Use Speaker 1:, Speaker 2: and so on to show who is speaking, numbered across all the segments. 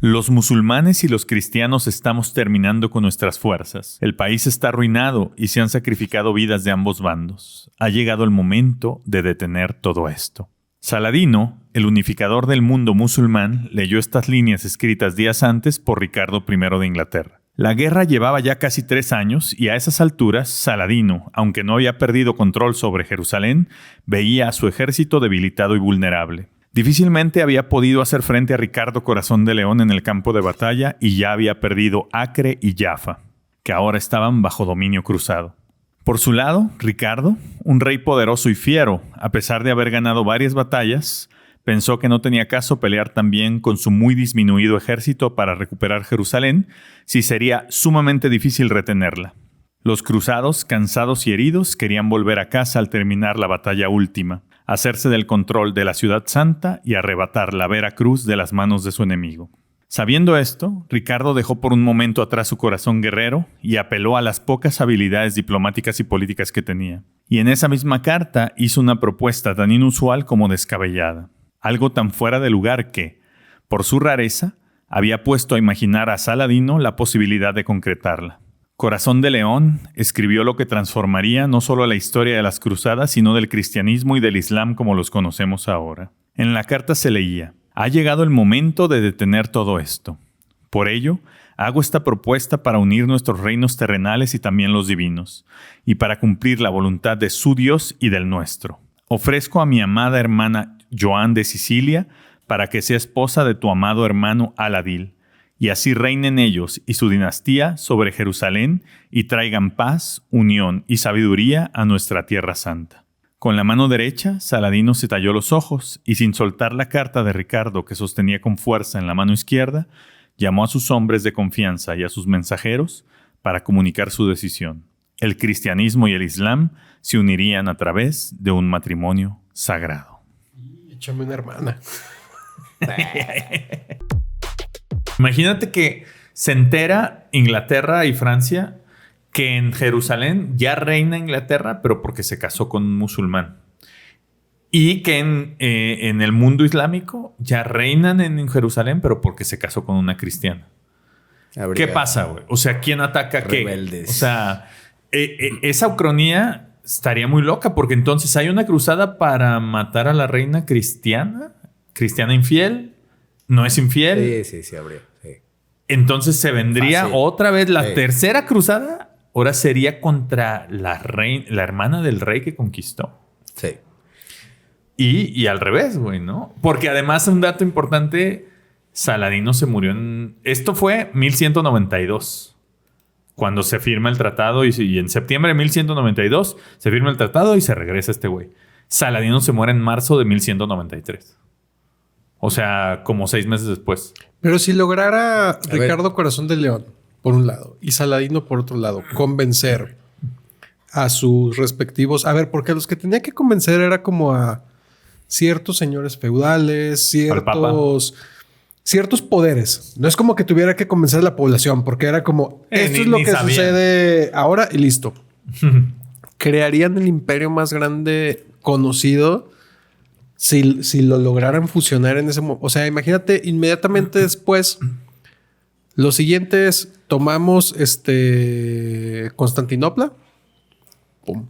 Speaker 1: Los musulmanes y los cristianos estamos terminando con nuestras fuerzas. El país está arruinado y se han sacrificado vidas de ambos bandos. Ha llegado el momento de detener todo esto. Saladino, el unificador del mundo musulmán, leyó estas líneas escritas días antes por Ricardo I de Inglaterra. La guerra llevaba ya casi 3 años y a esas alturas, Saladino, aunque no había perdido control sobre Jerusalén, veía a su ejército debilitado y vulnerable. Difícilmente había podido hacer frente a Ricardo Corazón de León en el campo de batalla y ya había perdido Acre y Jaffa, que ahora estaban bajo dominio cruzado. Por su lado, Ricardo, un rey poderoso y fiero, a pesar de haber ganado varias batallas, pensó que no tenía caso pelear también con su muy disminuido ejército para recuperar Jerusalén, si sería sumamente difícil retenerla. Los cruzados, cansados y heridos, querían volver a casa al terminar la batalla última, hacerse del control de la ciudad santa y arrebatar la Vera Cruz de las manos de su enemigo. Sabiendo esto, Ricardo dejó por un momento atrás su corazón guerrero y apeló a las pocas habilidades diplomáticas y políticas que tenía. Y en esa misma carta hizo una propuesta tan inusual como descabellada. Algo tan fuera de lugar que, por su rareza, había puesto a imaginar a Saladino la posibilidad de concretarla. Corazón de León escribió lo que transformaría no solo la historia de las cruzadas, sino del cristianismo y del islam como los conocemos ahora. En la carta se leía: «Ha llegado el momento de detener todo esto. Por ello, hago esta propuesta para unir nuestros reinos terrenales y también los divinos, y para cumplir la voluntad de su Dios y del nuestro. Ofrezco a mi amada hermana Joan de Sicilia para que sea esposa de tu amado hermano Aladil, y así reinen ellos y su dinastía sobre Jerusalén y traigan paz, unión y sabiduría a nuestra tierra santa». Con la mano derecha, Saladino se talló los ojos y sin soltar la carta de Ricardo que sostenía con fuerza en la mano izquierda, llamó a sus hombres de confianza y a sus mensajeros para comunicar su decisión. El cristianismo y el islam se unirían a través de un matrimonio sagrado.
Speaker 2: Échame una hermana.
Speaker 1: Imagínate que se entera Inglaterra y Francia que en Jerusalén ya reina Inglaterra, pero porque se casó con un musulmán. Y que en el mundo islámico ya reinan en Jerusalén, pero porque se casó con una cristiana. ¿Qué pasa, güey? O sea, ¿quién ataca a qué?
Speaker 3: Rebeldes.
Speaker 1: O sea, esa ucronía estaría muy loca, porque entonces hay una cruzada para matar a la reina cristiana infiel, no es infiel.
Speaker 3: Sí, habría. Sí.
Speaker 1: Entonces se vendría
Speaker 3: Fácil.
Speaker 1: Otra vez la tercera cruzada. Ahora sería contra la hermana del rey que conquistó.
Speaker 3: Sí.
Speaker 1: Y al revés, güey, ¿no? Porque además, un dato importante, Saladino se murió en... Esto fue 1192, cuando se firma el tratado. Y en septiembre de 1192 se firma el tratado y se regresa este güey. Saladino se muere en marzo de 1193. O sea, como 6 meses después.
Speaker 2: Pero si lograra Ricardo Corazón de León, por un lado, y Saladino por otro lado, convencer a sus respectivos... A ver, porque los que tenía que convencer era como a ciertos señores feudales, ciertos poderes. No es como que tuviera que convencer a la población, porque era como, esto es lo que sucede ahora y listo. Crearían el imperio más grande conocido si lo lograran fusionar en ese momento. O sea, imagínate, inmediatamente después, lo siguiente es, tomamos Constantinopla. Pum.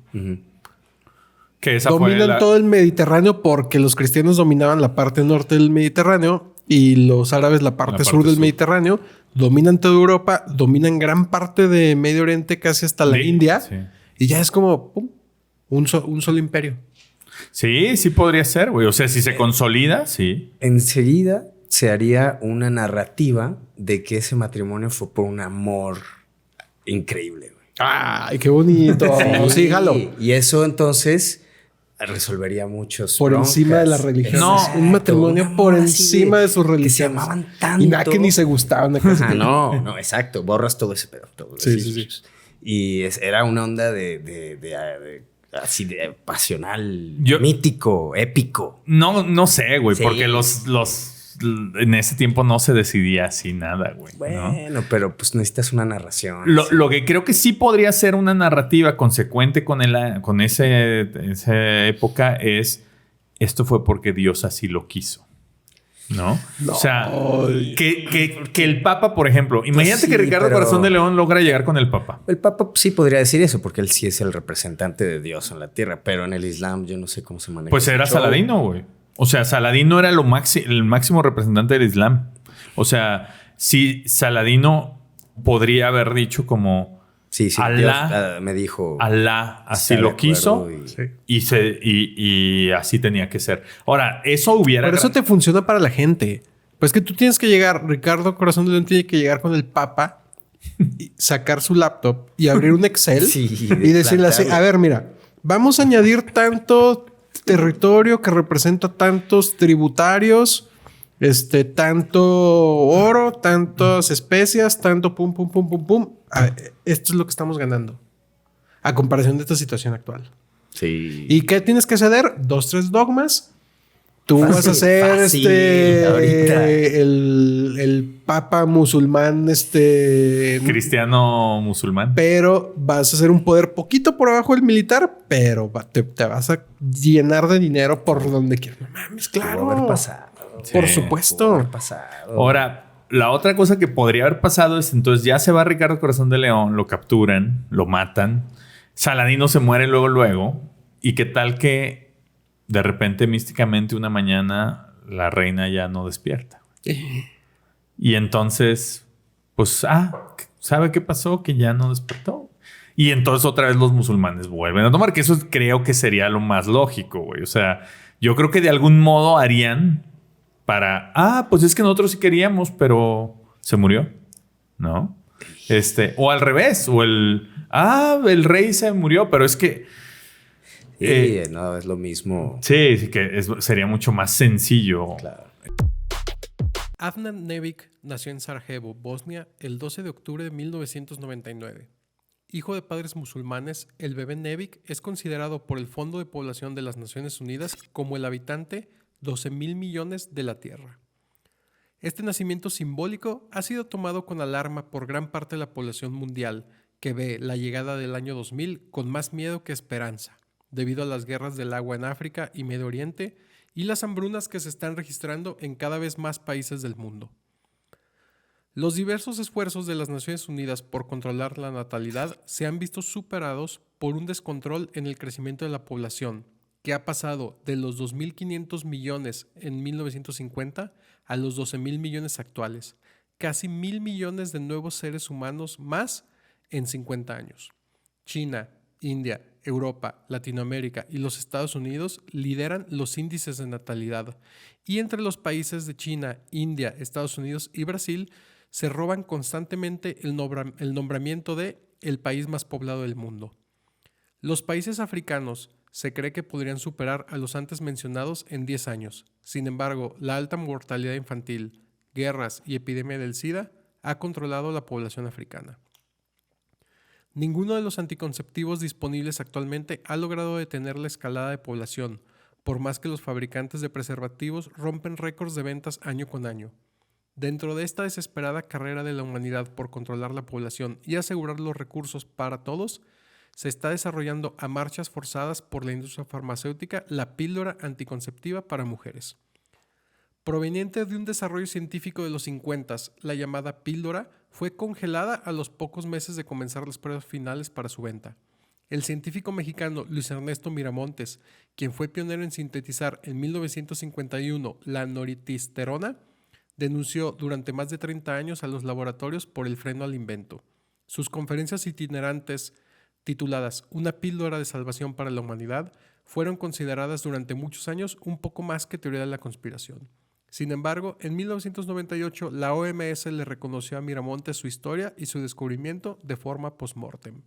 Speaker 1: Que esa
Speaker 2: dominan todo el Mediterráneo porque los cristianos dominaban la parte norte del Mediterráneo y los árabes la parte sur del Mediterráneo. Dominan toda Europa, dominan gran parte de Medio Oriente, casi hasta la India. Sí. Y ya es como pum, un solo imperio.
Speaker 1: Sí, sí podría ser, güey. O sea, si se consolida, sí.
Speaker 3: Enseguida se haría una narrativa de que ese matrimonio fue por un amor increíble, güey.
Speaker 2: ¡Ay, qué bonito! Sí, jalo.
Speaker 3: Y eso entonces resolvería muchos
Speaker 2: por broncas. Encima de la religión.
Speaker 1: No,
Speaker 2: un matrimonio por encima de su religión.
Speaker 3: Que se amaban tanto.
Speaker 2: Y nada que ni se gustaban.
Speaker 3: No, exacto. Borras todo ese pedo. Todo
Speaker 2: sí.
Speaker 3: Y era una onda de así de pasional, mítico, épico.
Speaker 1: No sé, güey, sí. Porque los en ese tiempo no se decidía así nada, güey.
Speaker 3: Bueno, ¿no? Pero pues necesitas una narración.
Speaker 1: Lo que creo que sí podría ser una narrativa consecuente con esa época es: esto fue porque Dios así lo quiso. ¿No?
Speaker 2: No.
Speaker 1: O sea, que el Papa, por ejemplo, imagínate que Ricardo Corazón de León logra llegar con el Papa.
Speaker 3: El Papa sí podría decir eso, porque él sí es el representante de Dios en la tierra, pero en el Islam yo no sé cómo se maneja.
Speaker 1: Pues era Saladino, güey. O sea, Saladino era el máximo representante del Islam. O sea, sí, Saladino podría haber dicho como...
Speaker 3: Sí,
Speaker 1: Alá
Speaker 3: Dios, me dijo...
Speaker 1: Alá así lo quiso y así tenía que ser. Ahora, eso hubiera...
Speaker 2: Pero eso te funciona para la gente. Pues que tú tienes que llegar, Ricardo Corazón de León tiene que llegar con el Papa, y sacar su laptop y abrir un Excel y decirle así, a ver, mira, vamos a añadir tanto territorio que representa tantos tributarios, tanto oro, tantas especias, tanto pum, pum, pum, pum, pum. Esto es lo que estamos ganando a comparación de esta situación actual.
Speaker 3: Sí.
Speaker 2: ¿Y qué tienes que ceder? 2, 3 dogmas. Tú vas a ser el papa musulmán,
Speaker 1: cristiano musulmán.
Speaker 2: Pero vas a ser un poder poquito por abajo del militar, pero te vas a llenar de dinero por donde quieras. No mames, claro.
Speaker 3: Pudo haber pasado.
Speaker 2: Por supuesto.
Speaker 3: Pudo haber pasado.
Speaker 1: Ahora, la otra cosa que podría haber pasado es entonces ya se va Ricardo Corazón de León, lo capturan, lo matan, Saladino se muere luego, y qué tal que de repente místicamente una mañana la reina ya no despierta. Y entonces, pues, ¿sabe qué pasó? Que ya no despertó. Y entonces otra vez los musulmanes vuelven a tomar, que eso creo que sería lo más lógico, güey. O sea, yo creo que de algún modo harían para, pues es que nosotros sí queríamos, pero se murió, ¿no? O al revés, o el rey se murió, pero es que...
Speaker 3: no, es lo mismo.
Speaker 1: Sí, que sería mucho más sencillo.
Speaker 3: Claro.
Speaker 2: Adnan Nevik nació en Sarajevo, Bosnia, el 12 de octubre de 1999. Hijo de padres musulmanes, el bebé Nevik es considerado por el Fondo de Población de las Naciones Unidas como el habitante 12,000 millones de la Tierra. Este nacimiento simbólico ha sido tomado con alarma por gran parte de la población mundial, que ve la llegada del año 2000 con más miedo que esperanza, debido a las guerras del agua en África y Medio Oriente y las hambrunas que se están registrando en cada vez más países del mundo. Los diversos esfuerzos de las Naciones Unidas por controlar la natalidad se han visto superados por un descontrol en el crecimiento de la población, que ha pasado de los 2.500 millones en 1950 a los 12,000 millones actuales, casi 1,000 millones de nuevos seres humanos más en 50 años. China, India, Europa, Latinoamérica y los Estados Unidos lideran los índices de natalidad, y entre los países de China, India, Estados Unidos y Brasil se roban constantemente el nombramiento de el país más poblado del mundo. Los países africanos se cree que podrían superar a los antes mencionados en 10 años. Sin embargo, la alta mortalidad infantil, guerras y epidemia del SIDA ha controlado la población africana. Ninguno de los anticonceptivos disponibles actualmente ha logrado detener la escalada de población, por más que los fabricantes de preservativos rompen récords de ventas año con año. Dentro de esta desesperada carrera de la humanidad por controlar la población y asegurar los recursos para todos, se está desarrollando a marchas forzadas por la industria farmacéutica la píldora anticonceptiva para mujeres. Proveniente de un desarrollo científico de los 50, la llamada píldora fue congelada a los pocos meses de comenzar las pruebas finales para su venta. El científico mexicano Luis Ernesto Miramontes, quien fue pionero en sintetizar en 1951 la noritestosterona, denunció durante más de 30 años a los laboratorios por el freno al invento. Sus conferencias itinerantes, tituladas Una píldora de salvación para la humanidad, fueron consideradas durante muchos años un poco más que teoría de la conspiración. Sin embargo, en 1998 la OMS le reconoció a Miramontes su historia y su descubrimiento de forma post-mortem.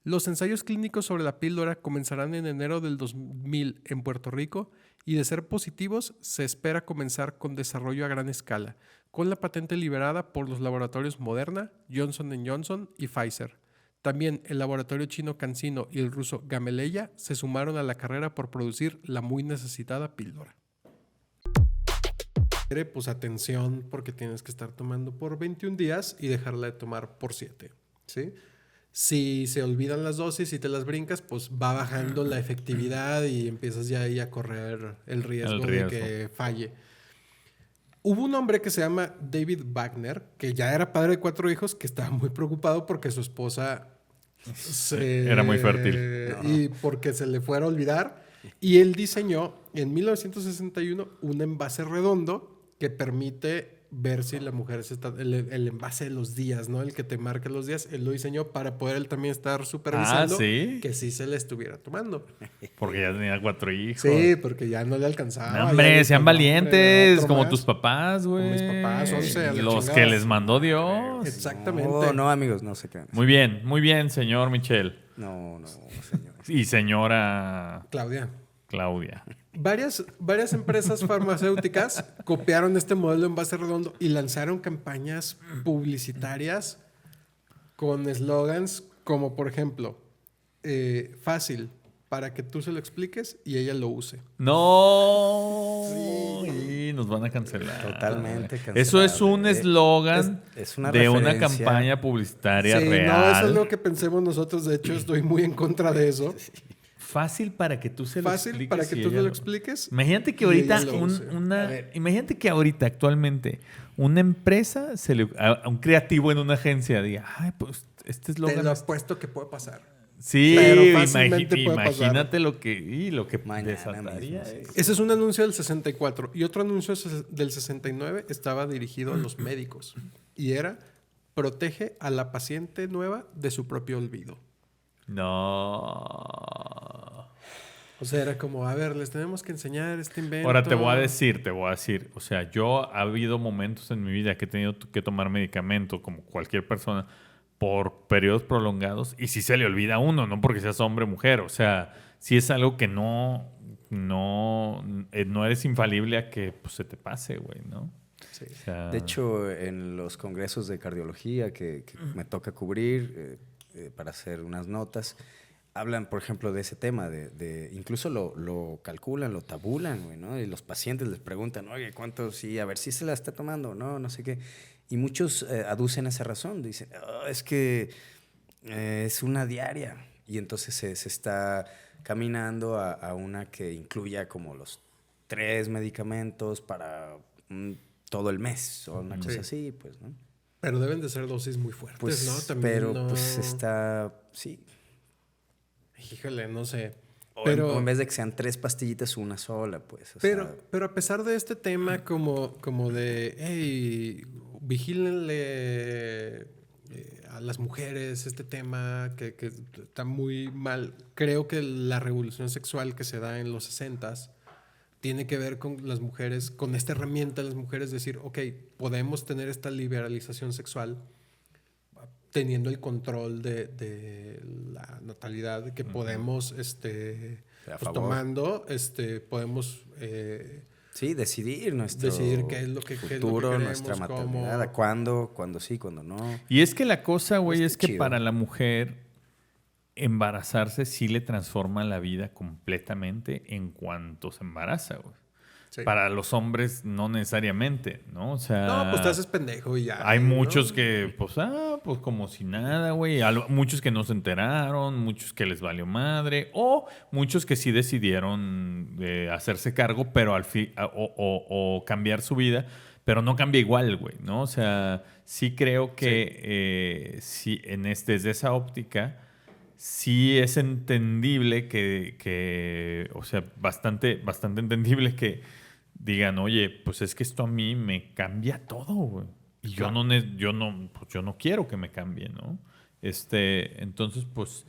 Speaker 2: Los ensayos clínicos sobre la píldora comenzarán en enero del 2000 en Puerto Rico y, de ser positivos, se espera comenzar con desarrollo a gran escala, con la patente liberada por los laboratorios Moderna, Johnson & Johnson y Pfizer. También el laboratorio chino CanSino y el ruso Gamaleya se sumaron a la carrera por producir la muy necesitada píldora. Pues atención, porque tienes que estar tomando por 21 días y dejarla de tomar por 7, ¿sí? Si se olvidan las dosis y te las brincas, pues va bajando la efectividad y empiezas ya ahí a correr el riesgo de que falle. Hubo un hombre que se llama David Wagner, que ya era padre de 4 hijos, que estaba muy preocupado porque su esposa
Speaker 1: era muy fértil.
Speaker 2: Y porque se le fuera a olvidar. Y él diseñó en 1961 un envase redondo que permite ver si la mujer se está... El envase de los días, ¿no? El que te marca los días. Él lo diseñó para poder él también estar supervisando que sí se le estuviera tomando.
Speaker 1: Porque ya tenía 4 hijos.
Speaker 2: Sí, porque ya no le alcanzaba.
Speaker 1: No, hombre, sean valientes, como
Speaker 2: más.
Speaker 1: tus papás, güey.
Speaker 2: Como mis papás, 11 a la
Speaker 1: los
Speaker 2: chingada.
Speaker 1: que les mandó Dios.
Speaker 2: Exactamente.
Speaker 3: No, amigos, no se crean.
Speaker 1: Muy bien, señor Michel.
Speaker 3: No, señor.
Speaker 1: Y señora Claudia.
Speaker 2: Varias empresas farmacéuticas copiaron este modelo de envase redondo y lanzaron campañas publicitarias con eslogans como, por ejemplo, fácil, para que tú se lo expliques y ella lo use.
Speaker 1: No. Sí, nos van a cancelar.
Speaker 3: Totalmente cancelable.
Speaker 1: Eso es un eslogan de una
Speaker 3: referencia.
Speaker 1: campaña publicitaria real.
Speaker 2: No, eso es lo que pensemos nosotros. De hecho, estoy muy en contra de eso.
Speaker 1: Fácil para que tú se lo expliques.
Speaker 2: Fácil para que tú se lo expliques.
Speaker 1: Imagínate que ahorita imagínate que ahorita actualmente una empresa a un creativo en una agencia diga, ay, pues este eslogan.
Speaker 2: Te lo apuesto que puede pasar.
Speaker 1: Sí,
Speaker 2: pero fácilmente puede
Speaker 1: imagínate
Speaker 2: pasar.
Speaker 1: lo que
Speaker 3: Mañana
Speaker 1: desataría.
Speaker 3: mismo, sí.
Speaker 2: Ese es un anuncio del 64 y otro anuncio del 69 estaba dirigido a los médicos y era: protege a la paciente nueva de su propio olvido.
Speaker 1: No.
Speaker 2: O sea, era como, a ver, les tenemos que enseñar este invento.
Speaker 1: Ahora te voy a decir, o sea, ha habido momentos en mi vida que he tenido que tomar medicamento como cualquier persona por periodos prolongados y sí se le olvida a uno, no porque seas hombre o mujer, o sea, sí es algo que no eres infalible a que pues, se te pase, güey, ¿no?
Speaker 2: Sí.
Speaker 1: O sea,
Speaker 3: De hecho, en los congresos de cardiología que me toca cubrir para hacer unas notas, hablan, por ejemplo, de ese tema, incluso lo calculan, lo tabulan, güey, ¿no? Y los pacientes les preguntan, oye, ¿cuánto? Sí, a ver si se la está tomando, no sé qué. Y muchos aducen esa razón, dicen, es que es una diaria. Y entonces se está caminando a una que incluya como los 3 medicamentos para todo el mes o una cosa así, pues, ¿no?
Speaker 2: Pero deben de ser dosis muy fuertes,
Speaker 3: Pues,
Speaker 2: ¿no? También
Speaker 3: pero
Speaker 2: no...
Speaker 3: pues está, sí.
Speaker 2: Híjole, no sé.
Speaker 3: O en vez de que sean 3 pastillitas, una sola, pues.
Speaker 2: Pero a pesar de este tema como de, hey, vigílenle a las mujeres, este tema que está muy mal. Creo que la revolución sexual que se da en los 60s tiene que ver con las mujeres, con esta herramienta de las mujeres, decir, ok, podemos tener esta liberalización sexual teniendo el control de la natalidad que podemos, pues tomando, podemos...
Speaker 3: sí, decidir nuestro
Speaker 2: qué es lo que
Speaker 3: futuro,
Speaker 2: qué es lo que queremos,
Speaker 3: nuestra maternidad, cuándo sí, cuándo no.
Speaker 1: Y es que la cosa, güey, es que
Speaker 3: chido.
Speaker 1: para la mujer embarazarse sí le transforma la vida completamente en cuanto se embaraza, güey.
Speaker 2: Sí.
Speaker 1: Para los hombres no necesariamente, ¿no? O sea...
Speaker 2: No, pues te haces pendejo y ya.
Speaker 1: Hay
Speaker 2: ¿no?
Speaker 1: muchos que, pues como si nada, güey. Muchos que no se enteraron, muchos que les valió madre, o muchos que sí decidieron hacerse cargo, pero al fin, o cambiar su vida, pero no cambia igual, güey, ¿no? O sea, sí creo que sí, desde esa óptica, sí es entendible que o sea, bastante entendible que digan, oye, pues es que esto a mí me cambia todo, güey. Y claro. yo no quiero que me cambie, ¿no? Entonces, pues,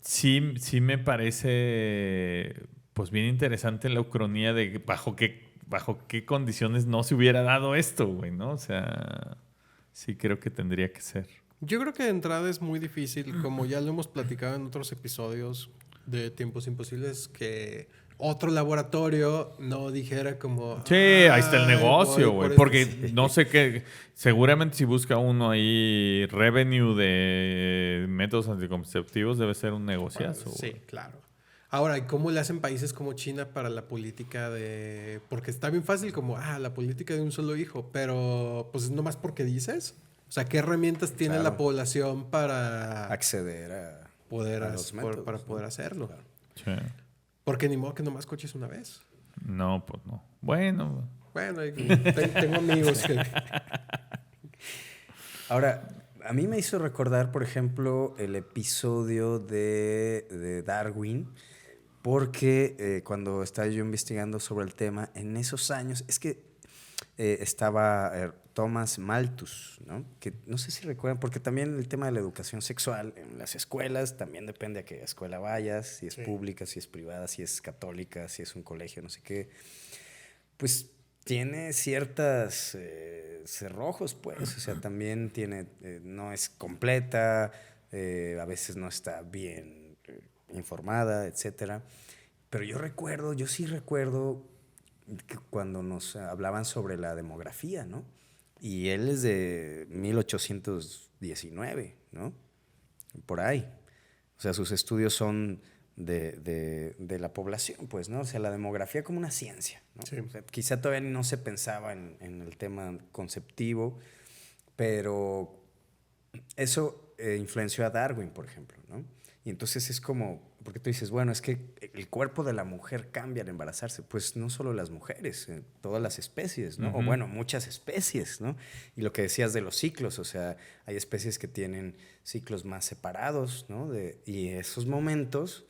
Speaker 1: sí me parece, pues, bien interesante la ucronía de bajo qué condiciones no se hubiera dado esto, güey, ¿no? O sea, sí creo que tendría que ser.
Speaker 2: Yo creo que de entrada es muy difícil, como ya lo hemos platicado en otros episodios de Tiempos Imposibles, que otro laboratorio no dijera como...
Speaker 1: Sí, ahí está el negocio, güey. Porque no sé qué... Seguramente si busca uno ahí revenue de métodos anticonceptivos debe ser un negociazo.
Speaker 2: Sí, claro. Ahora, ¿y cómo le hacen países como China para la política de...? Porque está bien fácil como, la política de un solo hijo, pero pues es nomás porque dices... O sea, ¿qué herramientas tiene la población para
Speaker 3: acceder a los métodos,
Speaker 2: para poder hacerlo?
Speaker 3: Claro.
Speaker 1: Sí.
Speaker 2: Porque ni modo que nomás coches una vez.
Speaker 1: No, pues no. Bueno,
Speaker 2: tengo amigos que...
Speaker 3: Ahora, a mí me hizo recordar, por ejemplo, el episodio de Darwin, porque cuando estaba yo investigando sobre el tema, en esos años, es que estaba Thomas Malthus, ¿no? Que no sé si recuerdan, porque también el tema de la educación sexual en las escuelas también depende a qué escuela vayas, si es pública, si es privada, si es católica, si es un colegio, no sé qué. Pues tiene ciertos cerrojos, pues. O sea, también tiene, no es completa, a veces no está bien informada, etcétera. Pero yo sí recuerdo que cuando nos hablaban sobre la demografía, ¿no? Y él es de 1819, ¿no? Por ahí. O sea, sus estudios son de la población, pues, ¿no? O sea, la demografía como una ciencia, ¿no?
Speaker 2: Sí.
Speaker 3: O sea, quizá todavía no se pensaba en el tema conceptivo, pero eso influenció a Darwin, por ejemplo, ¿no? Y entonces es como, porque tú dices, bueno, es que el cuerpo de la mujer cambia al embarazarse. Pues no solo las mujeres, todas las especies, ¿no? O bueno, muchas especies, ¿no? Y lo que decías de los ciclos, o sea, hay especies que tienen ciclos más separados, ¿no? Y esos momentos,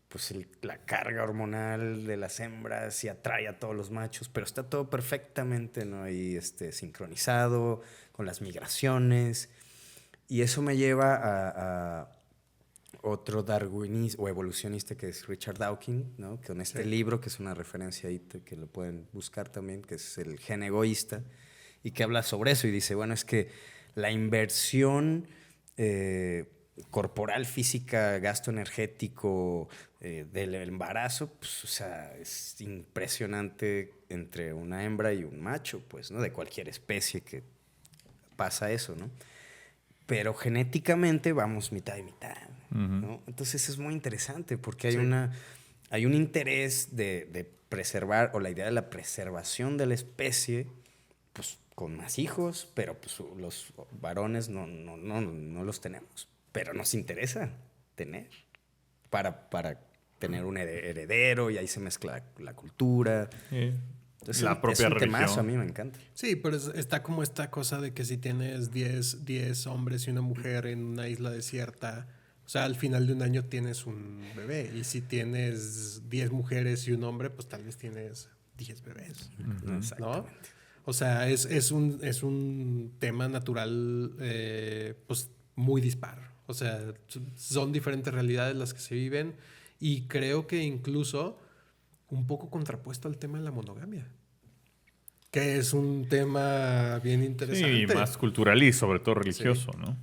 Speaker 3: pues la carga hormonal de las hembras y atrae a todos los machos, pero está todo perfectamente, ¿no? Ahí sincronizado con las migraciones. Y eso me lleva a otro darwinista o evolucionista que es Richard Dawkins, ¿no? Con este libro, que es una referencia ahí que lo pueden buscar también, que es El gen egoísta, y que habla sobre eso y dice, bueno, es que la inversión corporal, física, gasto energético del embarazo, pues, o sea, es impresionante entre una hembra y un macho, pues, ¿no? De cualquier especie que pasa eso, ¿no? Pero genéticamente vamos mitad y mitad, ¿no? Entonces es muy interesante porque hay un interés de preservar, o la idea de la preservación de la especie, pues con más hijos, pero pues los varones no los tenemos, pero nos interesa tener para tener un heredero, y ahí se mezcla la cultura. Entonces,
Speaker 1: la propia
Speaker 3: es un
Speaker 1: religión.
Speaker 3: temazo, a mí me encanta.
Speaker 2: Sí, pero está como esta cosa de que si tienes 10 hombres y una mujer en una isla desierta, o sea, al final de un año tienes un bebé. Y si tienes 10 mujeres y un hombre, pues tal vez tienes 10 bebés. ¿No? O sea, es un tema natural pues muy dispar. O sea, son diferentes realidades las que se viven, y creo que incluso un poco contrapuesto al tema de la monogamia, que es un tema bien interesante.
Speaker 1: Sí, más cultural y sobre todo religioso, ¿no?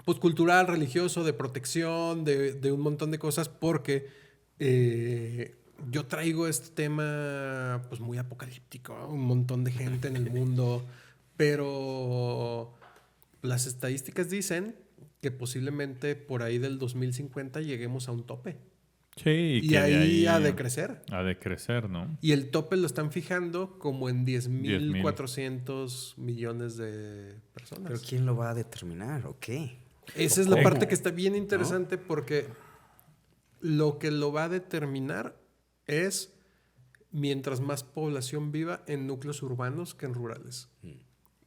Speaker 2: Pues cultural, religioso, de protección, de un montón de cosas, porque yo traigo este tema pues muy apocalíptico, un montón de gente en el mundo, pero las estadísticas dicen que posiblemente por ahí del 2050 lleguemos a un tope.
Speaker 1: Sí,
Speaker 2: y ahí ha de crecer.
Speaker 1: Ha de crecer, ¿no?
Speaker 2: Y el tope lo están fijando como en 10,400 millones de personas.
Speaker 3: ¿Pero quién lo va a determinar o qué?
Speaker 2: Esa es la parte que está bien interesante, ¿no? Porque lo que lo va a determinar es mientras más población viva en núcleos urbanos que en rurales.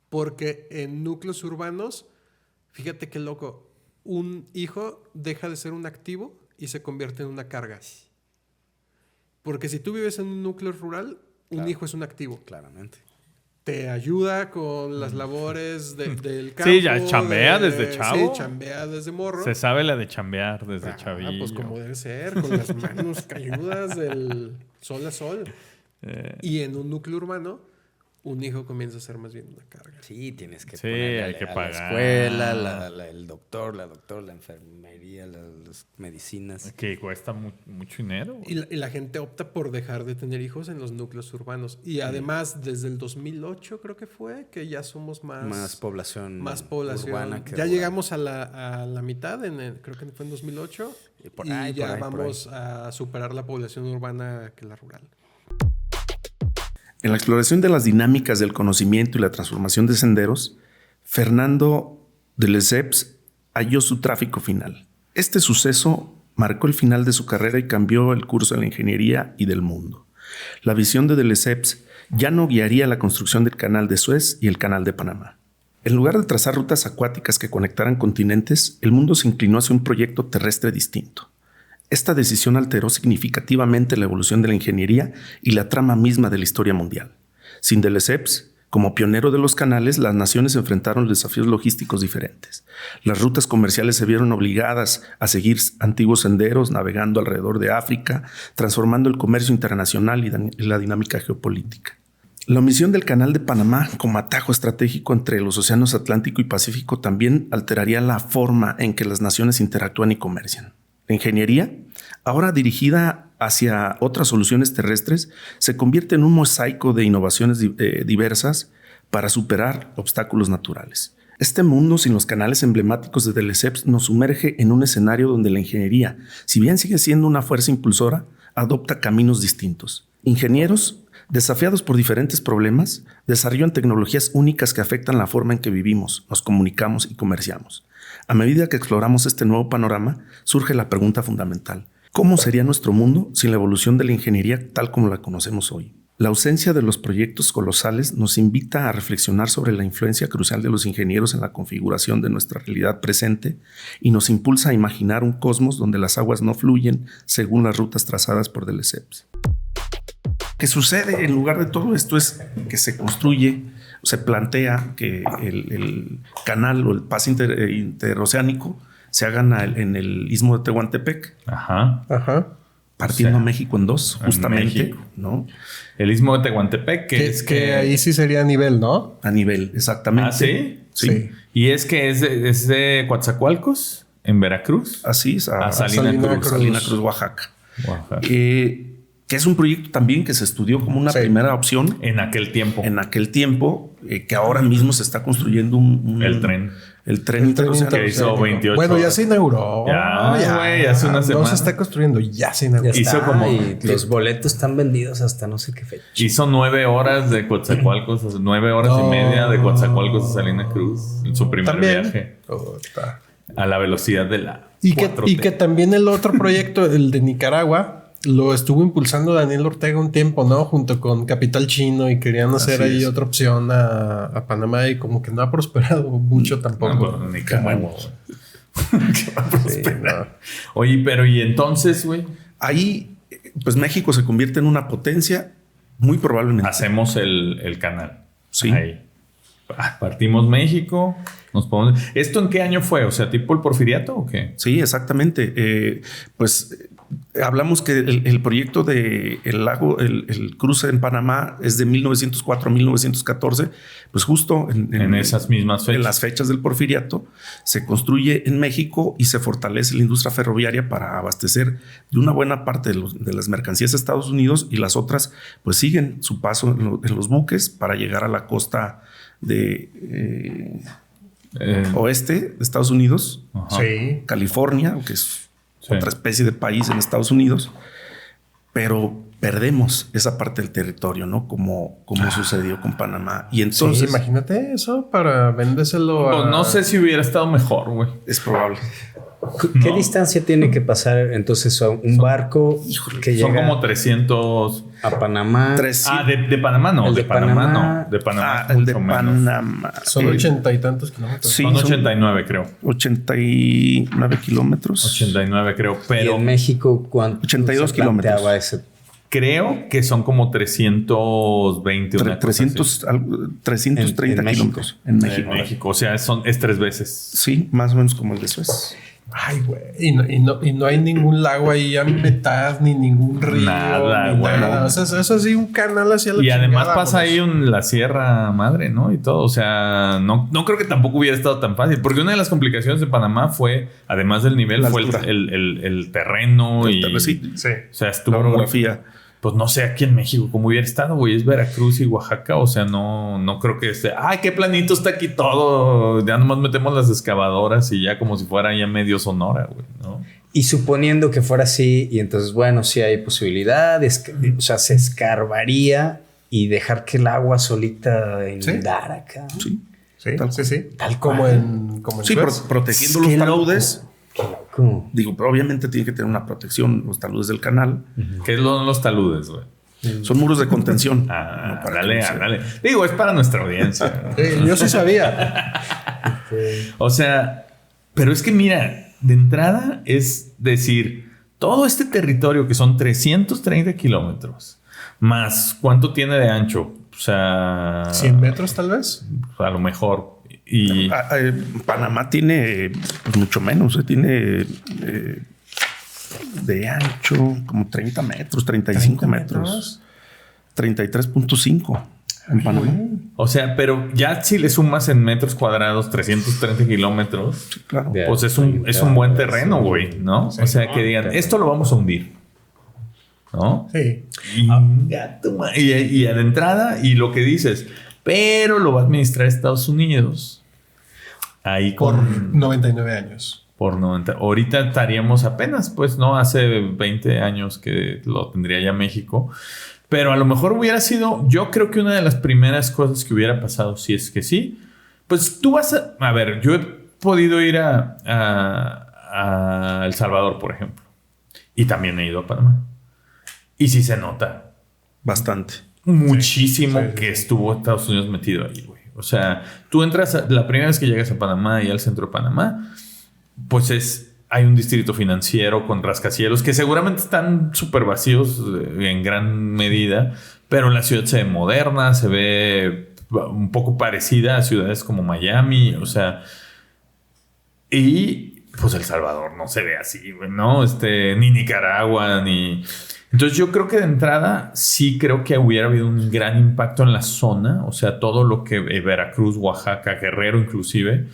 Speaker 2: Porque en núcleos urbanos, fíjate qué loco, un hijo deja de ser un activo y se convierte en una carga. Porque si tú vives en un núcleo rural, un hijo es un activo.
Speaker 3: Claramente.
Speaker 2: Te ayuda con las labores del campo.
Speaker 1: Sí, ya chambea desde chavo.
Speaker 2: Sí, chambea desde morro.
Speaker 1: Se sabe la de chambear desde chavillo.
Speaker 2: Pues como debe ser, con las manos cayudas del sol a sol. Y en un núcleo urbano, un hijo comienza a ser más bien una carga.
Speaker 3: Sí, tienes que
Speaker 1: hay que pagar.
Speaker 3: La escuela, el doctor, la enfermería, las medicinas.
Speaker 1: Que cuesta mucho dinero.
Speaker 2: Y la gente opta por dejar de tener hijos en los núcleos urbanos. Y además, desde el 2008 creo que fue, que ya somos más población urbana. Ya llegamos a la mitad, creo que fue en 2008. Y ya vamos a superar la población urbana que la rural.
Speaker 4: En la exploración de las dinámicas del conocimiento y la transformación de senderos, Fernando de Lesseps halló su tráfico final. Este suceso marcó el final de su carrera y cambió el curso de la ingeniería y del mundo. La visión de Lesseps ya no guiaría la construcción del Canal de Suez y el Canal de Panamá. En lugar de trazar rutas acuáticas que conectaran continentes, el mundo se inclinó hacia un proyecto terrestre distinto. Esta decisión alteró significativamente la evolución de la ingeniería y la trama misma de la historia mundial. Sin de Lesseps, como pionero de los canales, las naciones enfrentaron desafíos logísticos diferentes. Las rutas comerciales se vieron obligadas a seguir antiguos senderos, navegando alrededor de África, transformando el comercio internacional y la dinámica geopolítica. La omisión del Canal de Panamá como atajo estratégico entre los océanos Atlántico y Pacífico también alteraría la forma en que las naciones interactúan y comercian. La ingeniería, ahora dirigida hacia otras soluciones terrestres, se convierte en un mosaico de innovaciones diversas para superar obstáculos naturales. Este mundo sin los canales emblemáticos de Lesseps nos sumerge en un escenario donde la ingeniería, si bien sigue siendo una fuerza impulsora, adopta caminos distintos. Ingenieros, desafiados por diferentes problemas, desarrollan tecnologías únicas que afectan la forma en que vivimos, nos comunicamos y comerciamos. A medida que exploramos este nuevo panorama, surge la pregunta fundamental: ¿cómo sería nuestro mundo sin la evolución de la ingeniería tal como la conocemos hoy? La ausencia de los proyectos colosales nos invita a reflexionar sobre la influencia crucial de los ingenieros en la configuración de nuestra realidad presente y nos impulsa a imaginar un cosmos donde las aguas no fluyen según las rutas trazadas por Lesseps. ¿Qué sucede en lugar de todo esto? Es que se construye, se plantea que el canal o el paso interoceánico se hagan en el istmo de Tehuantepec.
Speaker 1: Ajá.
Speaker 4: Partiendo a México en dos, justamente, ¿no?
Speaker 1: El istmo de Tehuantepec,
Speaker 2: que ahí sí sería a nivel, ¿no?
Speaker 4: A nivel, exactamente.
Speaker 1: ¿Ah, sí?
Speaker 4: Sí.
Speaker 1: ¿Y es que es de Coatzacoalcos, en Veracruz?
Speaker 4: Así es, a
Speaker 1: Salina
Speaker 4: Cruz, Oaxaca. Que es un proyecto también que se estudió como una primera opción.
Speaker 1: En aquel tiempo.
Speaker 4: Que ahora mismo se está construyendo
Speaker 1: el tren.
Speaker 4: El tren interoceánico.
Speaker 1: Que hizo 28
Speaker 2: Bueno, ya se inauguró.
Speaker 1: Ya hace una semana.
Speaker 2: No se está construyendo, ya se inauguró.
Speaker 3: Y los boletos están vendidos hasta no sé qué fecha.
Speaker 1: Hizo 9 horas de Coatzacoalcos, 9 horas y media de Coatzacoalcos a Salina Cruz. En su primer viaje. A la velocidad de la 4T.
Speaker 2: Y que también el otro proyecto, el de Nicaragua, lo estuvo impulsando Daniel Ortega un tiempo, ¿no? Junto con Capital Chino, y querían hacer ahí otra opción a Panamá, y como que no ha prosperado mucho tampoco.
Speaker 1: No, Nicaragua. Oye, pero ¿y entonces, güey?
Speaker 4: Ahí, pues México se convierte en una potencia, muy probablemente.
Speaker 1: Hacemos el canal.
Speaker 4: Sí.
Speaker 1: Ahí. Partimos México, nos ponemos... ¿Esto en qué año fue? O sea, ¿tipo el Porfiriato o qué?
Speaker 4: Sí, exactamente. Pues hablamos que el proyecto de el lago, el cruce en Panamá es de 1904 a 1914. Pues justo
Speaker 1: en esas mismas fechas.
Speaker 4: En las fechas del Porfiriato se construye en México y se fortalece la industria ferroviaria para abastecer de una buena parte de las mercancías a Estados Unidos, y las otras pues siguen su paso en los buques para llegar a la costa de oeste de Estados Unidos, California, que es otra especie de país en Estados Unidos, pero perdemos esa parte del territorio, ¿no? Como sucedió con Panamá. Y entonces...
Speaker 2: imagínate eso para vendérselo a...
Speaker 1: Pues no sé si hubiera estado mejor, güey.
Speaker 4: Es probable.
Speaker 3: ¿Qué distancia tiene que pasar entonces a un barco que llega?
Speaker 1: Son como 300...
Speaker 3: A Panamá.
Speaker 1: De Panamá no. De Panamá no. De Panamá
Speaker 4: el de Panamá.
Speaker 2: Son 80 y tantos kilómetros.
Speaker 1: Sí, son 89, creo.
Speaker 4: 89 kilómetros.
Speaker 1: 89, creo. Pero
Speaker 3: ¿y en México cuánto?
Speaker 4: 82 kilómetros.
Speaker 1: Creo que son como 320.
Speaker 4: 330 kilómetros en México.
Speaker 1: O sea, es 3 veces.
Speaker 4: Sí, más o menos como el de Suez.
Speaker 2: Ay, güey. Y no hay ningún lago ahí a mitad, ni ningún río.
Speaker 1: Nada, güey.
Speaker 2: O sea, eso sí, un canal hacia la
Speaker 1: Y además
Speaker 2: chingada,
Speaker 1: pasa ahí la Sierra Madre, ¿no? Y todo. O sea, no creo que tampoco hubiera estado tan fácil. Porque una de las complicaciones de Panamá fue, además del nivel, fue el terreno.
Speaker 4: Sí.
Speaker 1: O sea, estuvo...
Speaker 4: La orografía.
Speaker 1: Pues no sé aquí en México cómo hubiera estado, güey. Es Veracruz y Oaxaca. O sea, no creo que esté... ¡Ay, qué planito está aquí todo! Ya nomás metemos las excavadoras y ya como si fuera ya medio Sonora, güey, ¿no?
Speaker 3: Y suponiendo que fuera así, y entonces, bueno, sí hay posibilidades, o sea, se escarbaría y dejar que el agua solita inundara acá.
Speaker 2: Sí.
Speaker 3: Tal
Speaker 2: como en
Speaker 4: protegiendo los taludes.
Speaker 3: Qué loco.
Speaker 4: Digo, pero obviamente tiene que tener una protección los taludes del canal.
Speaker 1: ¿Qué son los taludes, güey?
Speaker 4: Son muros de contención.
Speaker 1: Dale. Digo, es para nuestra audiencia.
Speaker 2: Yo sí sabía.
Speaker 1: O sea, pero es que mira, de entrada es decir, todo este territorio que son 330 kilómetros, más ¿cuánto tiene de ancho? O sea...
Speaker 2: 100 metros tal vez.
Speaker 1: A lo mejor. Y
Speaker 4: Panamá tiene pues, mucho menos. Tiene de ancho como 30 metros, 35 metros. 33.5 en Panamá.
Speaker 1: O sea, pero ya si le sumas en metros cuadrados 330 kilómetros,
Speaker 4: Claro.
Speaker 1: pues es un buen terreno, güey, ¿no? O sea, que digan, esto lo vamos a hundir, ¿no?
Speaker 2: Sí.
Speaker 1: Y de entrada, y lo que dices, pero lo va a administrar Estados Unidos. Ahí
Speaker 2: Por 99 años.
Speaker 1: Por 90. Ahorita estaríamos apenas, pues, ¿no? Hace 20 años que lo tendría ya México. Pero a lo mejor hubiera sido, yo creo que una de las primeras cosas que hubiera pasado, si es que sí, pues tú vas a ver, yo he podido ir a El Salvador, por ejemplo. Y también he ido a Panamá. Y sí se nota.
Speaker 4: Bastante.
Speaker 1: Muchísimo que estuvo Estados Unidos metido ahí, güey. O sea, tú entras, la primera vez que llegas a Panamá y al centro de Panamá, pues hay un distrito financiero con rascacielos que seguramente están súper vacíos en gran medida, pero la ciudad se ve moderna, se ve un poco parecida a ciudades como Miami, o sea, y pues El Salvador no se ve así, ¿no? Ni Nicaragua, ni... Entonces yo creo que de entrada sí creo que hubiera habido un gran impacto en la zona, o sea, todo lo que Veracruz, Oaxaca, Guerrero inclusive,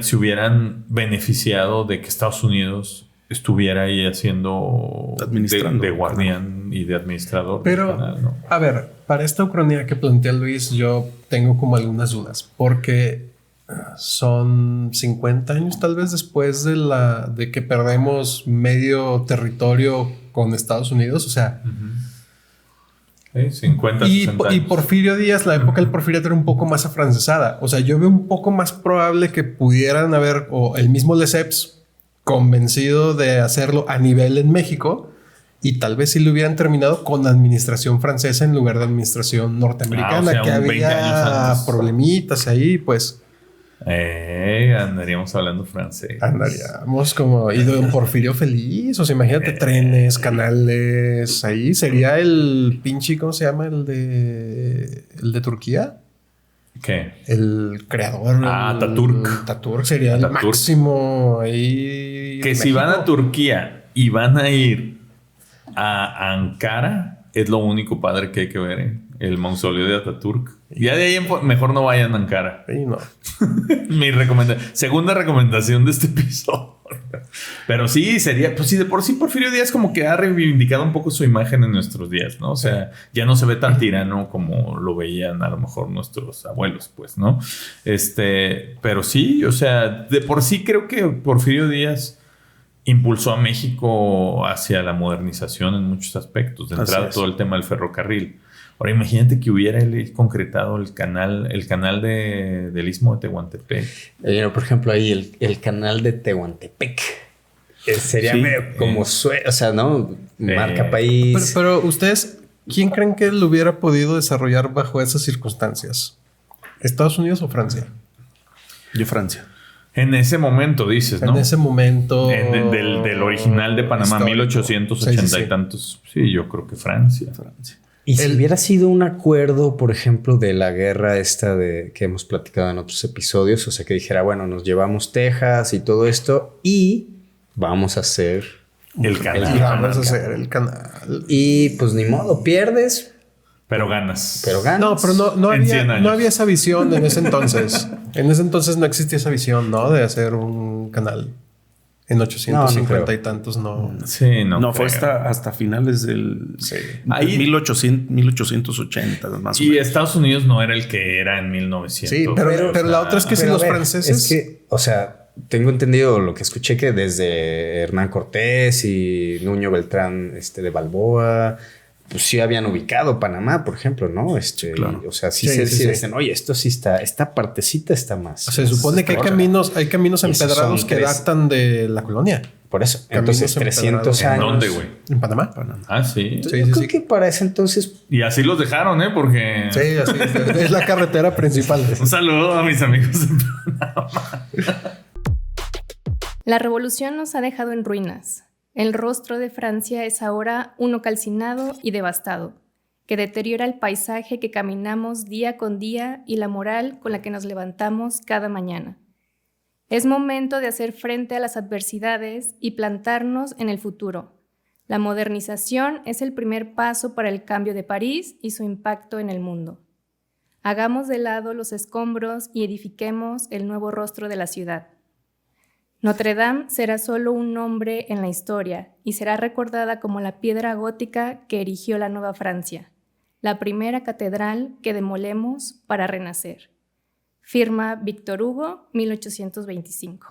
Speaker 1: se hubieran beneficiado de que Estados Unidos estuviera ahí haciendo de guardián y de administrador.
Speaker 2: Pero,
Speaker 1: canal, ¿no?
Speaker 2: A ver, para esta ucronía que plantea Luis, yo tengo como algunas dudas, porque son 50 años tal vez después de que perdemos medio territorio con Estados Unidos, o sea...
Speaker 1: Sí, 50, 60 años.
Speaker 2: Y Porfirio Díaz, la época del Porfirio era un poco más afrancesada. O sea, yo veo un poco más probable que pudieran haber, o el mismo Lesseps, convencido de hacerlo a nivel en México, y tal vez si lo hubieran terminado con administración francesa en lugar de administración norteamericana,
Speaker 1: o sea,
Speaker 2: que
Speaker 1: un 20 años
Speaker 2: había
Speaker 1: antes.
Speaker 2: problemitas ahí, pues...
Speaker 1: Andaríamos hablando francés.
Speaker 2: Andaríamos como... Y don Porfirio feliz. O sea, imagínate trenes, canales. Ahí sería el pinche... ¿Cómo se llama? El de Turquía.
Speaker 1: ¿Qué?
Speaker 2: El creador.
Speaker 1: Ataturk.
Speaker 2: Ataturk sería el máximo ahí.
Speaker 1: Que si van a Turquía y van a ir a Ankara, es lo único padre que hay que ver, ¿eh? El mausoleo de Ataturk. Ya de ahí mejor no vayan a Ankara.
Speaker 2: Sí, no.
Speaker 1: Mi segunda recomendación de este episodio. Pero sí, sería... Pues sí, de por sí Porfirio Díaz como que ha reivindicado un poco su imagen en nuestros días, ¿no? O sea, ya no se ve tan tirano como lo veían a lo mejor nuestros abuelos, pues, ¿no? Pero sí, o sea, de por sí creo que Porfirio Díaz impulsó a México hacia la modernización en muchos aspectos. De entrada, todo el tema del ferrocarril. Ahora imagínate que hubiera él concretado el canal del Istmo de Tehuantepec.
Speaker 3: Por ejemplo, ahí el canal de Tehuantepec. Sería como o sea, ¿no? Marca país.
Speaker 2: Pero ustedes, ¿quién creen que lo hubiera podido desarrollar bajo esas circunstancias? ¿Estados Unidos o Francia?
Speaker 4: Yo Francia.
Speaker 1: En ese momento, dices, ¿no?
Speaker 2: En ese momento...
Speaker 1: Del original de Panamá,
Speaker 2: histórico.
Speaker 1: 1880 y tantos. Sí, yo creo que Francia.
Speaker 3: Y si hubiera sido un acuerdo, por ejemplo, de la guerra esta que hemos platicado en otros episodios, o sea, que dijera, bueno, nos llevamos Texas y todo esto y vamos a hacer
Speaker 1: el canal.
Speaker 2: Vamos a hacer el canal.
Speaker 3: Y pues ni modo, pierdes.
Speaker 1: Pero ganas.
Speaker 2: No, pero no había esa visión en ese entonces. En ese entonces no existía esa visión, ¿no? De hacer un canal. En 850 y tantos, no.
Speaker 1: Sí, no.
Speaker 4: No, fue hasta finales del...
Speaker 2: Sí.
Speaker 1: Ahí,
Speaker 4: 1880, más o menos.
Speaker 1: Y Estados Unidos no era el que era en 1900.
Speaker 2: Sí, pero la otra es que si los franceses...
Speaker 3: Es que, o sea, tengo entendido lo que escuché que desde Hernán Cortés y Nuño Beltrán de Balboa... Pues sí habían ubicado Panamá, por ejemplo, ¿no?
Speaker 4: Claro.
Speaker 3: O sea, sí dicen, oye, esto sí está, esta partecita está más.
Speaker 2: Se supone que hay caminos empedrados que datan de la colonia.
Speaker 3: Por eso. Entonces, 300
Speaker 1: ¿En
Speaker 3: años.
Speaker 1: dónde, güey?
Speaker 2: ¿En Panamá?
Speaker 1: Ah, sí.
Speaker 2: Sí,
Speaker 3: Yo
Speaker 2: sí,
Speaker 3: creo
Speaker 2: sí.
Speaker 3: que para ese entonces...
Speaker 1: Y así los dejaron, ¿eh? Porque...
Speaker 2: Sí, así es la carretera principal.
Speaker 1: Un saludo a mis amigos.
Speaker 5: La revolución nos ha dejado en ruinas. El rostro de Francia es ahora uno calcinado y devastado, que deteriora el paisaje que caminamos día con día y la moral con la que nos levantamos cada mañana. Es momento de hacer frente a las adversidades y plantarnos en el futuro. La modernización es el primer paso para el cambio de París y su impacto en el mundo. Hagamos de lado los escombros y edifiquemos el nuevo rostro de la ciudad. Notre Dame será solo un nombre en la historia y será recordada como la piedra gótica que erigió la Nueva Francia, la primera catedral que demolemos para renacer. Firma Víctor Hugo, 1825.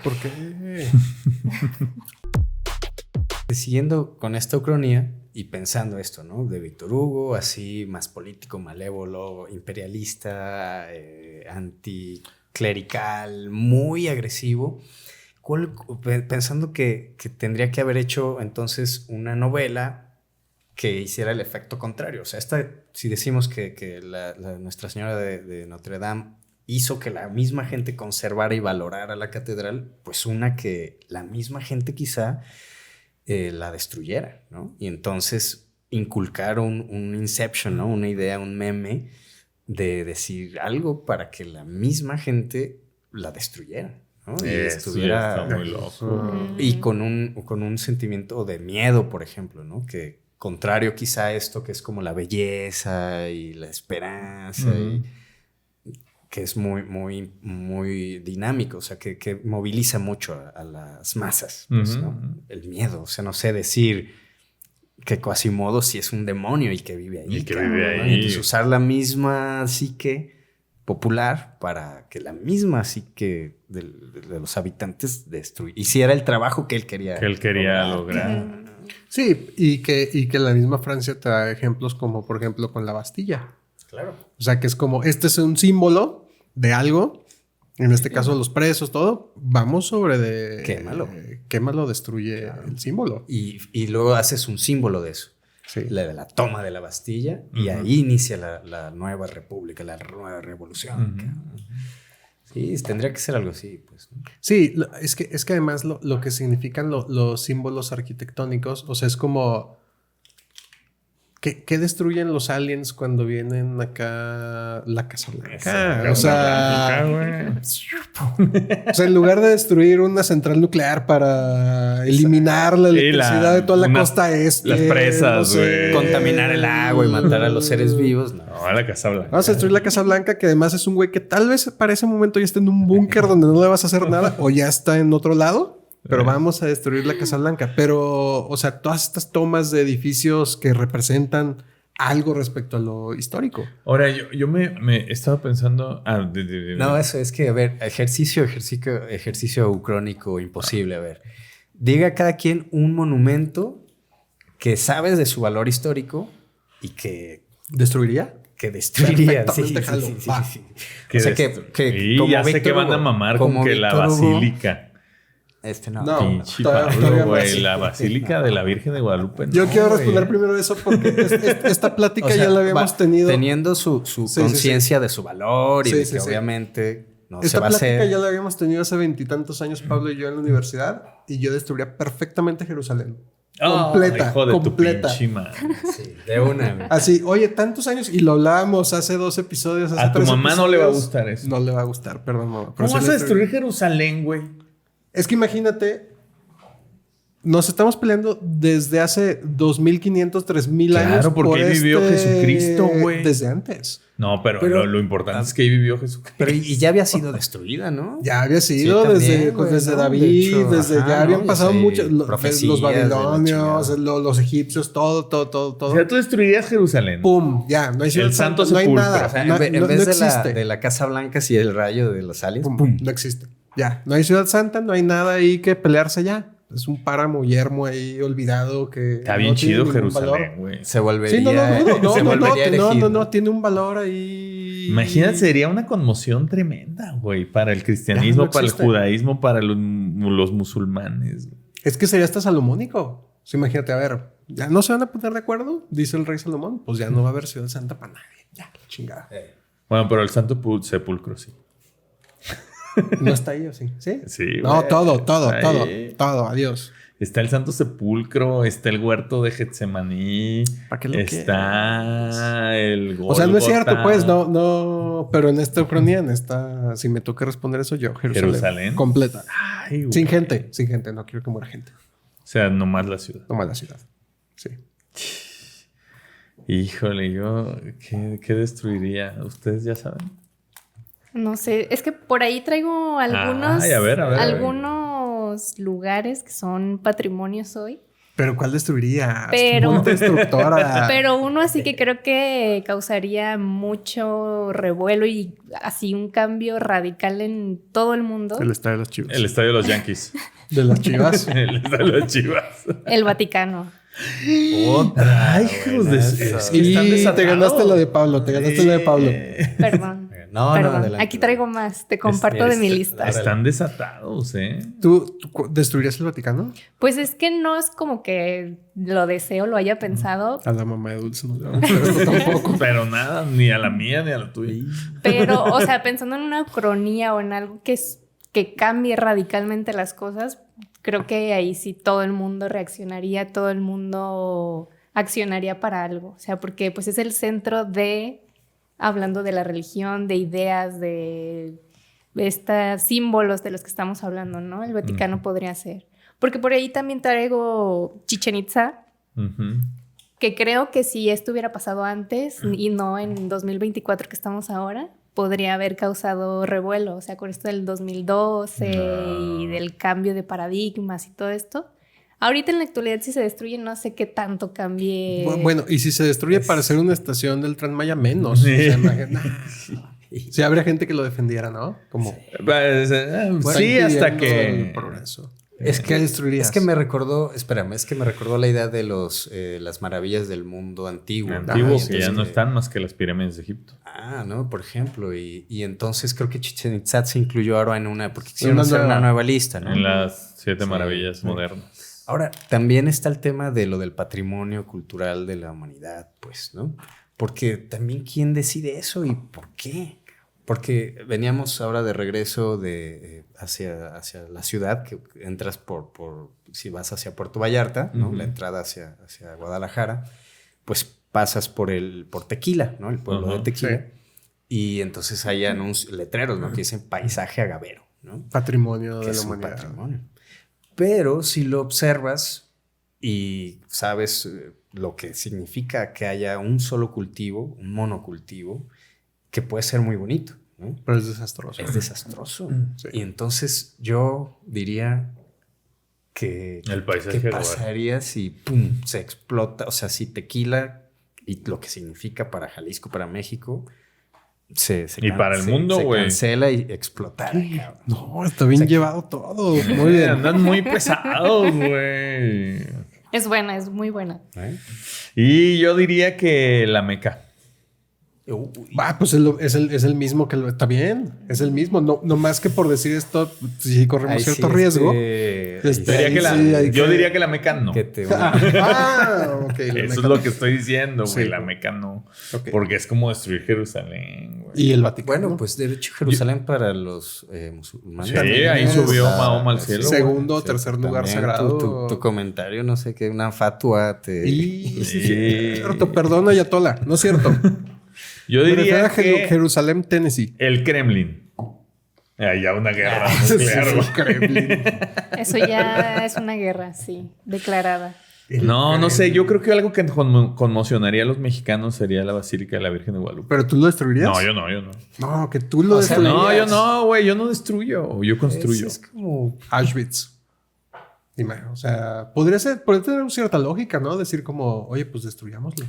Speaker 2: ¿Por qué?
Speaker 3: Siguiendo con esta ucronía y pensando esto, ¿no? De Víctor Hugo, así más político, malévolo, imperialista, anticlerical, muy agresivo. Pensando que tendría que haber hecho entonces una novela que hiciera el efecto contrario. O sea, si decimos que Nuestra Señora de Notre Dame hizo que la misma gente conservara y valorara la catedral, pues una que la misma gente quizá la destruyera, ¿no? Y entonces inculcar un inception, ¿no? Una idea, un meme de decir algo para que la misma gente la destruyera, ¿no? Y estuviera
Speaker 1: está muy loco.
Speaker 3: y con un sentimiento de miedo, por ejemplo, ¿no? Que contrario quizá a esto que es como la belleza y la esperanza y que es muy, muy, muy dinámico, o sea, que moviliza mucho a las masas, pues, ¿no? El miedo, o sea, no sé decir que Quasimodo sí es un demonio y que vive ahí.
Speaker 1: Y que
Speaker 3: cabrón,
Speaker 1: vive
Speaker 3: ¿no?
Speaker 1: ahí.
Speaker 3: Y entonces usar la misma psique popular para que la misma psique de los habitantes hiciera el trabajo que él quería.
Speaker 1: Lograr.
Speaker 2: Sí, y que la misma Francia trae ejemplos como, por ejemplo, con la Bastilla.
Speaker 3: Claro.
Speaker 2: O sea, que es como, este es un símbolo de algo. En este caso, los presos, todo. Vamos sobre de... Quémalo, destruye el símbolo.
Speaker 3: Y luego haces un símbolo de eso.
Speaker 2: Sí.
Speaker 3: La toma de la Bastilla. Y ahí inicia la nueva república, la nueva revolución. Sí, tendría que ser algo así, pues, ¿no?
Speaker 2: Sí, es que además lo que significan los símbolos arquitectónicos, o sea, es como... ¿Qué destruyen los aliens cuando vienen acá la Casa Blanca? O sea, en lugar de destruir una central nuclear para eliminar la electricidad de toda la costa este,
Speaker 1: las presas, güey.
Speaker 3: Contaminar el agua y matar a los seres vivos. No,
Speaker 1: la Casa Blanca.
Speaker 2: Vamos a destruir la Casa Blanca, que además es un güey que tal vez para ese momento ya está en un búnker donde no le vas a hacer nada o ya está en otro lado. Pero vamos a destruir la Casa Blanca. Pero, o sea, todas estas tomas de edificios que representan algo respecto a lo histórico.
Speaker 1: Ahora, yo me estaba pensando...
Speaker 3: No, eso es que, a ver, ejercicio ucrónico imposible. A ver, diga cada quien un monumento que sabes de su valor histórico y que...
Speaker 2: ¿Destruiría?
Speaker 3: Que destruiría. Sí.
Speaker 1: Que
Speaker 3: o sea,
Speaker 1: y
Speaker 3: como
Speaker 1: ya sé
Speaker 3: Víctor
Speaker 1: que van a
Speaker 3: Hugo,
Speaker 1: mamar con que la
Speaker 3: Víctor Hugo,
Speaker 1: basílica...
Speaker 2: No,
Speaker 1: Pinche
Speaker 2: todavía
Speaker 1: Pablo, güey.
Speaker 2: más.
Speaker 1: La Basílica de la Virgen de Guadalupe.
Speaker 2: Yo quiero
Speaker 1: güey.
Speaker 2: responder primero eso porque esta plática
Speaker 3: o sea,
Speaker 2: ya la habíamos tenido.
Speaker 3: Teniendo su conciencia de su valor y de que
Speaker 2: sí.
Speaker 3: obviamente no
Speaker 2: Esta
Speaker 3: se va a hacer.
Speaker 2: plática ya la habíamos tenido hace 20 y tantos años, Pablo y yo, en la universidad, y yo destruiría perfectamente Jerusalén. Completa,
Speaker 1: hijo de
Speaker 2: completa.
Speaker 1: tu pinche madre.
Speaker 3: Sí, de una.
Speaker 2: Así, oye, tantos años, y lo hablábamos hace 2 episodios. Hace
Speaker 1: A tu
Speaker 2: 3
Speaker 1: mamá no le va a gustar eso.
Speaker 2: No le va a gustar, perdón, mamá.
Speaker 1: ¿Cómo vas a destruir Jerusalén, güey?
Speaker 2: Es que imagínate, nos estamos peleando desde hace 2500, 3000 años.
Speaker 1: Claro, porque ahí vivió Jesucristo, güey.
Speaker 2: Desde antes.
Speaker 1: No, pero lo importante es que ahí vivió Jesucristo.
Speaker 3: Pero y ya había sido destruida, ¿no?
Speaker 2: Ya había sido
Speaker 3: Sí, también,
Speaker 2: desde
Speaker 3: ¿no?
Speaker 2: David,
Speaker 3: De hecho,
Speaker 2: ya habían
Speaker 3: ¿no?
Speaker 2: pasado
Speaker 3: Sí,
Speaker 2: muchos,
Speaker 3: profecías
Speaker 2: los
Speaker 3: de la
Speaker 2: babilonios,
Speaker 3: chingada.
Speaker 2: los egipcios, todo.
Speaker 1: O sea, tú destruirías Jerusalén.
Speaker 2: ¡Pum! Ya, no hay ciudad
Speaker 1: El Santo
Speaker 2: santa, no hay
Speaker 1: Sepulcro.
Speaker 2: nada.
Speaker 3: O sea,
Speaker 2: no
Speaker 3: en vez
Speaker 2: existe.
Speaker 3: de la Casa Blanca, sí, el rayo de los aliens.
Speaker 2: ¡Pum! No existe. Ya, no hay ciudad santa, no hay nada ahí que pelearse ya. Es un páramo yermo ahí olvidado que
Speaker 1: Está bien
Speaker 2: no tiene
Speaker 1: chido
Speaker 2: ningún valor.
Speaker 1: Jerusalén, güey.
Speaker 3: Se volvería.
Speaker 2: Sí,
Speaker 3: se volvería
Speaker 2: no,
Speaker 3: elegir,
Speaker 2: tiene un valor ahí
Speaker 1: Imagínate, sería una conmoción tremenda, güey, para el cristianismo,
Speaker 2: no
Speaker 1: para el
Speaker 2: existe.
Speaker 1: judaísmo, para los musulmanes.
Speaker 2: Es que sería hasta salomónico. O sea, imagínate, a ver, ya no se van a poner de acuerdo, dice el rey Salomón, pues ya no va a haber ciudad santa para nadie. Ya, chingada.
Speaker 1: Bueno, pero el Santo Sepulcro sí.
Speaker 2: No está ahí, ¿o sí? ¿Sí?
Speaker 1: Sí,
Speaker 2: No,
Speaker 1: güey,
Speaker 2: todo,
Speaker 1: está ahí.
Speaker 2: adiós.
Speaker 1: Está el Santo Sepulcro, está el huerto de Getsemaní,
Speaker 2: ¿Para qué lo
Speaker 1: está el
Speaker 2: O sea, no es cierto,
Speaker 1: Gólgota.
Speaker 2: pues, no, pero en esta Ucrania, si me toca responder eso, yo,
Speaker 1: Jerusalén.
Speaker 2: completa.
Speaker 1: Ay, güey.
Speaker 2: Sin gente, no quiero que muera gente.
Speaker 1: O sea, nomás la ciudad.
Speaker 2: Nomás la ciudad. Sí.
Speaker 1: Híjole, yo, ¿qué destruiría? ¿Ustedes ya saben?
Speaker 5: No sé, es que por ahí traigo algunos,
Speaker 1: Ay, a ver.
Speaker 5: algunos lugares que son patrimonios hoy.
Speaker 2: Pero ¿cuál destruiría?
Speaker 5: Pero-
Speaker 2: Muy destructora.
Speaker 5: Pero uno así que creo que causaría mucho revuelo y así un cambio radical en todo el mundo.
Speaker 2: El estadio de los Chivas.
Speaker 1: El estadio de los Yankees.
Speaker 2: De las Chivas.
Speaker 1: El estadio de los Chivas.
Speaker 5: El Vaticano.
Speaker 3: Otra.
Speaker 1: Ay, hijos de...
Speaker 3: buenazo.
Speaker 1: Es que están
Speaker 2: Y te
Speaker 1: desatados.
Speaker 2: ganaste la de Pablo,
Speaker 5: Perdón.
Speaker 3: No,
Speaker 5: Perdón.
Speaker 3: adelante.
Speaker 5: Aquí traigo más. Te comparto de mi lista.
Speaker 1: Están desatados, ¿eh?
Speaker 2: ¿Tú destruirías el Vaticano?
Speaker 5: Pues es que no es como que lo deseo, lo haya pensado,
Speaker 2: A la mamá de Dulce no le vamos a hacer esto tampoco.
Speaker 1: Pero nada, ni a la mía ni a la tuya.
Speaker 5: pero, o sea, pensando en una ucronía o en algo que cambie radicalmente las cosas, creo que ahí sí todo el mundo reaccionaría, todo el mundo accionaría para algo. O sea, porque pues es el centro hablando de la religión, de ideas, de estos símbolos de los que estamos hablando, ¿no? El Vaticano podría ser. Porque por ahí también traigo Chichén Itzá,
Speaker 1: Ujú.
Speaker 5: que creo que si esto hubiera pasado antes y no en 2024 que estamos ahora, podría haber causado revuelo. O sea, con esto del 2012 y del cambio de paradigmas y todo esto. Ahorita en la actualidad si se destruye no sé qué tanto cambie.
Speaker 2: Bueno, y si se destruye para ser una estación del Tren Maya, menos.
Speaker 1: Sí.
Speaker 2: O sea, sí, habría gente que lo defendiera, ¿no? Como...
Speaker 1: Pues, sí, hasta
Speaker 2: impidiendo
Speaker 1: que...
Speaker 2: el progreso. Es que destruirías.
Speaker 3: Es que me recordó la idea de las maravillas del mundo antiguo.
Speaker 1: Antiguo,
Speaker 3: ¿no?
Speaker 1: que ya no están más que las pirámides de Egipto.
Speaker 3: ¿No? Por ejemplo. Y entonces creo que Chichén Itzá se incluyó ahora en una... Porque quisieron
Speaker 2: Una
Speaker 3: hacer
Speaker 2: nueva.
Speaker 3: una nueva lista, ¿no?
Speaker 1: En las 7
Speaker 3: Sí.
Speaker 1: maravillas modernas.
Speaker 3: Ahora, también está el tema de lo del patrimonio cultural de la humanidad, pues, ¿no? Porque también quién decide eso y por qué. Porque veníamos ahora de regreso hacia la ciudad, que entras si vas hacia Puerto Vallarta, ¿no? La entrada hacia Guadalajara, pues pasas por Tequila, ¿no? El pueblo de Tequila.
Speaker 2: Sí.
Speaker 3: Y entonces hay letreros, ¿no? Que dicen paisaje agavero, ¿no?
Speaker 2: Patrimonio
Speaker 3: Que
Speaker 2: de
Speaker 3: es
Speaker 2: la
Speaker 3: un
Speaker 2: humanidad.
Speaker 3: patrimonio. Pero si lo observas y sabes lo que significa que haya un solo cultivo, un monocultivo, que puede ser muy bonito, ¿no?
Speaker 2: Pero es desastroso.
Speaker 3: Es desastroso.
Speaker 2: Sí.
Speaker 3: Y entonces yo diría que
Speaker 1: El paisaje
Speaker 3: ¿qué
Speaker 1: global.
Speaker 3: pasaría si pum, se explota? O sea, si Tequila y lo que significa para Jalisco, para México,
Speaker 1: Y para el mundo, güey.
Speaker 3: se cancela y explotara, cabrón.
Speaker 2: No, está bien llevado todo. Muy bien.
Speaker 1: Andan muy pesados, güey.
Speaker 5: Es buena, es muy buena.
Speaker 3: ¿Eh?
Speaker 1: Y yo diría que la Meca.
Speaker 2: Pues es el mismo que está bien. Es el mismo. No más que por decir esto, si corremos
Speaker 3: Ahí
Speaker 2: cierto
Speaker 3: sí,
Speaker 2: riesgo.
Speaker 1: Diría que
Speaker 2: hay
Speaker 1: yo
Speaker 2: que-
Speaker 1: diría que la Meca no.
Speaker 3: Que te
Speaker 2: Ok. la
Speaker 1: Eso
Speaker 2: Meca.
Speaker 1: es lo que estoy diciendo, güey.
Speaker 2: Sí.
Speaker 1: La Meca no.
Speaker 2: Ok.
Speaker 1: Porque es como destruir Jerusalén, güey.
Speaker 2: Y el Vaticano.
Speaker 3: Bueno, pues de hecho Jerusalén para los musulmanes.
Speaker 1: Sí,
Speaker 2: también
Speaker 1: ahí
Speaker 2: es
Speaker 1: subió
Speaker 2: la-
Speaker 1: Mahoma al cielo. güey.
Speaker 2: Segundo o tercer lugar
Speaker 3: también
Speaker 2: sagrado.
Speaker 3: Tu comentario, no sé qué, una fatua te...
Speaker 2: Y
Speaker 1: Sí.
Speaker 2: es cierto, perdona, Ayatola. No es cierto.
Speaker 1: Yo
Speaker 2: Me refiero
Speaker 1: diría
Speaker 2: a
Speaker 1: que
Speaker 2: Jerusalén, Tennessee.
Speaker 1: el Kremlin. Ya una guerra
Speaker 2: Sí,
Speaker 1: nuclear, güey.
Speaker 2: Kremlin.
Speaker 5: Eso ya es una guerra, sí, declarada.
Speaker 1: No sé. Yo creo que algo que conmocionaría a los mexicanos sería la Basílica de la Virgen de Guadalupe.
Speaker 2: ¿Pero tú lo destruirías?
Speaker 1: No, yo no.
Speaker 2: No, que tú lo
Speaker 3: O sea,
Speaker 2: destruirías.
Speaker 1: No, yo no, güey. Yo no destruyo. Yo construyo.
Speaker 3: Es como...
Speaker 2: Auschwitz. Dime, o sea, podría tener cierta lógica, ¿no? Decir como, oye, pues destruyámoslo.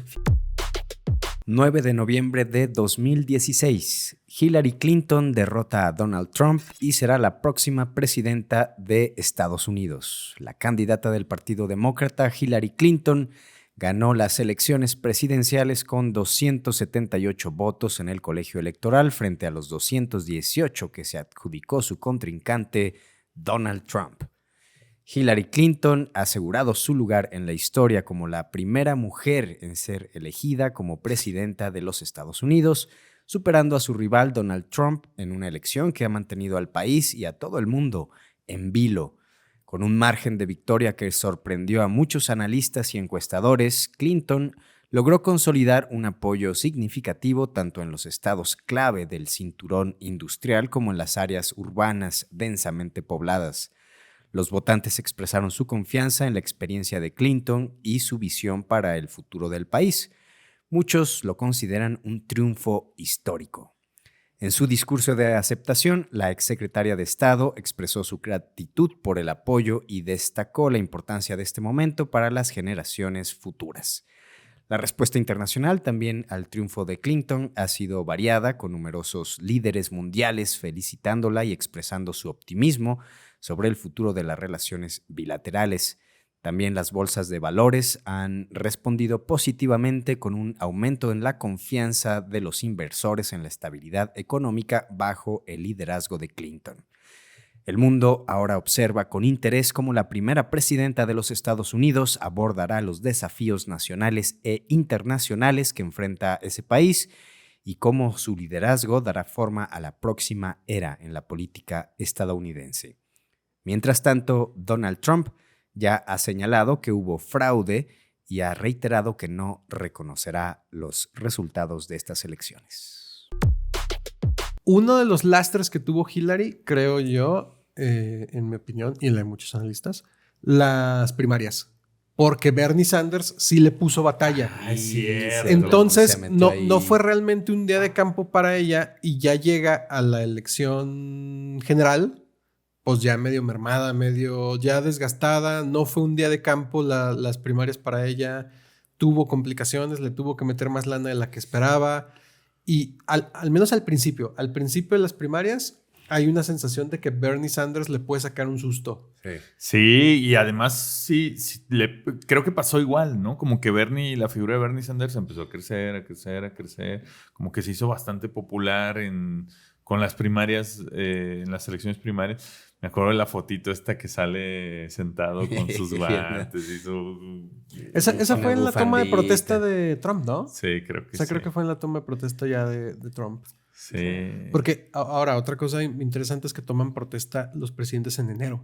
Speaker 3: 9 de noviembre de 2016. Hillary Clinton derrota a Donald Trump y será la próxima presidenta de Estados Unidos. La candidata del Partido Demócrata, Hillary Clinton, ganó las elecciones presidenciales con 278 votos en el colegio electoral frente a los 218 que se adjudicó su contrincante Donald Trump. Hillary Clinton ha asegurado su lugar en la historia como la primera mujer en ser elegida como presidenta de los Estados Unidos, superando a su rival Donald Trump en una elección que ha mantenido al país y a todo el mundo en vilo. Con un margen de victoria que sorprendió a muchos analistas y encuestadores, Clinton logró consolidar un apoyo significativo tanto en los estados clave del cinturón industrial como en las áreas urbanas densamente pobladas. Los votantes expresaron su confianza en la experiencia de Clinton y su visión para el futuro del país. Muchos lo consideran un triunfo histórico. En su discurso de aceptación, la exsecretaria de Estado expresó su gratitud por el apoyo y destacó la importancia de este momento para las generaciones futuras. La respuesta internacional también al triunfo de Clinton ha sido variada, con numerosos líderes mundiales felicitándola y expresando su optimismo sobre el futuro de las relaciones bilaterales. También las bolsas de valores han respondido positivamente con un aumento en la confianza de los inversores en la estabilidad económica bajo el liderazgo de Clinton. El mundo ahora observa con interés cómo la primera presidenta de los Estados Unidos abordará los desafíos nacionales e internacionales que enfrenta ese país y cómo su liderazgo dará forma a la próxima era en la política estadounidense. Mientras tanto, Donald Trump ya ha señalado que hubo fraude y ha reiterado que no reconocerá los resultados de estas elecciones.
Speaker 2: Uno de los lastres que tuvo Hillary, creo yo, en mi opinión, y la de muchos analistas, las primarias. Porque Bernie Sanders sí le puso batalla.
Speaker 1: Ay, cierto.
Speaker 2: Entonces, no fue realmente un día de campo para ella y ya llega a la elección general, pues ya medio mermada, medio ya desgastada. No fue un día de campo las primarias para ella. Tuvo complicaciones, le tuvo que meter más lana de la que esperaba. Y al menos al principio de las primarias, hay una sensación de que Bernie Sanders le puede sacar un susto.
Speaker 1: Sí, y además sí creo que pasó igual, ¿no? Como que la figura de Bernie Sanders empezó a crecer. Como que se hizo bastante popular con las primarias, en las elecciones primarias. Me acuerdo de la fotito esta que sale sentado con sus guantes y su...
Speaker 2: Esa fue en la toma de protesta de Trump, ¿no?
Speaker 1: Sí, creo que sí.
Speaker 2: Creo que fue en la toma de protesta ya de Trump.
Speaker 1: Sí.
Speaker 2: Porque ahora, otra cosa interesante es que toman protesta los presidentes en enero.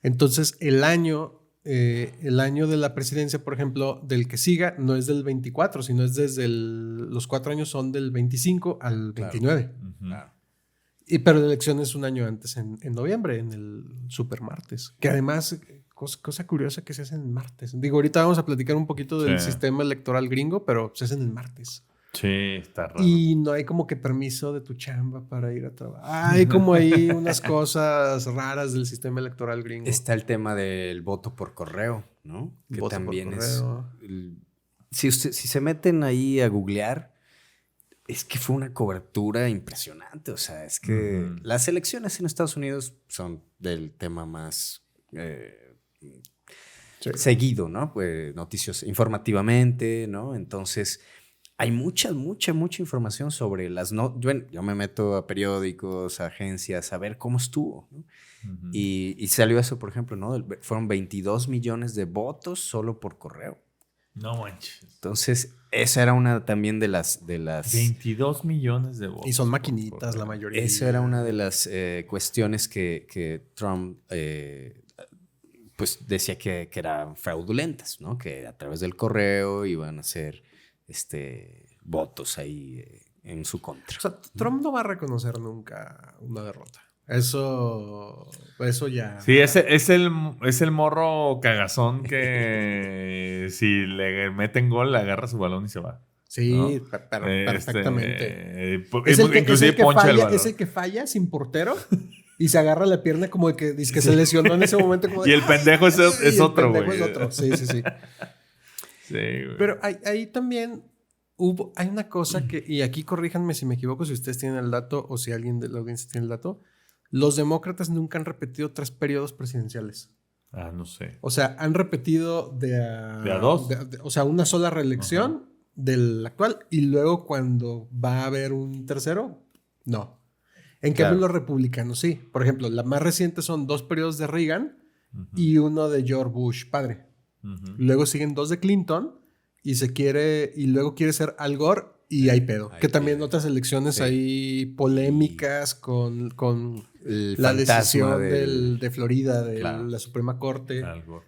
Speaker 2: Entonces, el año de la presidencia, por ejemplo, del que siga, no es del 24, sino es desde los 4 años son del 25 al 29.
Speaker 3: Claro.
Speaker 2: Pero la elección es un año antes, en noviembre, en el supermartes. Que además, cosa curiosa que se hace en martes. Digo, ahorita vamos a platicar un poquito del sistema electoral gringo, pero se hace en el martes.
Speaker 1: Sí, está raro.
Speaker 2: Y no hay como que permiso de tu chamba para ir a trabajar. Hay como ahí unas cosas raras del sistema electoral gringo.
Speaker 3: Está el tema del voto por correo, ¿no? Que
Speaker 2: Voto
Speaker 3: también
Speaker 2: por correo.
Speaker 3: Si se meten ahí a googlear, es que fue una cobertura impresionante. O sea, es que las elecciones en Estados Unidos son del tema más seguido, ¿no? Pues noticias informativamente, ¿no? Entonces, hay mucha información sobre las... Yo me meto a periódicos, a agencias, a ver cómo estuvo, ¿no? Y salió eso, por ejemplo, ¿no? Fueron 22 millones de votos solo por correo.
Speaker 1: No manches.
Speaker 3: Entonces, esa era una también de las
Speaker 1: 22 millones de votos.
Speaker 2: Y son maquinitas la mayoría.
Speaker 3: Esa era una de las cuestiones que Trump pues decía que eran fraudulentas, ¿no? Que a través del correo iban a hacer votos ahí en su contra.
Speaker 2: O sea, Trump no va a reconocer nunca una derrota. Eso ya...
Speaker 1: Sí, es el morro cagazón que si le meten gol, le agarra su balón y se va.
Speaker 2: Sí,
Speaker 1: ¿no?
Speaker 2: Perfectamente.
Speaker 1: Inclusive poncha el balón.
Speaker 2: Es el que falla sin portero y se agarra la pierna como de que dice que se lesionó en ese momento. Como de,
Speaker 1: y el pendejo es otro, güey.
Speaker 2: Es otro, sí.
Speaker 1: Sí, güey.
Speaker 2: Pero ahí también hay una cosa que, y aquí corríjanme si me equivoco, si ustedes tienen el dato o si alguien de la audiencia tiene el dato. Los demócratas nunca han repetido 3 periodos presidenciales.
Speaker 1: No sé.
Speaker 2: O sea, han repetido de a
Speaker 1: 2.
Speaker 2: O sea, una sola reelección del actual y luego cuando va a haber un tercero, no. En cambio, los republicanos sí. Por ejemplo, la más reciente son 2 periodos de Reagan y uno de George Bush padre. Luego siguen 2 de Clinton y luego quiere ser Al Gore y hay pedo. Que también otras elecciones hay polémicas con la decisión de Florida, de la Suprema Corte,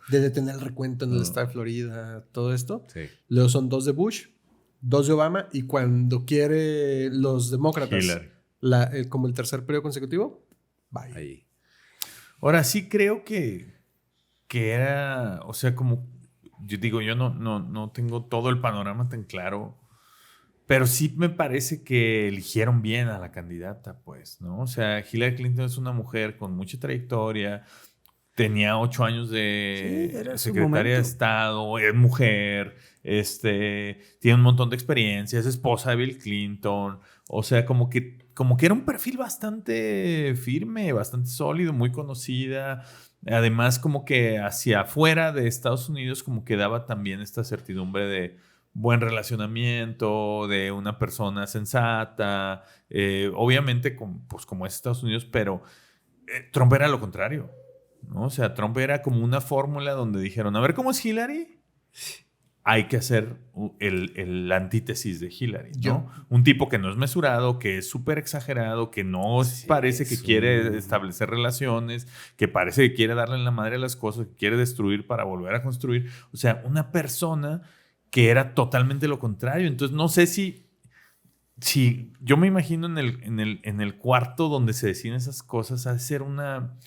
Speaker 2: de detener el recuento en el estado de Florida, todo esto. Sí. Luego son 2 de Bush, 2 de Obama y cuando quiere los demócratas, como el tercer periodo consecutivo, bye.
Speaker 3: Ahí.
Speaker 1: Ahora sí creo que era, o sea, como yo digo, yo no tengo todo el panorama tan claro, pero sí me parece que eligieron bien a la candidata, pues, ¿no? O sea, Hillary Clinton es una mujer con mucha trayectoria, tenía 8 años de secretaria de Estado, es mujer, tiene un montón de experiencia, es esposa de Bill Clinton, o sea, como que era un perfil bastante firme, bastante sólido, muy conocida. Además, como que hacia afuera de Estados Unidos, como que daba también esta certidumbre de buen relacionamiento, de una persona sensata. Obviamente, pues como es Estados Unidos, pero Trump era lo contrario, ¿no? O sea, Trump era como una fórmula donde dijeron, a ver, ¿cómo es Hillary? Hay que hacer la antítesis de Hillary, ¿no? Un tipo que no es mesurado, que es súper exagerado, que no parece que quiere establecer relaciones, que parece que quiere darle en la madre a las cosas, que quiere destruir para volver a construir. O sea, una persona que era totalmente lo contrario. Entonces, no sé si yo me imagino en el cuarto donde se deciden esas cosas, ha de ser una...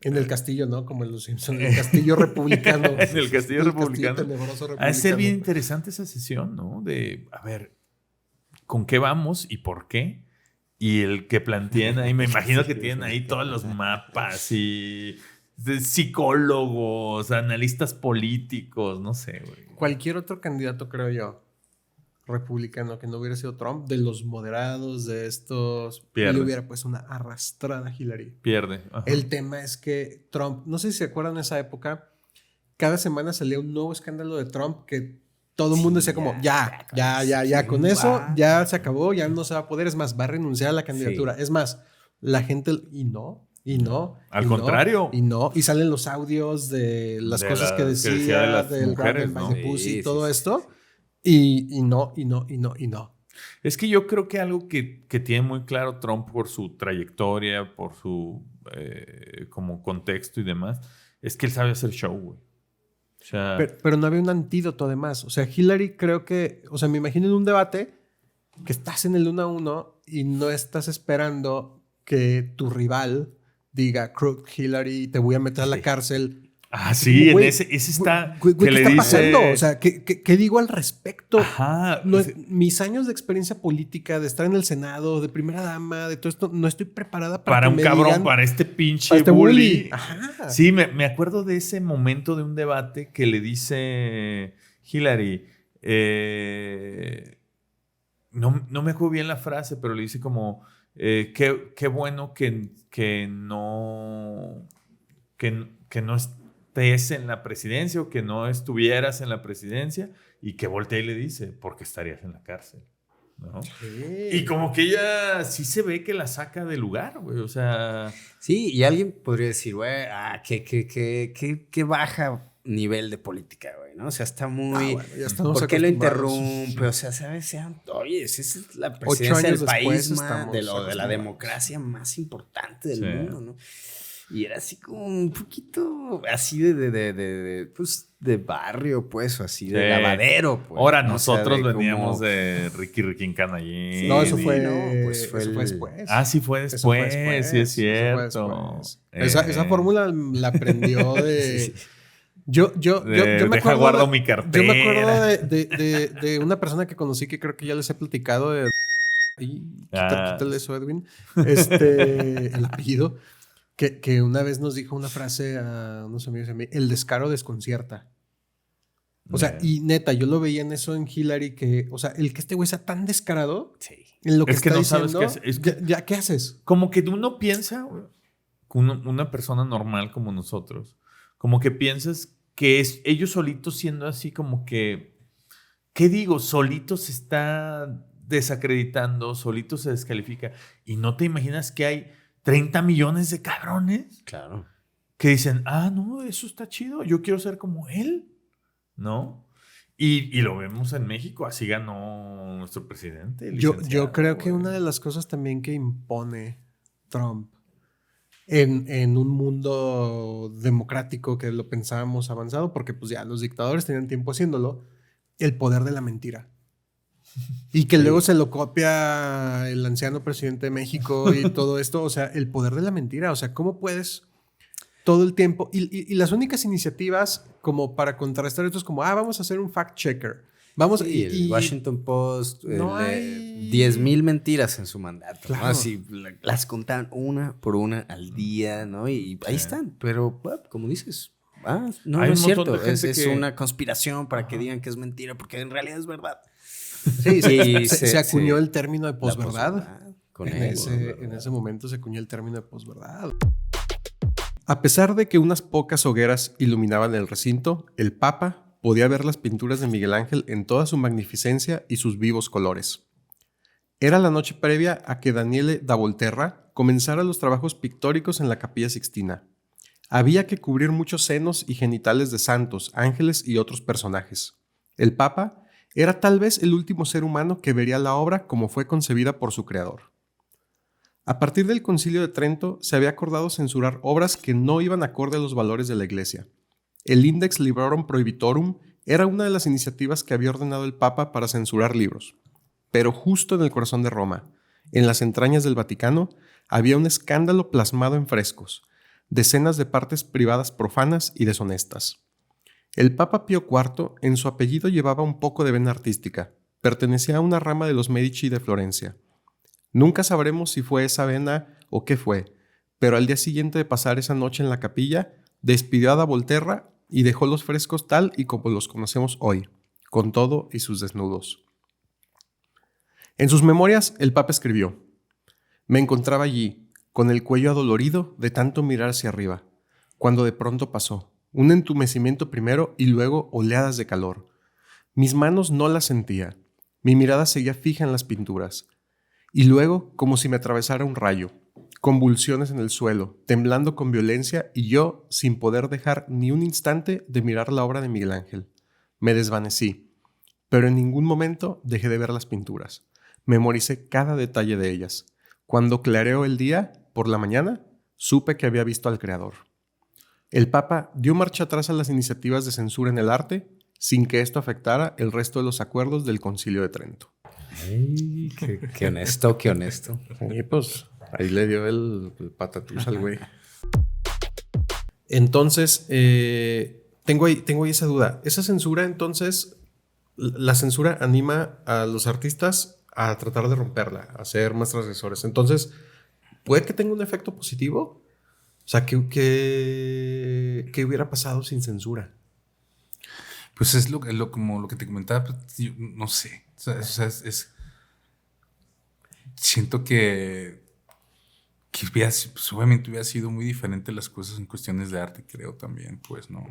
Speaker 2: En el castillo, ¿no? Como en Los Simpsons, el castillo republicano.
Speaker 1: En el castillo republicano.
Speaker 2: Republicano.
Speaker 1: Ha de ser bien interesante esa sesión, ¿no? De, a ver, ¿con qué vamos y por qué? Y el que plantean ahí, me imagino que tienen ahí todos los mapas y psicólogos, analistas políticos, no sé, güey.
Speaker 2: Cualquier otro candidato, creo yo, republicano que no hubiera sido Trump, de los moderados, de estos, le hubiera puesto una arrastrada a Hillary.
Speaker 1: Pierde. Ajá.
Speaker 2: El tema es que Trump, no sé si se acuerdan de esa época, cada semana salía un nuevo escándalo de Trump que todo el mundo decía como, ya, con eso ya se acabó, ya no se va a poder, es más, va a renunciar a la candidatura. Sí. Es más, la gente, y no.
Speaker 1: Al contrario.
Speaker 2: Y salen los audios de las cosas que decía, del
Speaker 1: mujeres,
Speaker 2: ¿no? Pussy y todo esto. Y no.
Speaker 1: Es que yo creo que algo que tiene muy claro Trump por su trayectoria, por su como contexto y demás, es que él sabe hacer show, güey. O sea,
Speaker 2: pero no había un antídoto además. O sea, Hillary creo que... O sea, me imagino en un debate que estás en el 1-1 y no estás esperando que tu rival diga, Crook, Hillary, te voy a meter a la cárcel...
Speaker 1: Sí, en ese está...
Speaker 2: ¿Qué está pasando? O sea, ¿qué digo al respecto?
Speaker 1: Ajá.
Speaker 2: Mis años de experiencia política, de estar en el Senado, de primera dama, de todo esto, no estoy preparada para
Speaker 1: un cabrón, para este pinche bully. Ajá. Sí, me acuerdo de ese momento de un debate que le dice Hillary, no me acuerdo bien la frase, pero le dice como, qué bueno que no estés en la presidencia o que no estuvieras en la presidencia, y que voltea y le dice, porque estarías en la cárcel, ¿no? Sí. Y como que ella sí se ve que la saca del lugar, güey, o sea...
Speaker 3: Sí, y alguien podría decir, güey, qué baja nivel de política, güey, ¿no? O sea, está muy... ¿Por qué lo interrumpe? O sea, ¿sabes? Oye, esa es la presidencia del país de la democracia más importante del mundo, ¿no? Y era así como un poquito así de barrio, pues, o así de lavadero, pues.
Speaker 1: Ahora nosotros veníamos de Ricky Canallín.
Speaker 2: No, eso fue
Speaker 1: después. Sí fue después, sí es cierto.
Speaker 2: Esa fórmula la aprendió de... Yo me acuerdo,
Speaker 1: guardo mi cartera.
Speaker 2: Yo me acuerdo de una persona que conocí que creo que ya les he platicado de... Quítale eso, Edwin. El apellido. Que una vez nos dijo una frase a unos amigos a mí, el descaro desconcierta. O sea, y neta, yo lo veía en eso en Hillary, que, o sea, el que este güey sea tan descarado en lo que está diciendo,
Speaker 1: sabes qué hacer.
Speaker 2: ¿Ya qué haces?
Speaker 1: Como que uno piensa, una persona normal como nosotros, como que piensas que es ellos solitos siendo así como que, ¿qué digo? Solitos se está desacreditando, solitos se descalifica. Y no te imaginas que hay 30 millones de cabrones.
Speaker 3: Claro.
Speaker 1: Que dicen, no, eso está chido, yo quiero ser como él, ¿no? Y lo vemos en México, así ganó nuestro presidente.
Speaker 2: Yo creo que una de las cosas también que impone Trump en un mundo democrático que lo pensábamos avanzado, porque pues ya los dictadores tenían tiempo haciéndolo, el poder de la mentira. Y que luego se lo copia el anciano presidente de México y todo esto, o sea, el poder de la mentira, o sea, ¿cómo puedes todo el tiempo? Y las únicas iniciativas como para contrastar esto es como, vamos a hacer un fact checker. Vamos,
Speaker 3: el Washington Post,
Speaker 2: no hay
Speaker 3: 10,000 mentiras en su mandato.
Speaker 2: Claro.
Speaker 3: ¿No? Así las contaban una por una al día, ¿no? Y ahí están. Pero, como dices, no
Speaker 1: Hay
Speaker 3: es
Speaker 1: un montón
Speaker 3: cierto.
Speaker 1: de gente
Speaker 3: Es
Speaker 1: que...
Speaker 3: una conspiración para que digan que es mentira, porque en realidad es verdad.
Speaker 2: Sí, se acuñó el término de posverdad. En
Speaker 3: ¿verdad?
Speaker 2: ese momento se acuñó el término de posverdad. A pesar de que unas pocas hogueras iluminaban el recinto, el Papa podía ver las pinturas de Miguel Ángel en toda su magnificencia y sus vivos colores. Era la noche previa a que Daniele da Volterra comenzara los trabajos pictóricos en la Capilla Sixtina. Había que cubrir muchos senos y genitales de santos, ángeles y otros personajes. El Papa era tal vez el último ser humano que vería la obra como fue concebida por su creador. A partir del Concilio de Trento se había acordado censurar obras que no iban acorde a los valores de la Iglesia. El Index Librorum Prohibitorum era una de las iniciativas que había ordenado el Papa para censurar libros. Pero justo en el corazón de Roma, en las entrañas del Vaticano, había un escándalo plasmado en frescos, decenas de partes privadas profanas y deshonestas. El Papa Pío IV en su apellido llevaba un poco de vena artística, pertenecía a una rama de los Medici de Florencia. Nunca sabremos si fue esa vena o qué fue, pero al día siguiente de pasar esa noche en la capilla, despidió a da Volterra y dejó los frescos tal y como los conocemos hoy, con todo y sus desnudos. En sus memorias, el Papa escribió: «Me encontraba allí, con el cuello adolorido de tanto mirar hacia arriba, cuando de pronto pasó, un entumecimiento primero y luego oleadas de calor. Mis manos no las sentía, mi mirada seguía fija en las pinturas, y luego como si me atravesara un rayo, convulsiones en el suelo, temblando con violencia y yo sin poder dejar ni un instante de mirar la obra de Miguel Ángel. Me desvanecí, pero en ningún momento dejé de ver las pinturas. Memoricé cada detalle de ellas. Cuando clareó el día, por la mañana, supe que había visto al Creador». El Papa dio marcha atrás a las iniciativas de censura en el arte sin que esto afectara el resto de los acuerdos del Concilio de Trento.
Speaker 3: Ay, qué honesto, qué honesto.
Speaker 2: Y pues ahí le dio el patatús al güey. Entonces, tengo ahí esa duda. Esa censura, entonces, la censura anima a los artistas a tratar de romperla, a ser más transgresores. Entonces, ¿puede que tenga un efecto positivo? O sea, ¿qué hubiera pasado sin censura?
Speaker 6: Pues es como lo que te comentaba, pues, yo no sé. O sea, siento que pues, obviamente hubiera sido muy diferente las cosas en cuestiones de arte, creo también, pues, ¿no?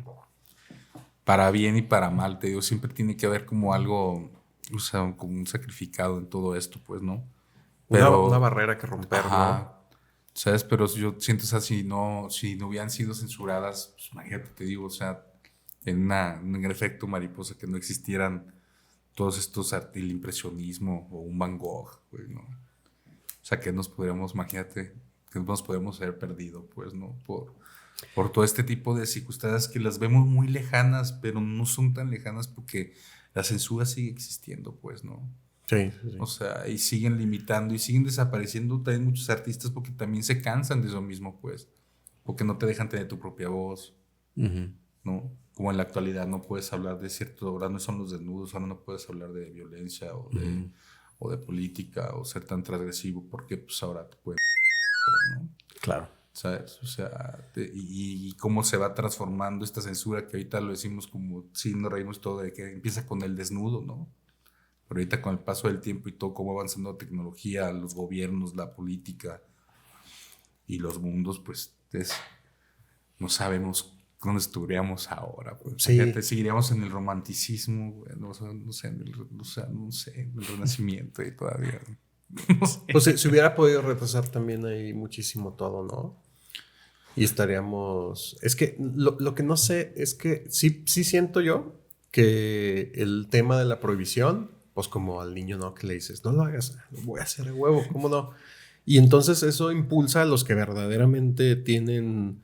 Speaker 6: Para bien y para mal, te digo, siempre tiene que haber como algo, o sea, como un sacrificado en todo esto, pues, ¿no? Pero,
Speaker 2: una barrera que romper,
Speaker 6: ajá,
Speaker 2: ¿no?
Speaker 6: ¿sabes? Pero yo siento, o sea, si no hubieran sido censuradas, pues imagínate, te digo, o sea, en un efecto mariposa, que no existieran todos estos el impresionismo o un Van Gogh, pues, ¿no? O sea, que nos podríamos, imagínate, que nos podríamos haber perdido, pues, ¿no? Por todo este tipo de circunstancias que las vemos muy lejanas, pero no son tan lejanas porque la censura sigue existiendo, pues, ¿no?
Speaker 2: Sí.
Speaker 6: O sea, y siguen limitando y siguen desapareciendo también muchos artistas porque también se cansan de eso mismo, pues. Porque no te dejan tener tu propia voz, ¿no? Como en la actualidad no puedes hablar de cierto, ahora no son los desnudos, ahora no puedes hablar de violencia o de política o ser tan transgresivo porque pues ahora te pueden, ¿no?
Speaker 3: Claro.
Speaker 6: ¿Sabes? O sea, y cómo se va transformando esta censura que ahorita lo decimos como, sí, nos reímos todo de que empieza con el desnudo, ¿no? Pero ahorita con el paso del tiempo y todo, cómo va avanzando la tecnología, los gobiernos, la política y los mundos, pues no sabemos ¿dónde estuviéramos ahora? Pues,
Speaker 2: Sí.
Speaker 6: fíjate, seguiríamos en el romanticismo, güey, no sé, en el Renacimiento y todavía. No sé.
Speaker 2: Pues se hubiera podido retrasar también ahí muchísimo todo, ¿no? Y estaríamos... Es que lo que no sé es que sí siento yo que el tema de la prohibición, pues como al niño, ¿no? Que le dices, no lo hagas, lo voy a hacer a huevo, ¿cómo no? Y entonces eso impulsa a los que verdaderamente tienen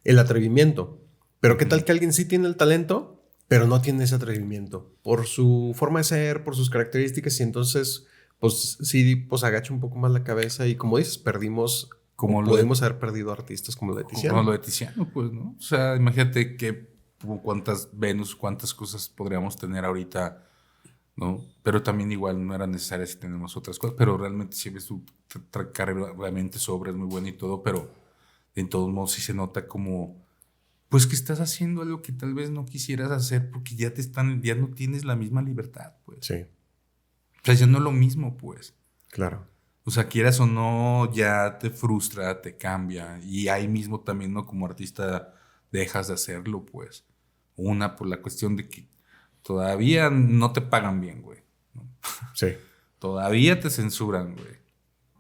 Speaker 2: el atrevimiento. Pero ¿qué tal que alguien sí tiene el talento, pero no tiene ese atrevimiento? Por su forma de ser, por sus características, y entonces, pues sí, pues agacha un poco más la cabeza y como dices, perdimos... Como podemos haber perdido artistas como lo de Tiziano.
Speaker 6: Como lo de Tiziano, pues, ¿no? O sea, imagínate cuántas Venus, cuántas cosas podríamos tener ahorita, ¿no? Pero también igual no era necesario si tenemos otras cosas, pero realmente si ves tu carrera realmente sobre, es muy buena y todo, pero en todos modos sí se nota como, pues que estás haciendo algo que tal vez no quisieras hacer porque ya no tienes la misma libertad, pues.
Speaker 2: Sí.
Speaker 6: O sea, ya no es lo mismo, pues.
Speaker 2: Claro.
Speaker 6: O sea, quieras o no, ya te frustra, te cambia. Y ahí mismo también, ¿no? Como artista dejas de hacerlo, pues. Una, por la cuestión de que todavía no te pagan bien, güey, ¿no?
Speaker 2: Sí.
Speaker 6: Todavía te censuran, güey.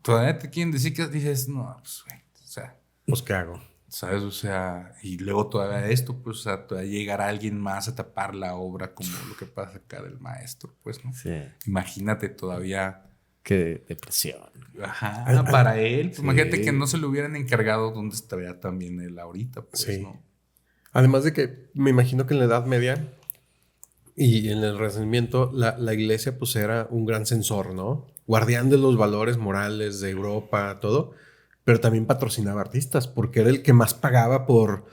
Speaker 6: Todavía te quieren decir que dices, no, pues, güey, o sea...
Speaker 2: Pues, ¿qué hago?
Speaker 6: ¿Sabes? O sea, y luego todavía esto, pues, o sea, todavía llegará alguien más a tapar la obra como lo que pasa acá del maestro, pues, ¿no?
Speaker 7: Sí.
Speaker 6: Imagínate todavía...
Speaker 7: Qué depresión.
Speaker 6: Ajá, para él. Pues
Speaker 7: sí.
Speaker 6: imagínate que no se lo hubieran encargado donde estaría también él ahorita, pues,
Speaker 2: Sí.
Speaker 6: ¿no?
Speaker 2: Además de que me imagino que en la Edad Media y en el Renacimiento la iglesia pues era un gran censor, ¿no? Guardián de los valores morales de Europa, todo, pero también patrocinaba artistas porque era el que más pagaba por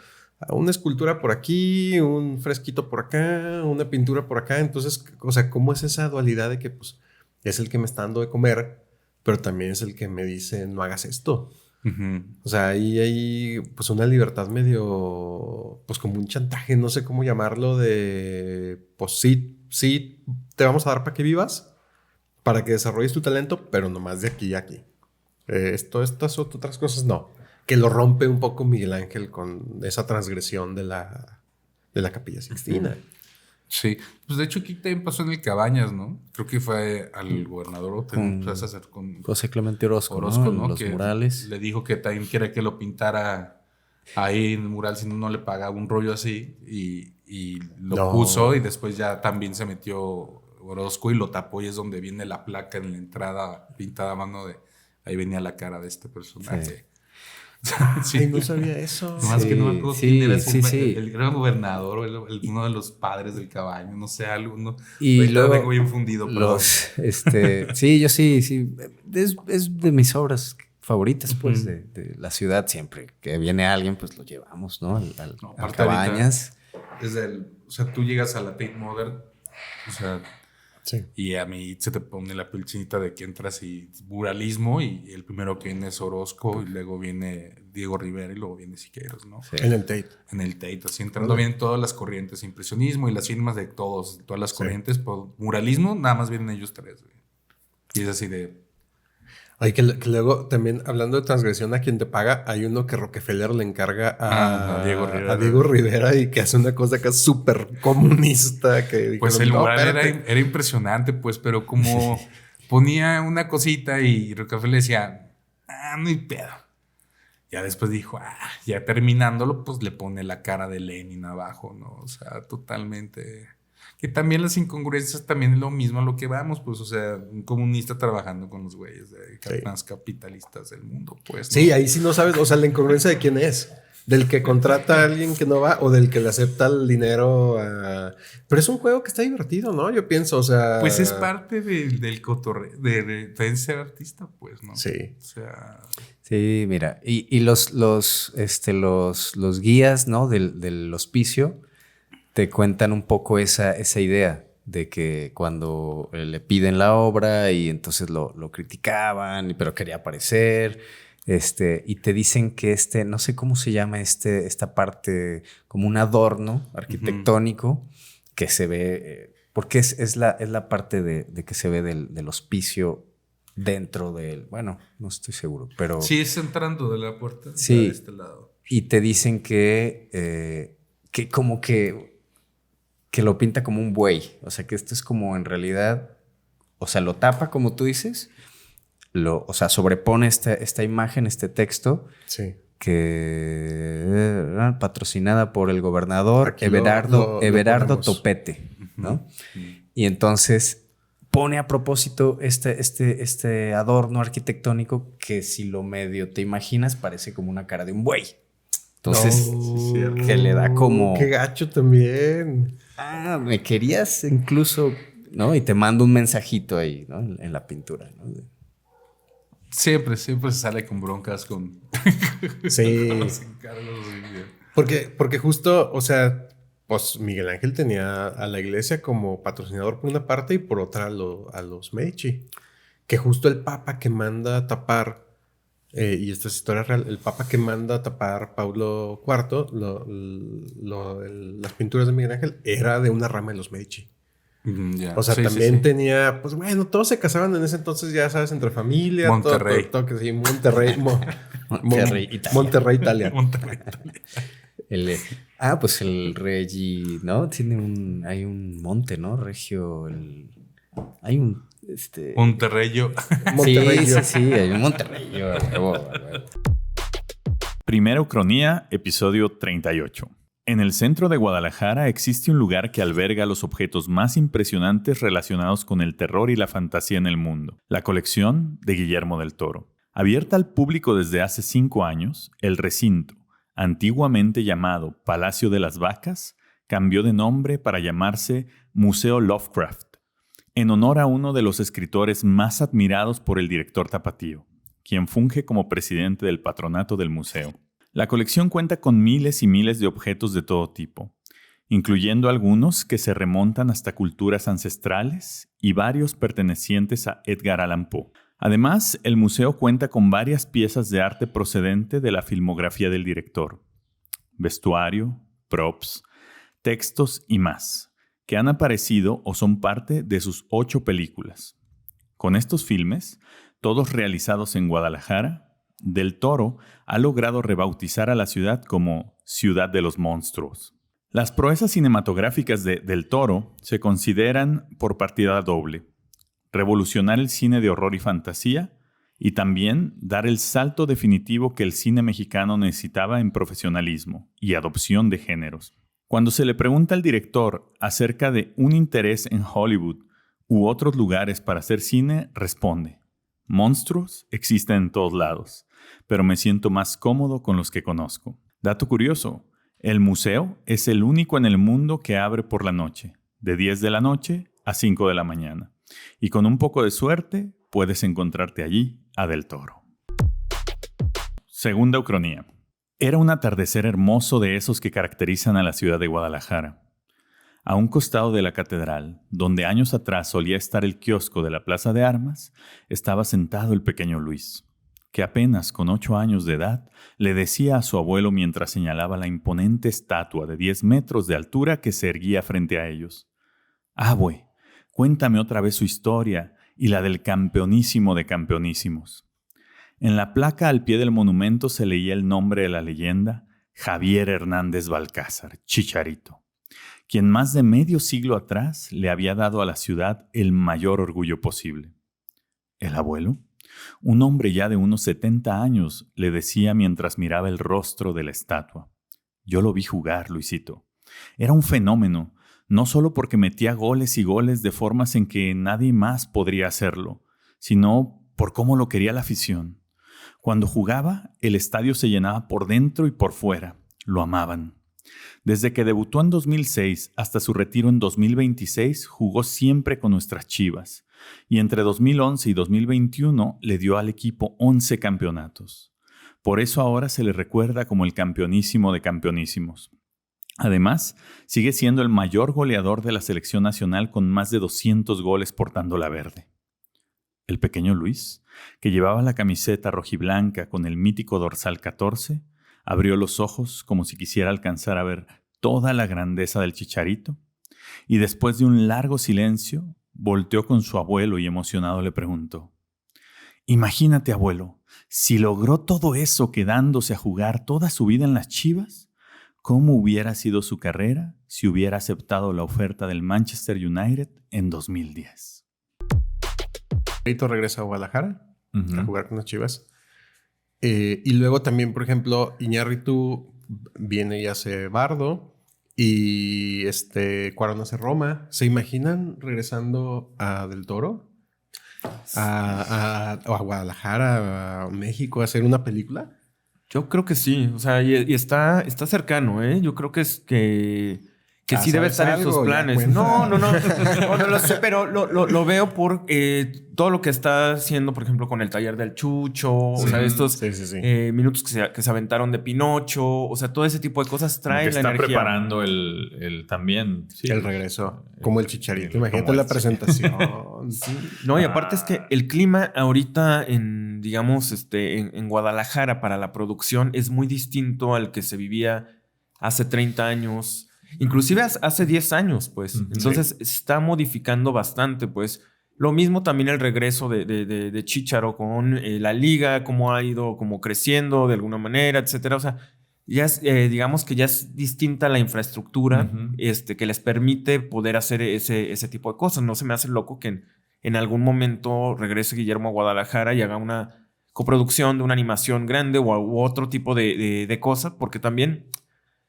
Speaker 2: una escultura por aquí, un fresquito por acá, una pintura por acá. Entonces, o sea, ¿cómo es esa dualidad de que pues es el que me está dando de comer, pero también es el que me dice no hagas esto?
Speaker 6: Uh-huh.
Speaker 2: O sea, ahí hay pues una libertad medio, pues como un chantaje, no sé cómo llamarlo, de pues sí, te vamos a dar para que vivas, para que desarrolles tu talento, pero nomás de aquí a aquí. Estas otras cosas no. Que lo rompe un poco Miguel Ángel con esa transgresión de la Capilla Sixtina.
Speaker 6: Sí, pues de hecho aquí también pasó en el Cabañas, ¿no? Creo que fue al gobernador
Speaker 7: Con
Speaker 6: con
Speaker 7: José Clemente Orozco,
Speaker 6: ¿no?
Speaker 7: ¿no? Los
Speaker 6: que
Speaker 7: murales.
Speaker 6: le dijo que también quiere que lo pintara ahí en el mural, si no le pagaba un rollo así y lo puso y después ya también se metió Orozco y lo tapó y es donde viene la placa en la entrada pintada a mano de ahí venía la cara de este personaje.
Speaker 7: Sí.
Speaker 6: Sí.
Speaker 2: Ay, no sabía eso.
Speaker 6: Más que no me acuerdo quién era el gran gobernador o uno de los padres del Cabaño, no sé, alguno.
Speaker 7: Y
Speaker 6: ahorita
Speaker 7: luego
Speaker 6: vengo bien fundido, perdón.
Speaker 7: sí, yo sí. Es de mis obras favoritas, pues, de la ciudad. Siempre que viene alguien, pues lo llevamos, ¿no? Al Cabañas.
Speaker 6: O sea, tú llegas a la Tate Modern, o sea,
Speaker 2: Sí.
Speaker 6: y a mí se te pone la piel chinita de que entras y muralismo y el primero que viene es Orozco y luego viene Diego Rivera y luego viene Siqueiros, ¿no?
Speaker 7: Sí.
Speaker 2: En el Tate.
Speaker 6: En el Tate, así entrando bien todas las corrientes, impresionismo y las firmas de todas las corrientes, por muralismo, nada más vienen ellos tres, güey. Y es así de...
Speaker 2: Ay, que luego también, hablando de transgresión a quien te paga, hay uno que Rockefeller le encarga a Diego Rivera y que hace una cosa acá súper comunista. Que
Speaker 6: pues
Speaker 2: dijeron,
Speaker 6: el mural era impresionante, pues, pero como ponía una cosita y Rockefeller decía, no hay pedo. Ya después dijo, ya terminándolo, pues le pone la cara de Lenin abajo, ¿no? O sea, totalmente... Que también las incongruencias también es lo mismo a lo que vamos, pues, o sea, un comunista trabajando con los güeyes más capitalistas del mundo, pues, ¿no?
Speaker 2: Sí, ahí sí no sabes, o sea, la incongruencia de quién es. Del que contrata a alguien que no va o del que le acepta el dinero. Pero es un juego que está divertido, ¿no? Yo pienso, o sea...
Speaker 6: Pues es parte del cotorreo, de ser artista, pues, ¿no?
Speaker 2: Sí.
Speaker 6: O sea...
Speaker 7: Sí, mira, y los guías, ¿no? Del hospicio te cuentan un poco esa idea de que cuando le piden la obra y entonces lo criticaban, pero quería aparecer, y te dicen que no sé cómo se llama esta parte, como un adorno arquitectónico que se ve, porque es la parte de que se ve del hospicio dentro del, bueno, no estoy seguro, pero...
Speaker 6: Sí, es entrando de la puerta
Speaker 7: sí,
Speaker 6: de este lado.
Speaker 7: Y te dicen que que como que lo pinta como un buey. O sea, que esto es como en realidad, o sea, lo tapa como tú dices, o sea, sobrepone esta imagen, este texto.
Speaker 2: Sí.
Speaker 7: Que patrocinada por el gobernador
Speaker 2: Aquí
Speaker 7: Everardo
Speaker 2: ponemos.
Speaker 7: Topete, ¿no? Y entonces pone a propósito este adorno arquitectónico que si lo medio te imaginas parece como una cara de un buey. Entonces, que le da como...
Speaker 2: ¡Qué gacho también!
Speaker 7: Me querías incluso, ¿no? Y te mando un mensajito ahí, ¿no? En la pintura, ¿no?
Speaker 6: Siempre se sale con broncas con...
Speaker 2: Sí.
Speaker 6: con los encargos.
Speaker 2: Porque justo, o sea, pues Miguel Ángel tenía a la iglesia como patrocinador por una parte y por otra a los Medici. Que justo el papa que manda a tapar, y esta es historia real, el papa que manda a tapar Paulo IV, las pinturas de Miguel Ángel, era de una rama de los Medici. O sea, también tenía, pues bueno, todos se casaban en ese entonces, ya sabes, entre familia.
Speaker 6: Monterrey.
Speaker 2: Todo que sí, Monterrey. Monterrey, Italia.
Speaker 7: Pues el Regi, ¿no? Hay un monte, ¿no? Regio, hay un,
Speaker 6: Monterreyo.
Speaker 7: Sí, hay un Monterreyo.
Speaker 1: Primera Ucronía, episodio 38. En el centro de Guadalajara existe un lugar que alberga los objetos más impresionantes relacionados con el terror y la fantasía en el mundo, la colección de Guillermo del Toro. Abierta al público desde hace 5 años, el recinto, antiguamente llamado Palacio de las Vacas, cambió de nombre para llamarse Museo Lovecraft, en honor a uno de los escritores más admirados por el director tapatío, quien funge como presidente del patronato del museo. La colección cuenta con miles y miles de objetos de todo tipo, incluyendo algunos que se remontan hasta culturas ancestrales y varios pertenecientes a Edgar Allan Poe. Además, el museo cuenta con varias piezas de arte procedente de la filmografía del director, vestuario, props, textos y más, que han aparecido o son parte de sus 8 películas. Con estos filmes, todos realizados en Guadalajara, Del Toro ha logrado rebautizar a la ciudad como Ciudad de los Monstruos. Las proezas cinematográficas de Del Toro se consideran por partida doble: revolucionar el cine de horror y fantasía y también dar el salto definitivo que el cine mexicano necesitaba en profesionalismo y adopción de géneros. Cuando se le pregunta al director acerca de un interés en Hollywood u otros lugares para hacer cine, responde: monstruos existen en todos lados, pero me siento más cómodo con los que conozco. Dato curioso, el museo es el único en el mundo que abre por la noche, de 10 de la noche a 5 de la mañana. Y con un poco de suerte, puedes encontrarte allí a Del Toro. Segunda Ucronía. Era un atardecer hermoso de esos que caracterizan a la ciudad de Guadalajara. A un costado de la catedral, donde años atrás solía estar el kiosco de la Plaza de Armas, estaba sentado el pequeño Luis, que apenas con 8 años de edad le decía a su abuelo mientras señalaba la imponente estatua de 10 metros de altura que se erguía frente a ellos: «Abue, cuéntame otra vez su historia y la del campeonísimo de campeonísimos». En la placa al pie del monumento se leía el nombre de la leyenda: Javier Hernández Balcázar, Chicharito, quien más de medio siglo atrás le había dado a la ciudad el mayor orgullo posible. El abuelo, un hombre ya de unos 70 años, le decía mientras miraba el rostro de la estatua: «Yo lo vi jugar, Luisito. Era un fenómeno, no solo porque metía goles y goles de formas en que nadie más podría hacerlo, sino por cómo lo quería la afición. Cuando jugaba, el estadio se llenaba por dentro y por fuera. Lo amaban. Desde que debutó en 2006 hasta su retiro en 2026, jugó siempre con nuestras Chivas, y entre 2011 y 2021 le dio al equipo 11 campeonatos. Por eso ahora se le recuerda como el campeonísimo de campeonísimos. Además, sigue siendo el mayor goleador de la selección nacional con más de 200 goles portando la verde». El pequeño Luis, que llevaba la camiseta rojiblanca con el mítico dorsal 14, abrió los ojos como si quisiera alcanzar a ver toda la grandeza del Chicharito, y después de un largo silencio, volteó con su abuelo y emocionado le preguntó: «Imagínate, abuelo, si logró todo eso quedándose a jugar toda su vida en las Chivas, ¿Cómo hubiera sido su carrera si hubiera aceptado la oferta del Manchester United en 2010?
Speaker 2: Rito regresa a Guadalajara a jugar con las Chivas. Y luego también, por ejemplo, Iñárritu viene y hace Bardo. Y Cuarón hace Roma. ¿Se imaginan regresando a Del Toro? A Guadalajara, a México, a hacer una película.
Speaker 8: Yo creo que sí. O sea, y está cercano, ¿eh? Yo creo que sí debe estar en sus planes. No lo sé, pero lo veo por todo lo que está haciendo, por ejemplo, con el taller del Chucho. Sí, o sea, estos minutos que se aventaron de Pinocho. O sea, todo ese tipo de cosas traen la energía.
Speaker 1: Está preparando el también. Sí,
Speaker 2: el regreso. Como el Chicharito. Imagínate la presentación.
Speaker 8: Sí. No, y aparte es que el clima ahorita en Guadalajara para la producción es muy distinto al que se vivía hace 30 años. Inclusive hace 10 años, pues. Entonces, se está modificando bastante, pues. Lo mismo también el regreso de Chícharo con la liga, cómo ha ido como creciendo de alguna manera, etcétera. O sea, ya es, digamos que ya es distinta la infraestructura que les permite poder hacer ese tipo de cosas. No se me hace loco que en algún momento regrese Guillermo a Guadalajara y haga una coproducción de una animación grande u otro tipo de cosas, porque también...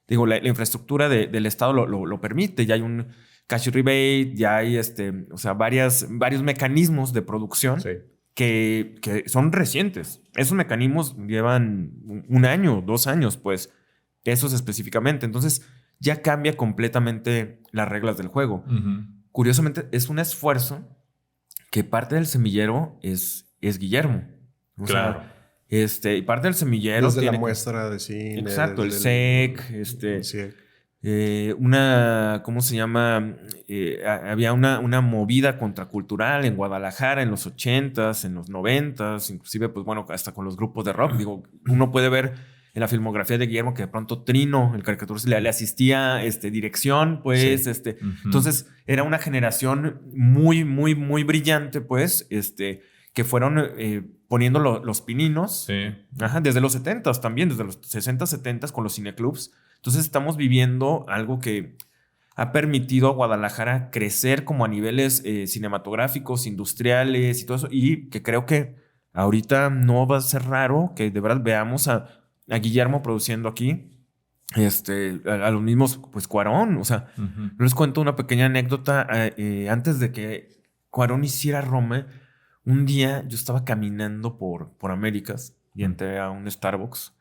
Speaker 8: Digo, la infraestructura del Estado lo permite. Ya hay un cash rebate, ya hay varios mecanismos de producción que son recientes. Esos mecanismos llevan 1 año, 2 años, pues, esos específicamente. Entonces, ya cambia completamente las reglas del juego. Curiosamente, es un esfuerzo que parte del semillero es Guillermo. O sea, y parte del semillero
Speaker 2: desde la muestra de cine.
Speaker 8: Exacto, el SEC, ¿cómo se llama? Había una movida contracultural en Guadalajara en los 80s, en los 90s, inclusive, pues bueno, hasta con los grupos de rock. Digo, uno puede ver en la filmografía de Guillermo que de pronto Trino, el caricaturista, le asistía dirección, pues, Entonces, era una generación muy, muy, muy brillante, pues, que fueron poniendo los pininos desde los 70s también, desde los 60s, 70s con los cineclubs. Entonces estamos viviendo algo que ha permitido a Guadalajara crecer como a niveles cinematográficos, industriales y todo eso, y que creo que ahorita no va a ser raro que de verdad veamos a Guillermo produciendo aquí a los mismos, pues, Cuarón. O sea, les cuento una pequeña anécdota. Antes de que Cuarón hiciera Roma, un día yo estaba caminando por Américas y entré a un Starbucks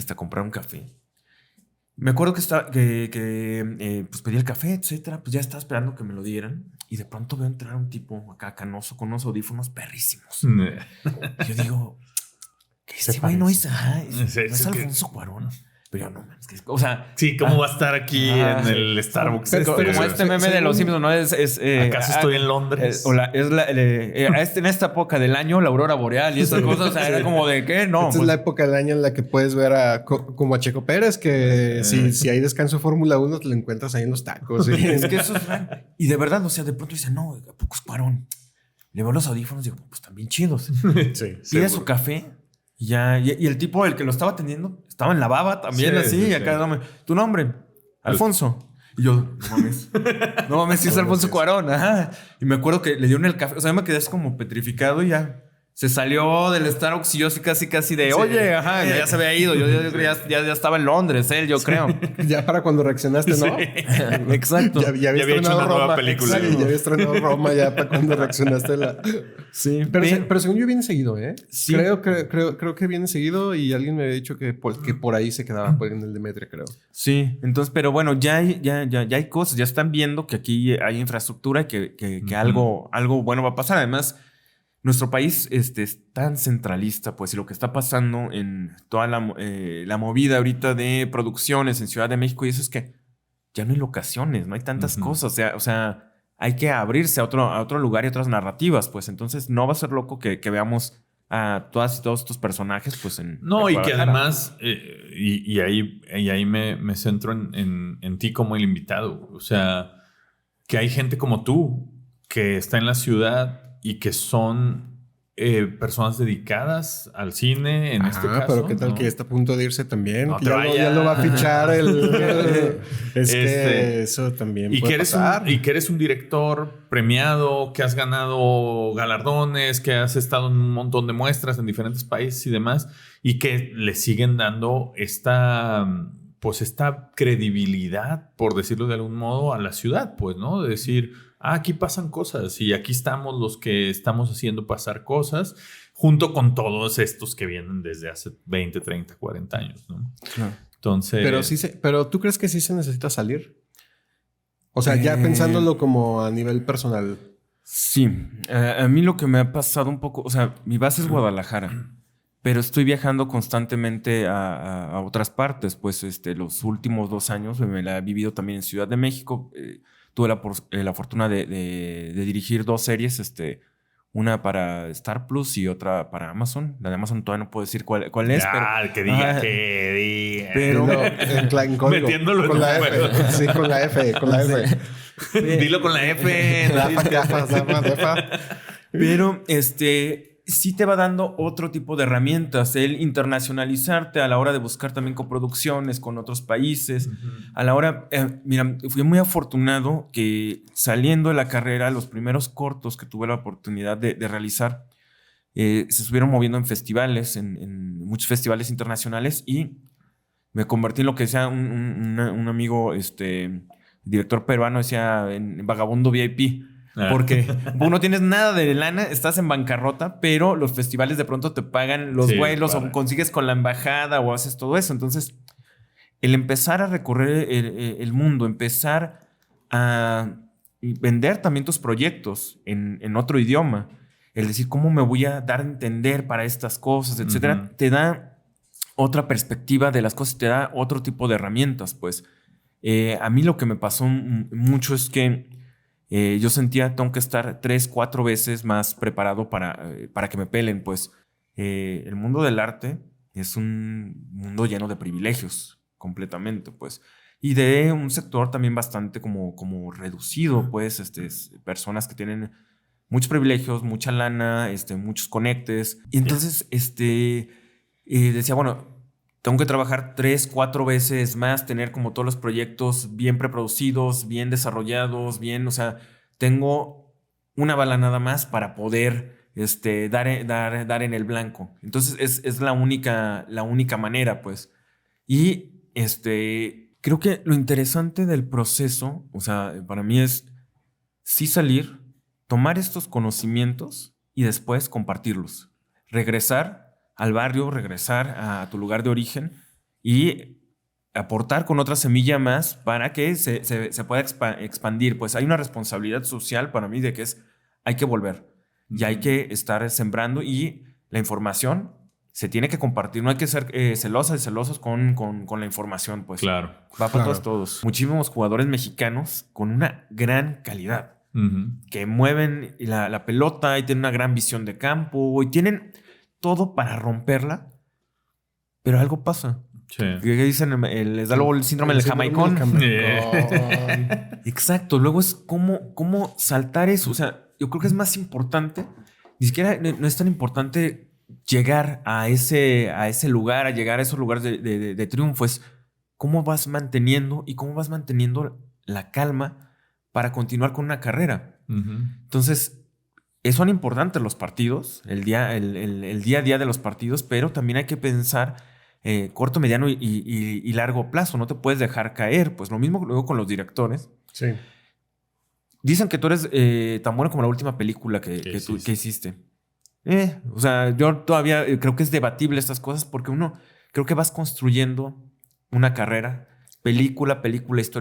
Speaker 8: a comprar un café. Me acuerdo que pues pedí el café, etcétera. Pues ya estaba esperando que me lo dieran. Y de pronto veo entrar un tipo acá canoso con unos audífonos perrísimos. Y yo digo, ¿qué este güey no es Alfonso Cuarón? Pero no, o sea...
Speaker 1: Sí, ¿cómo va a estar aquí en el Starbucks?
Speaker 8: Pero como meme de los Simpsons, ¿no?
Speaker 1: ¿Acaso estoy en Londres?
Speaker 8: En esta época del año, la aurora boreal y esas cosas, o sea, era como de ¿qué? No.
Speaker 2: Esta es la época del año en la que puedes ver como a Checo Pérez, que si hay descanso de Fórmula 1, te lo encuentras ahí en los tacos.
Speaker 8: Es que eso es... Y de verdad, o sea, de pronto dice, no, ¿a poco es Cuarón? Le veo los audífonos y digo, pues están bien chidos. Pide su café. Y el tipo, el que lo estaba atendiendo, estaba en la baba también, y acá, dame, tu nombre, Alfonso. Y yo, no mames, sí es Alfonso Cuarón. Ajá. Y me acuerdo que le dieron el café, o sea, yo me quedé así como petrificado y ya se salió del Starbucks y yo así casi de, oye, ya se había ido. Yo ya estaba en Londres, yo creo.
Speaker 2: Ya para cuando reaccionaste, ¿no?
Speaker 8: Exacto.
Speaker 2: Ya había
Speaker 1: hecho una
Speaker 2: Roma,
Speaker 1: nueva película.
Speaker 2: Ya había estrenado Roma ya para cuando reaccionaste.
Speaker 8: Sí.
Speaker 2: Pero según yo viene seguido, ¿eh?
Speaker 8: Sí.
Speaker 2: Creo que viene seguido y alguien me había dicho que por ahí se quedaba en el Demetria, creo.
Speaker 8: Sí. Entonces, pero bueno, ya hay cosas. Ya están viendo que aquí hay infraestructura y que algo bueno va a pasar. Además, nuestro país es tan centralista, pues, y lo que está pasando en toda la movida ahorita de producciones en Ciudad de México, y eso es que ya no hay locaciones, no hay tantas cosas. O sea, hay que abrirse a otro lugar y otras narrativas, pues. Entonces, no va a ser loco que veamos a todas y todos estos personajes, pues, en...
Speaker 1: No, y que además, y ahí me centro en ti como el invitado. O sea, que hay gente como tú que está en la ciudad y que son personas dedicadas al cine en este caso.
Speaker 2: Pero qué tal
Speaker 1: ¿no?
Speaker 2: que está a punto de irse también.
Speaker 1: No
Speaker 2: que
Speaker 1: te
Speaker 2: ya
Speaker 1: vayas.
Speaker 2: lo va a fichar es que eso también
Speaker 1: y
Speaker 2: puede pasar.
Speaker 1: Y que eres un director premiado, que has ganado galardones, que has estado en un montón de muestras en diferentes países y demás, y que le siguen dando esta credibilidad, por decirlo de algún modo, a la ciudad, pues, ¿no? De decir, aquí pasan cosas y aquí estamos los que estamos haciendo pasar cosas, junto con todos estos que vienen desde hace 20, 30, 40 años, ¿no?
Speaker 2: Claro.
Speaker 1: Entonces...
Speaker 2: Pero ¿tú crees que sí se necesita salir? O sea, ya pensándolo como a nivel personal.
Speaker 8: Sí. A mí lo que me ha pasado un poco... O sea, mi base es Guadalajara. Pero estoy viajando constantemente a otras partes. Pues los últimos 2 años me la he vivido también en Ciudad de México. Tuve la fortuna de dirigir 2 series. Una para Star Plus y otra para Amazon. La de Amazon todavía no puedo decir cuál es.
Speaker 1: pero, que diga, que diga.
Speaker 8: Pero...
Speaker 2: en código.
Speaker 1: Metiéndolo
Speaker 2: con la
Speaker 1: número.
Speaker 2: F. Sí, con la F. Con la F.
Speaker 1: Dilo con la F.
Speaker 8: Pero sí te va dando otro tipo de herramientas, el internacionalizarte a la hora de buscar también coproducciones con otros países. A la hora, mira, fui muy afortunado que saliendo de la carrera, los primeros cortos que tuve la oportunidad de realizar, se estuvieron moviendo en festivales, en muchos festivales internacionales, y me convertí en lo que decía un amigo, director peruano, decía en vagabundo VIP. Porque no tienes nada de lana, estás en bancarrota, pero los festivales de pronto te pagan los vuelos o consigues con la embajada o haces todo eso. Entonces, el empezar a recorrer el mundo, empezar a vender también tus proyectos en otro idioma, el decir cómo me voy a dar a entender para estas cosas, etcétera, te da otra perspectiva de las cosas, te da otro tipo de herramientas. Pues a mí lo que me pasó mucho es que yo sentía tengo que estar 3, 4 veces más preparado para que me pelen. Pues el mundo del arte es un mundo lleno de privilegios completamente, pues, y de un sector también bastante como reducido, pues, personas que tienen muchos privilegios, mucha lana, muchos conectes. Y entonces decía, bueno, tengo que trabajar 3, 4 veces más, tener como todos los proyectos bien preproducidos, bien desarrollados, bien, o sea, tengo una bala nada más para poder dar en el blanco. Entonces es la única manera, pues. Y creo que lo interesante del proceso, o sea, para mí es sí salir, tomar estos conocimientos y después compartirlos. Regresar al barrio, regresar a tu lugar de origen y aportar con otra semilla más para que se pueda expandir. Pues hay una responsabilidad social para mí de que hay que volver y hay que estar sembrando, y la información se tiene que compartir. No hay que ser celosos con la información. Pues
Speaker 1: claro.
Speaker 8: Va para todos. Muchísimos jugadores mexicanos con una gran calidad, que mueven la pelota y tienen una gran visión de campo y tienen todo para romperla, pero algo pasa.
Speaker 1: Sí.
Speaker 8: Que dicen, les da luego el síndrome del jamaicón. Exacto. Luego es cómo saltar eso. O sea, yo creo que es más importante, ni siquiera no es tan importante llegar a ese lugar, a llegar a esos lugares de triunfo. Es cómo vas manteniendo la calma para continuar con una carrera. Entonces, son importantes los partidos, el día a día de los partidos, pero también hay que pensar corto, mediano y largo plazo. No te puedes dejar caer. Pues lo mismo luego con los directores.
Speaker 2: Sí.
Speaker 8: Dicen que tú eres tan bueno como la última película que hiciste. O sea, yo todavía creo que es debatible estas cosas, porque uno creo que vas construyendo una carrera, película,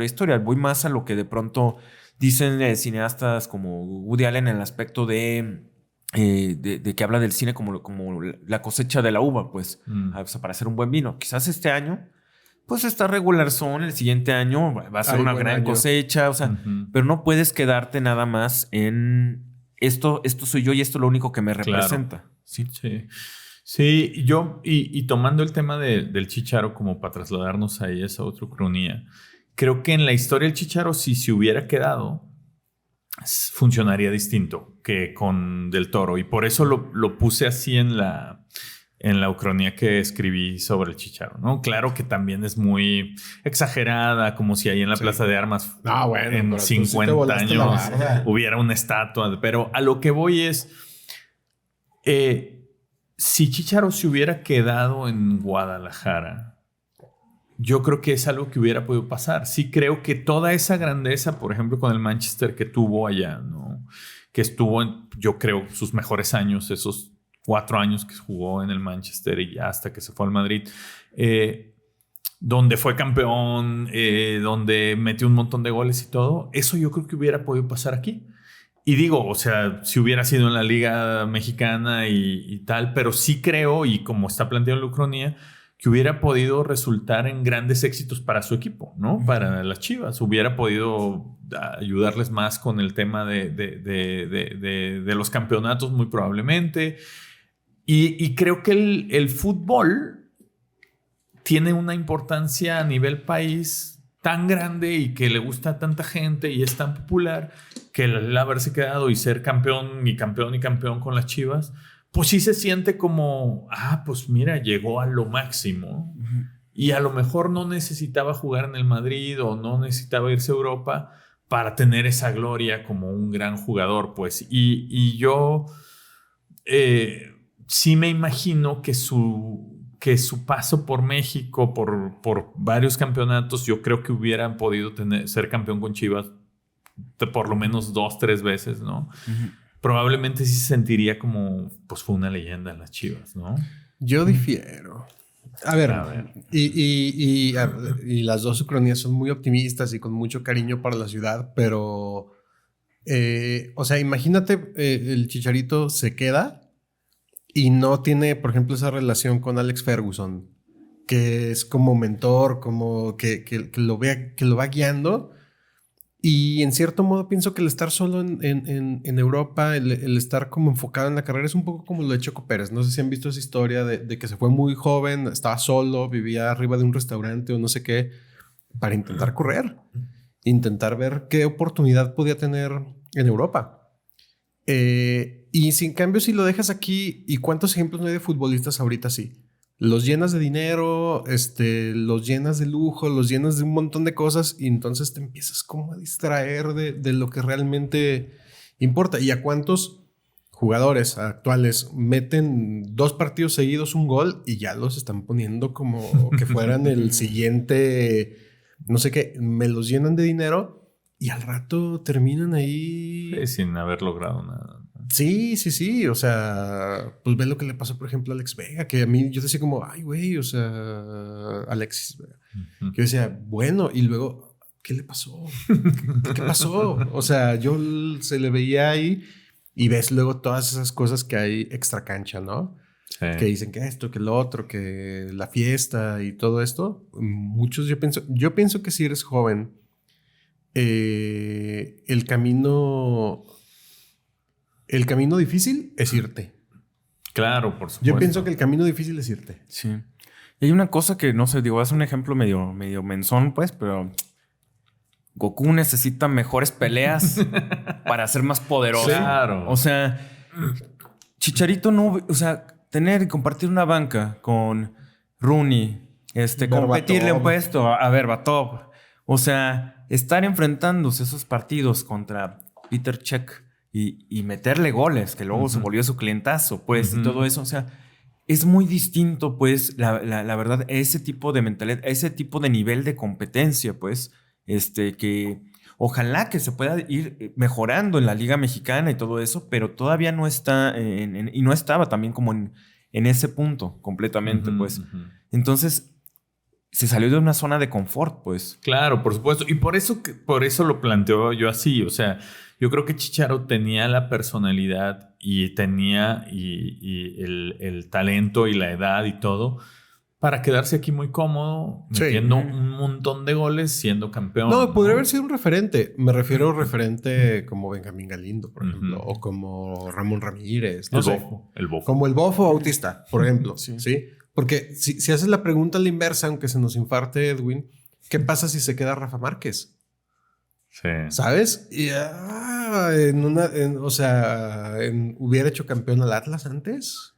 Speaker 8: historia. Voy más a lo que de pronto dicen cineastas como Woody Allen en el aspecto de que habla del cine como la cosecha de la uva, pues, o sea, para hacer un buen vino. Quizás este año, pues está regular el siguiente año va a ser una gran cosecha, o sea, pero no puedes quedarte nada más en esto soy yo y esto es lo único que me representa.
Speaker 1: Claro. Sí, yo, y tomando el tema del Chícharo como para trasladarnos ahí a esa otra cronía, creo que en la historia del Chícharo, si se hubiera quedado, funcionaría distinto que con Del Toro. Y por eso lo puse así en la ucronía que escribí sobre el Chicharo, ¿no? Claro que también es muy exagerada, como si ahí en la Plaza de Armas en 50 años hubiera una estatua. Pero a lo que voy es, si Chicharo se hubiera quedado en Guadalajara, yo creo que es algo que hubiera podido pasar. Sí creo que toda esa grandeza, por ejemplo, con el Manchester que tuvo allá, ¿no? Que estuvo en, yo creo, sus mejores años, esos 4 años que jugó en el Manchester y hasta que se fue al Madrid, donde fue campeón, donde metió un montón de goles y todo, eso yo creo que hubiera podido pasar aquí. Y digo, o sea, si hubiera sido en la Liga Mexicana y tal, pero sí creo, y como está planteado en la ucronía, que hubiera podido resultar en grandes éxitos para su equipo, ¿no? Para las Chivas. Hubiera podido ayudarles más con el tema de los campeonatos, muy probablemente. Y creo que el fútbol tiene una importancia a nivel país tan grande y que le gusta a tanta gente y es tan popular que el haberse quedado y ser campeón y campeón y campeón con las Chivas, pues sí se siente como, pues mira, llegó a lo máximo. Y a lo mejor no necesitaba jugar en el Madrid o no necesitaba irse a Europa para tener esa gloria como un gran jugador, pues. Y yo sí me imagino que su paso por México, por varios campeonatos, yo creo que hubieran podido ser campeón con Chivas por lo menos 2-3 veces, ¿no? Probablemente sí se sentiría como, pues fue una leyenda en las Chivas, ¿no?
Speaker 2: Yo difiero. A ver. Y las dos ucronías son muy optimistas y con mucho cariño para la ciudad, pero, o sea, imagínate, el Chicharito se queda y no tiene, por ejemplo, esa relación con Alex Ferguson, que es como mentor, como que lo va guiando. Y en cierto modo pienso que el estar solo en Europa, el estar como enfocado en la carrera es un poco como lo de Checo Pérez. No sé si han visto esa historia de que se fue muy joven, estaba solo, vivía arriba de un restaurante o no sé qué, para intentar correr, intentar ver qué oportunidad podía tener en Europa. Y sin cambio, si lo dejas aquí, ¿y cuántos ejemplos no hay de futbolistas ahorita así? Los llenas de dinero, los llenas de lujo, los llenas de un montón de cosas y entonces te empiezas como a distraer de lo que realmente importa. ¿Y a cuántos jugadores actuales meten 2 partidos seguidos un gol y ya los están poniendo como que fueran el siguiente, no sé qué, me los llenan de dinero y al rato terminan ahí...
Speaker 1: Sí, sin haber logrado nada.
Speaker 2: Sí. O sea, pues ve lo que le pasó, por ejemplo, a Alex Vega, que a mí yo decía como, ay, güey, o sea, Alexis Vega. Que yo decía, bueno, y luego, ¿qué le pasó? ¿Qué pasó? O sea, yo se le veía ahí y ves luego todas esas cosas que hay extra cancha, ¿no? Sí. Que dicen que esto, que lo otro, que la fiesta y todo esto. Muchos, yo pienso que si eres joven, el camino difícil es irte.
Speaker 1: Claro, por supuesto.
Speaker 2: Yo pienso que el camino difícil es irte.
Speaker 8: Sí. Y hay una cosa que, no sé, digo, es un ejemplo medio menzón, pues, pero Goku necesita mejores peleas para ser más poderoso.
Speaker 1: Claro.
Speaker 8: O sea, Chicharito no... O sea, tener y compartir una banca con Rooney, competirle un puesto a Berbatov. O sea, estar enfrentándose esos partidos contra Peter Cech y meterle goles, que luego se volvió su clientazo, pues, y todo eso. O sea, es muy distinto, pues, la verdad, ese tipo de mentalidad, ese tipo de nivel de competencia, pues, que ojalá que se pueda ir mejorando en la Liga Mexicana y todo eso, pero todavía no está y no estaba también como en ese punto completamente, pues. Entonces, se salió de una zona de confort, pues.
Speaker 1: Claro, por supuesto. Y por eso lo planteo yo así. O sea, yo creo que Chicharo tenía la personalidad y tenía el talento y la edad y todo para quedarse aquí muy cómodo, metiendo un montón de goles, siendo campeón.
Speaker 2: No, podría haber sido un referente. Me refiero a un referente como Benjamín Galindo, por ejemplo, o como Ramón Ramírez. No sé.
Speaker 1: El Bofo.
Speaker 2: Como el Bofo Bautista, por ejemplo. ¿Sí? Porque si haces la pregunta a la inversa, aunque se nos infarte Edwin, ¿qué pasa si se queda Rafa Márquez?
Speaker 1: Sí.
Speaker 2: ¿Sabes? Y estaba hubiera hecho campeón al Atlas antes?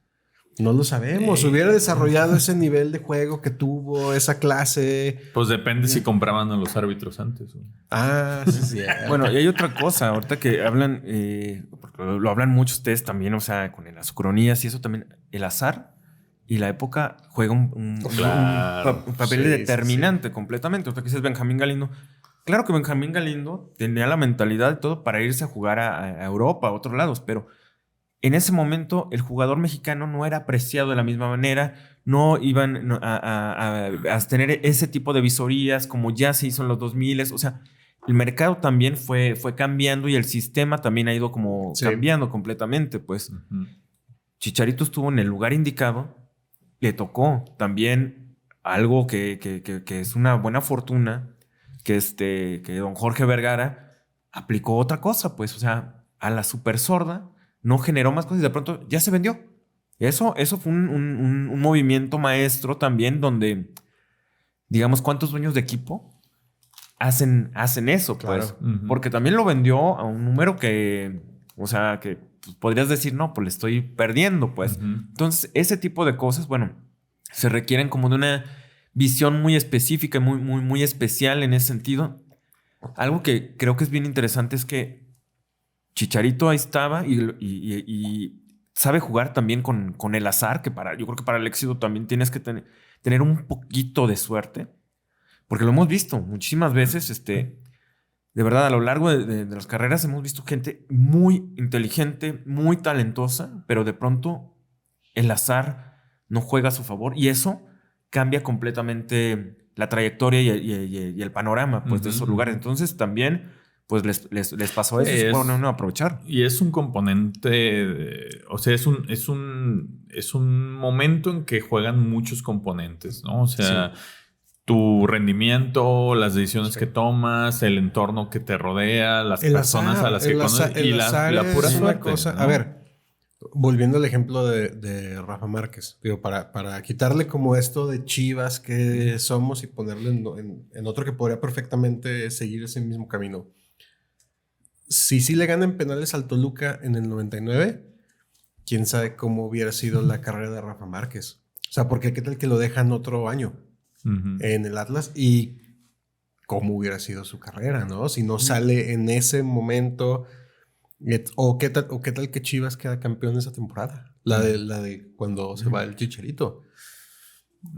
Speaker 2: No lo sabemos. Hubiera desarrollado ese nivel de juego que tuvo, esa clase.
Speaker 1: Pues depende si compraban a los árbitros antes.
Speaker 2: Sí.
Speaker 8: Bueno, y hay otra cosa. Ahorita que hablan, porque lo hablan muchos ustedes también, o sea, con las cronías y eso también, el azar y la época juega un papel determinante completamente. Ahorita que dices Benjamín Galindo. Claro que Benjamín Galindo tenía la mentalidad y todo para irse a jugar a Europa, a otros lados, pero en ese momento el jugador mexicano no era apreciado de la misma manera, no iban a tener ese tipo de visorías como ya se hizo en los 2000. O sea, el mercado también fue cambiando y el sistema también ha ido como cambiando completamente. Pues Chicharito estuvo en el lugar indicado, le tocó también algo que es una buena fortuna, que don Jorge Vergara aplicó otra cosa, pues, o sea, a la super sorda no generó más cosas y de pronto ya se vendió. Eso fue un movimiento maestro también donde, digamos, ¿cuántos dueños de equipo hacen eso? Pues, claro. Porque también lo vendió a un número que, o sea, que pues, podrías decir, no, pues le estoy perdiendo, pues. Entonces, ese tipo de cosas, bueno, se requieren como de una visión muy específica, muy especial en ese sentido. Algo que creo que es bien interesante es que Chicharito ahí estaba y sabe jugar también con el azar, que yo creo que para el éxito también tienes que tener un poquito de suerte, porque lo hemos visto muchísimas veces, de verdad, a lo largo de las carreras hemos visto gente muy inteligente, muy talentosa, pero de pronto el azar no juega a su favor y eso cambia completamente la trayectoria y el panorama pues, de esos lugares. Entonces también pues les pasó eso, se pueden no aprovechar.
Speaker 1: Y es un componente, o sea, es un momento en que juegan muchos componentes, ¿no? O sea, tu rendimiento, las decisiones que tomas, el entorno que te rodea, las personas a las que conoces y la pura suerte.
Speaker 2: Cosa,
Speaker 1: ¿no?
Speaker 2: A ver, volviendo al ejemplo de Rafa Márquez, digo, para quitarle como esto de Chivas que somos y ponerle en otro que podría perfectamente seguir ese mismo camino. Si le ganan penales al Toluca en el 99, quién sabe cómo hubiera sido la carrera de Rafa Márquez. O sea, porque qué tal que lo dejan otro año en el Atlas y cómo hubiera sido su carrera, ¿no? Si no sale en ese momento. O qué tal que Chivas queda campeón esa temporada. La de cuando se va el Chicharito.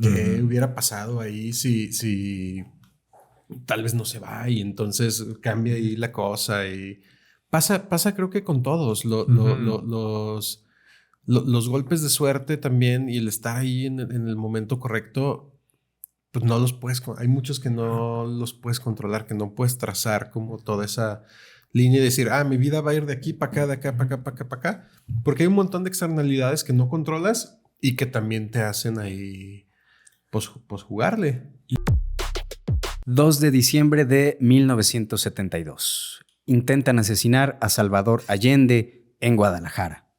Speaker 2: ¿Qué hubiera pasado ahí si tal vez no se va y entonces cambia ahí la cosa? Y pasa creo que con todos los golpes de suerte también y el estar ahí en el momento correcto, pues no los puedes, hay muchos que no los puedes controlar, que no puedes trazar como toda esa línea y decir, mi vida va a ir de aquí para acá, de acá, para acá, para acá, para acá. Porque hay un montón de externalidades que no controlas y que también te hacen ahí, pues jugarle.
Speaker 9: 2 de diciembre de 1972. Intentan asesinar a Salvador Allende en Guadalajara.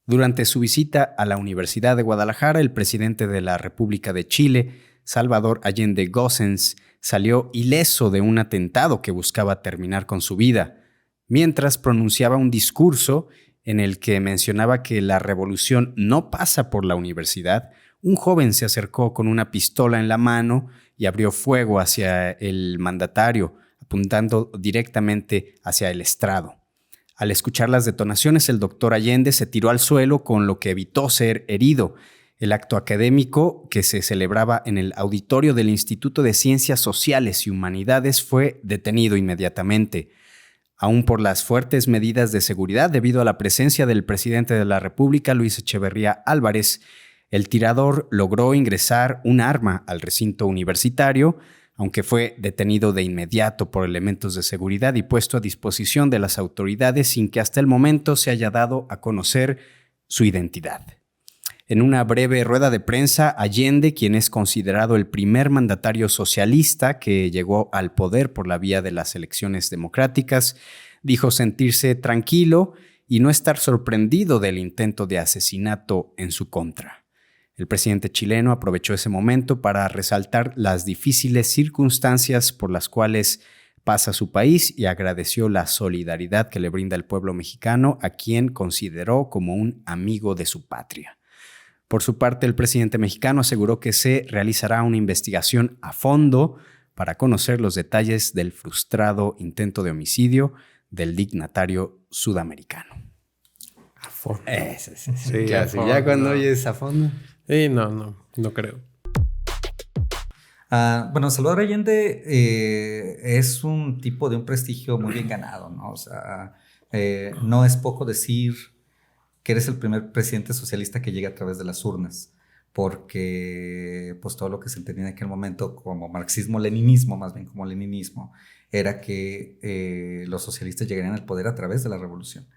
Speaker 9: Durante su visita a la Universidad de Guadalajara, el presidente de la República de Chile, Salvador Allende Gossens, salió ileso de un atentado que buscaba terminar con su vida, mientras pronunciaba un discurso en el que mencionaba que la revolución no pasa por la universidad. Un joven se acercó con una pistola en la mano y abrió fuego hacia el mandatario, apuntando directamente hacia el estrado. Al escuchar las detonaciones, el doctor Allende se tiró al suelo, con lo que evitó ser herido. El acto académico, que se celebraba en el auditorio del Instituto de Ciencias Sociales y Humanidades, fue detenido inmediatamente. Aún por las fuertes medidas de seguridad debido a la presencia del presidente de la República, Luis Echeverría Álvarez, el tirador logró ingresar un arma al recinto universitario, aunque fue detenido de inmediato por elementos de seguridad y puesto a disposición de las autoridades sin que hasta el momento se haya dado a conocer su identidad. En una breve rueda de prensa, Allende, quien es considerado el primer mandatario socialista que llegó al poder por la vía de las elecciones democráticas, dijo sentirse tranquilo y no estar sorprendido del intento de asesinato en su contra. El presidente chileno aprovechó ese momento para resaltar las difíciles circunstancias por las cuales paz a su país y agradeció la solidaridad que le brinda el pueblo mexicano, a quien consideró como un amigo de su patria. Por su parte, el presidente mexicano aseguró que se realizará una investigación a fondo para conocer los detalles del frustrado intento de homicidio del dignatario sudamericano.
Speaker 2: A fondo.
Speaker 9: Sí, ya cuando oyes a fondo.
Speaker 2: Sí, no creo.
Speaker 10: Bueno, Salvador Allende es un tipo de un prestigio muy bien ganado, ¿no? O sea, no es poco decir que eres el primer presidente socialista que llega a través de las urnas, porque pues todo lo que se entendía en aquel momento como marxismo-leninismo, más bien como leninismo, era que los socialistas llegarían al poder a través de la revolución.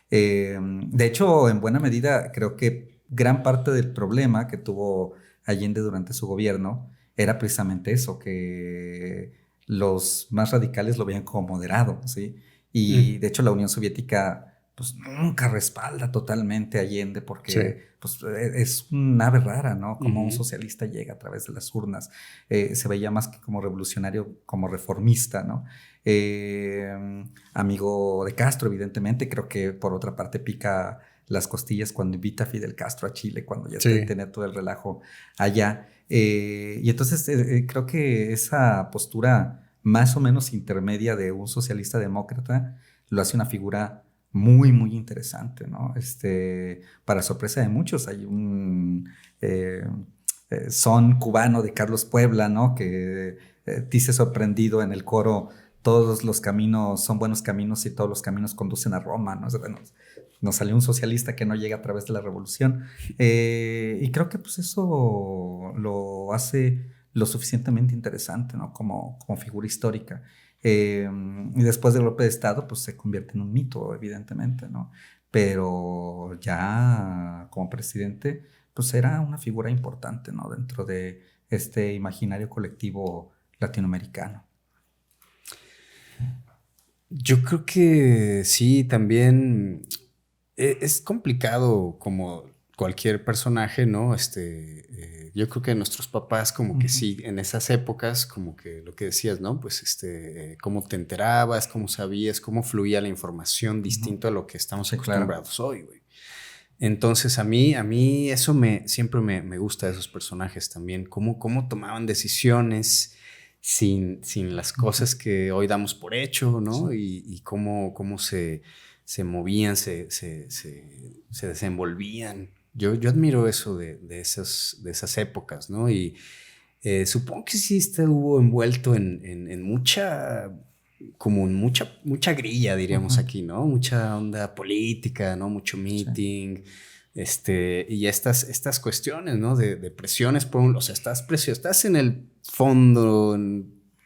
Speaker 10: De hecho, en buena medida, creo que gran parte del problema que tuvo Allende durante su gobierno era precisamente eso, que los más radicales lo veían como moderado, ¿sí? Y de hecho la Unión Soviética pues nunca respalda totalmente a Allende porque pues, es un ave rara, ¿no? Como un socialista llega a través de las urnas. Se veía más que como revolucionario, como reformista, ¿no? Amigo de Castro, evidentemente. Creo que por otra parte pica las costillas cuando invita a Fidel Castro a Chile, cuando ya tenía todo el relajo allá. Y entonces creo que esa postura más o menos intermedia de un socialista demócrata lo hace una figura muy, muy interesante, ¿no? Para sorpresa de muchos, hay un son cubano de Carlos Puebla, ¿no? Que dice sorprendido en el coro: todos los caminos son buenos caminos y todos los caminos conducen a Roma, ¿no? O sea, bueno, nos salió un socialista que no llega a través de la revolución. Y creo que pues eso lo hace lo suficientemente interesante, ¿no? Como figura histórica. Y después del golpe de Estado, pues se convierte en un mito, evidentemente, ¿no? Pero ya como presidente, pues era una figura importante, ¿no? Dentro de este imaginario colectivo latinoamericano.
Speaker 9: Yo creo que sí, también es complicado como cualquier personaje, ¿no? Yo creo que nuestros papás como que sí, en esas épocas, como que lo que decías, ¿no? Pues cómo te enterabas, cómo sabías, cómo fluía la información distinto a lo que estamos acostumbrados hoy, güey. Entonces a mí eso siempre me gusta de esos personajes también, cómo tomaban decisiones sin las cosas que hoy damos por hecho, ¿no? Y cómo se movían, se desenvolvían. Yo admiro eso de esas épocas, ¿no? Y supongo que sí estuvo envuelto en mucha grilla, diríamos aquí, ¿no? Mucha onda política, ¿no? Mucho meeting, y estas cuestiones, ¿no? De presiones por o sea, estás en el fondo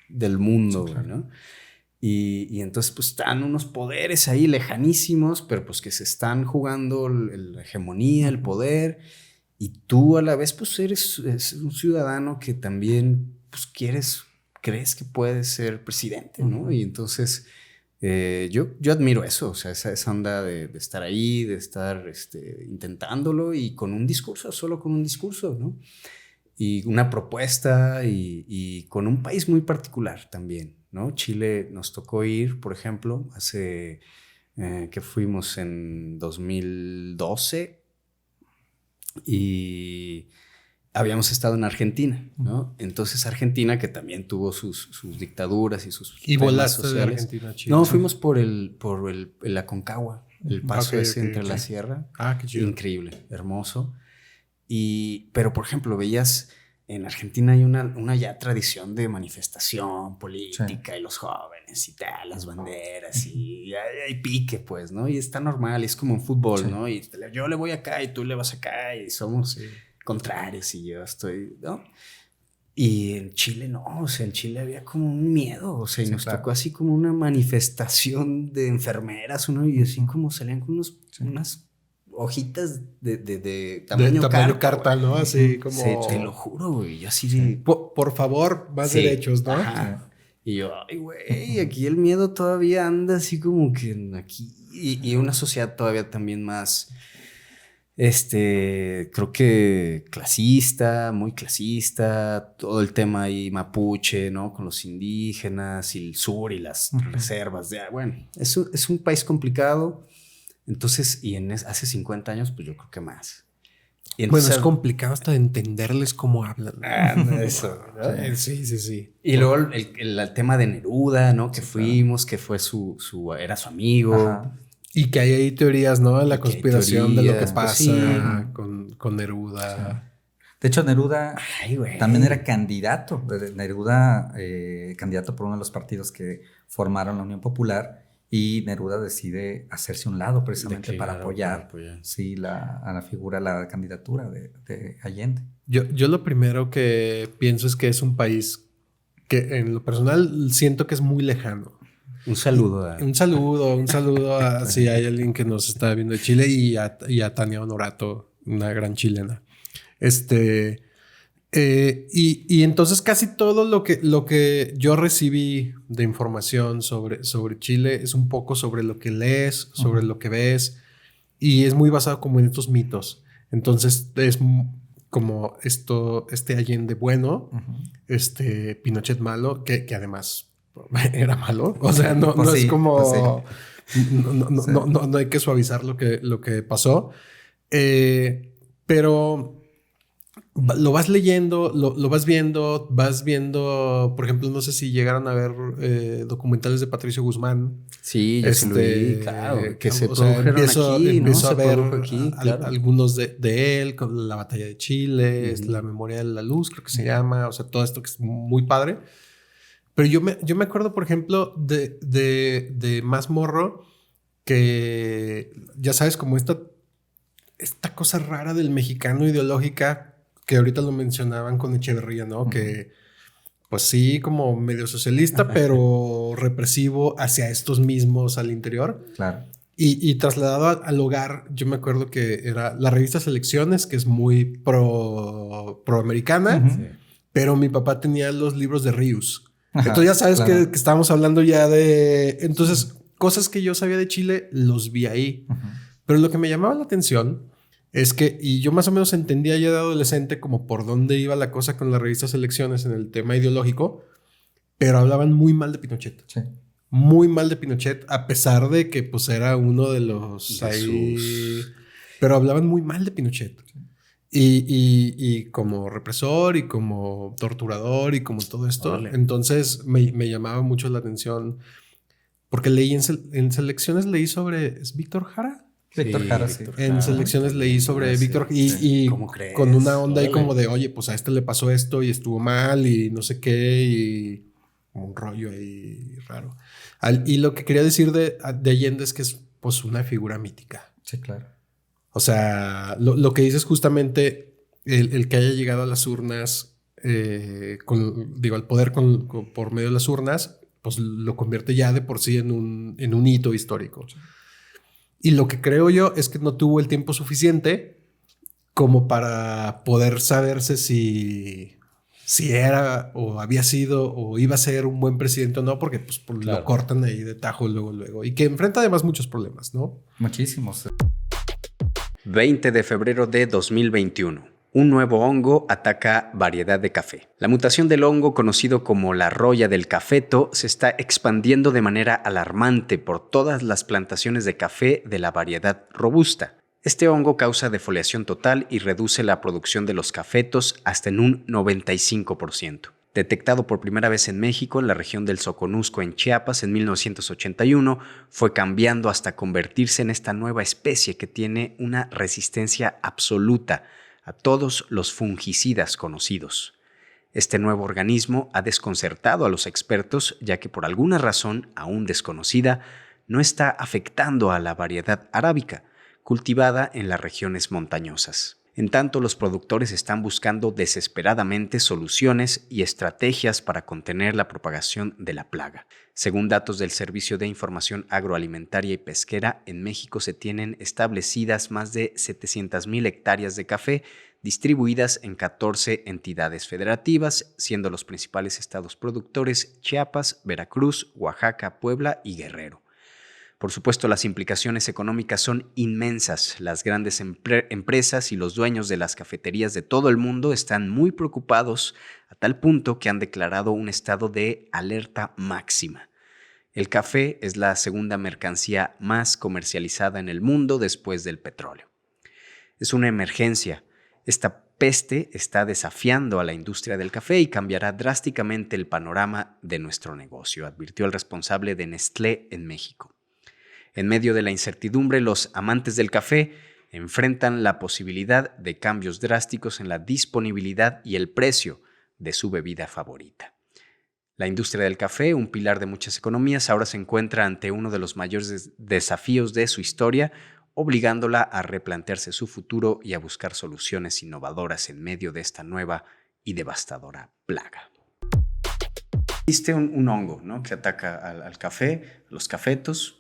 Speaker 9: del mundo, ¿no? Y entonces pues están unos poderes ahí lejanísimos, pero pues que se están jugando la hegemonía, el poder, y tú a la vez pues eres un ciudadano que también pues crees que puedes ser presidente, ¿no? Y entonces yo admiro eso, o sea, esa onda de estar ahí, de estar intentándolo y solo con un discurso, ¿no? Y una propuesta y con un país muy particular también, ¿no? Chile nos tocó ir, por ejemplo, hace que fuimos en 2012 y habíamos estado en Argentina, ¿no? Entonces Argentina, que también tuvo sus dictaduras y sus
Speaker 2: ¿Y volaste
Speaker 9: sociales.
Speaker 2: de Argentina a Chile?
Speaker 9: No, fuimos por el Aconcagua, el paso entre la sierra.
Speaker 2: Ah, qué chido.
Speaker 9: Increíble, hermoso. Pero, por ejemplo, veías en Argentina hay una ya tradición de manifestación política y los jóvenes y tal, las banderas y hay pique, pues, ¿no? Y está normal, es como en fútbol, ¿no? Y yo le voy acá y tú le vas acá y somos contrarios y yo estoy, ¿no? Y en Chile no, o sea, en Chile había como un miedo, o sea, y nos tocó así como una manifestación de enfermeras, ¿no? Y así como salían con unas hojitas de tamaño
Speaker 2: carta, ¿no? Así como...
Speaker 9: Sí, te lo juro, güey. Yo así de...
Speaker 2: Por favor, más derechos, ¿no?
Speaker 9: Ajá. Y yo, ay, güey, aquí el miedo todavía anda así como que aquí... Y una sociedad todavía también más Creo que clasista, muy clasista, todo el tema ahí mapuche, ¿no? Con los indígenas y el sur y las reservas. Bueno, es un país complicado. Entonces, hace 50 años, pues yo creo que más. Y entonces,
Speaker 2: bueno, es complicado hasta de entenderles cómo hablan.
Speaker 9: Eso, ¿no?
Speaker 2: Sí.
Speaker 9: Y luego el tema de Neruda, ¿no? Que fuimos, que fue era su amigo.
Speaker 2: Ajá. Y que hay ahí teorías, ¿no? La conspiración de lo que pasa
Speaker 9: sí.
Speaker 2: con Neruda.
Speaker 10: Sí. De hecho, Neruda también era candidato. Neruda, candidato por uno de los partidos que formaron la Unión Popular. Y Neruda decide hacerse un lado precisamente para apoyar. Sí, a la figura, la candidatura de Allende.
Speaker 2: Yo lo primero que pienso es que es un país que en lo personal siento que es muy lejano.
Speaker 9: Un saludo
Speaker 2: a si hay alguien que nos está viendo de Chile y a Tania Honorato, una gran chilena. Y entonces casi todo lo que yo recibí de información sobre Chile es un poco sobre lo que lees, sobre lo que ves, y es muy basado como en estos mitos. Entonces es como este Allende bueno, Pinochet malo, que además era malo. O sea, no es como... No hay que suavizar lo que pasó. Pero lo vas leyendo, lo vas viendo, por ejemplo, no sé si llegaron a ver documentales de Patricio Guzmán.
Speaker 9: Sí, yo sí lo vi, claro, que se produjeron aquí,
Speaker 2: empiezo
Speaker 9: ¿no?
Speaker 2: a ver
Speaker 9: aquí, claro.
Speaker 2: algunos de él, con la batalla de Chile, la memoria de la luz, creo que se llama, o sea, todo esto que es muy padre. Pero yo me acuerdo, por ejemplo, de Más Morro, que ya sabes, como esta cosa rara del mexicano ideológica, que ahorita lo mencionaban con Echeverría, ¿no? Que pues sí, como medio socialista, pero represivo hacia estos mismos al interior.
Speaker 10: Claro.
Speaker 2: Y trasladado al hogar, yo me acuerdo que era la revista Selecciones, que es muy proamericana, pero mi papá tenía los libros de Ríos. Entonces ya sabes que estábamos hablando ya de... Entonces, cosas que yo sabía de Chile, los vi ahí. Pero lo que me llamaba la atención es que, y yo más o menos entendía ya de adolescente como por dónde iba la cosa con la revista Selecciones en el tema ideológico, pero hablaban muy mal de Pinochet. Sí. Muy mal de Pinochet, a pesar de que pues era uno de los pero hablaban muy mal de Pinochet. Y como represor y como torturador y como todo esto. Vale. Entonces me llamaba mucho la atención porque leí en Selecciones, leí sobre... ¿Es Víctor Jara?
Speaker 10: Víctor Jara, sí.
Speaker 2: En Selecciones leí sobre Víctor y con una onda ahí como de, oye, pues a este le pasó esto y estuvo mal y no sé qué y un rollo ahí raro. Y lo que quería decir de Allende es que es pues una figura mítica.
Speaker 10: Sí, claro.
Speaker 2: O sea, lo que dices justamente, el que haya llegado a las urnas, al poder por medio de las urnas, pues lo convierte ya de por sí en un hito histórico. Sí. Y lo que creo yo es que no tuvo el tiempo suficiente como para poder saberse si era o había sido o iba a ser un buen presidente o no, porque pues lo cortan ahí de tajo luego. Y que enfrenta además muchos problemas, ¿no?
Speaker 10: Muchísimos.
Speaker 9: 20 de febrero de 2021. Un nuevo hongo ataca variedad de café. La mutación del hongo, conocido como la roya del cafeto, se está expandiendo de manera alarmante por todas las plantaciones de café de la variedad robusta. Este hongo causa defoliación total y reduce la producción de los cafetos hasta en un 95%. Detectado por primera vez en México, en la región del Soconusco, en Chiapas, en 1981, fue cambiando hasta convertirse en esta nueva especie que tiene una resistencia absoluta a todos los fungicidas conocidos. Este nuevo organismo ha desconcertado a los expertos, ya que por alguna razón aún desconocida, no está afectando a la variedad arábica, cultivada en las regiones montañosas. En tanto, los productores están buscando desesperadamente soluciones y estrategias para contener la propagación de la plaga. Según datos del Servicio de Información Agroalimentaria y Pesquera, en México se tienen establecidas más de 700,000 hectáreas de café distribuidas en 14 entidades federativas, siendo los principales estados productores Chiapas, Veracruz, Oaxaca, Puebla y Guerrero. Por supuesto, las implicaciones económicas son inmensas. Las grandes empresas y los dueños de las cafeterías de todo el mundo están muy preocupados a tal punto que han declarado un estado de alerta máxima. El café es la segunda mercancía más comercializada en el mundo después del petróleo. Es una emergencia. Esta peste está desafiando a la industria del café y cambiará drásticamente el panorama de nuestro negocio, advirtió el responsable de Nestlé en México. En medio de la incertidumbre, los amantes del café enfrentan la posibilidad de cambios drásticos en la disponibilidad y el precio de su bebida favorita. La industria del café, un pilar de muchas economías, ahora se encuentra ante uno de los mayores desafíos de su historia, obligándola a replantearse su futuro y a buscar soluciones innovadoras en medio de esta nueva y devastadora plaga. Existe un hongo, ¿no?, que ataca al café, a los cafetos,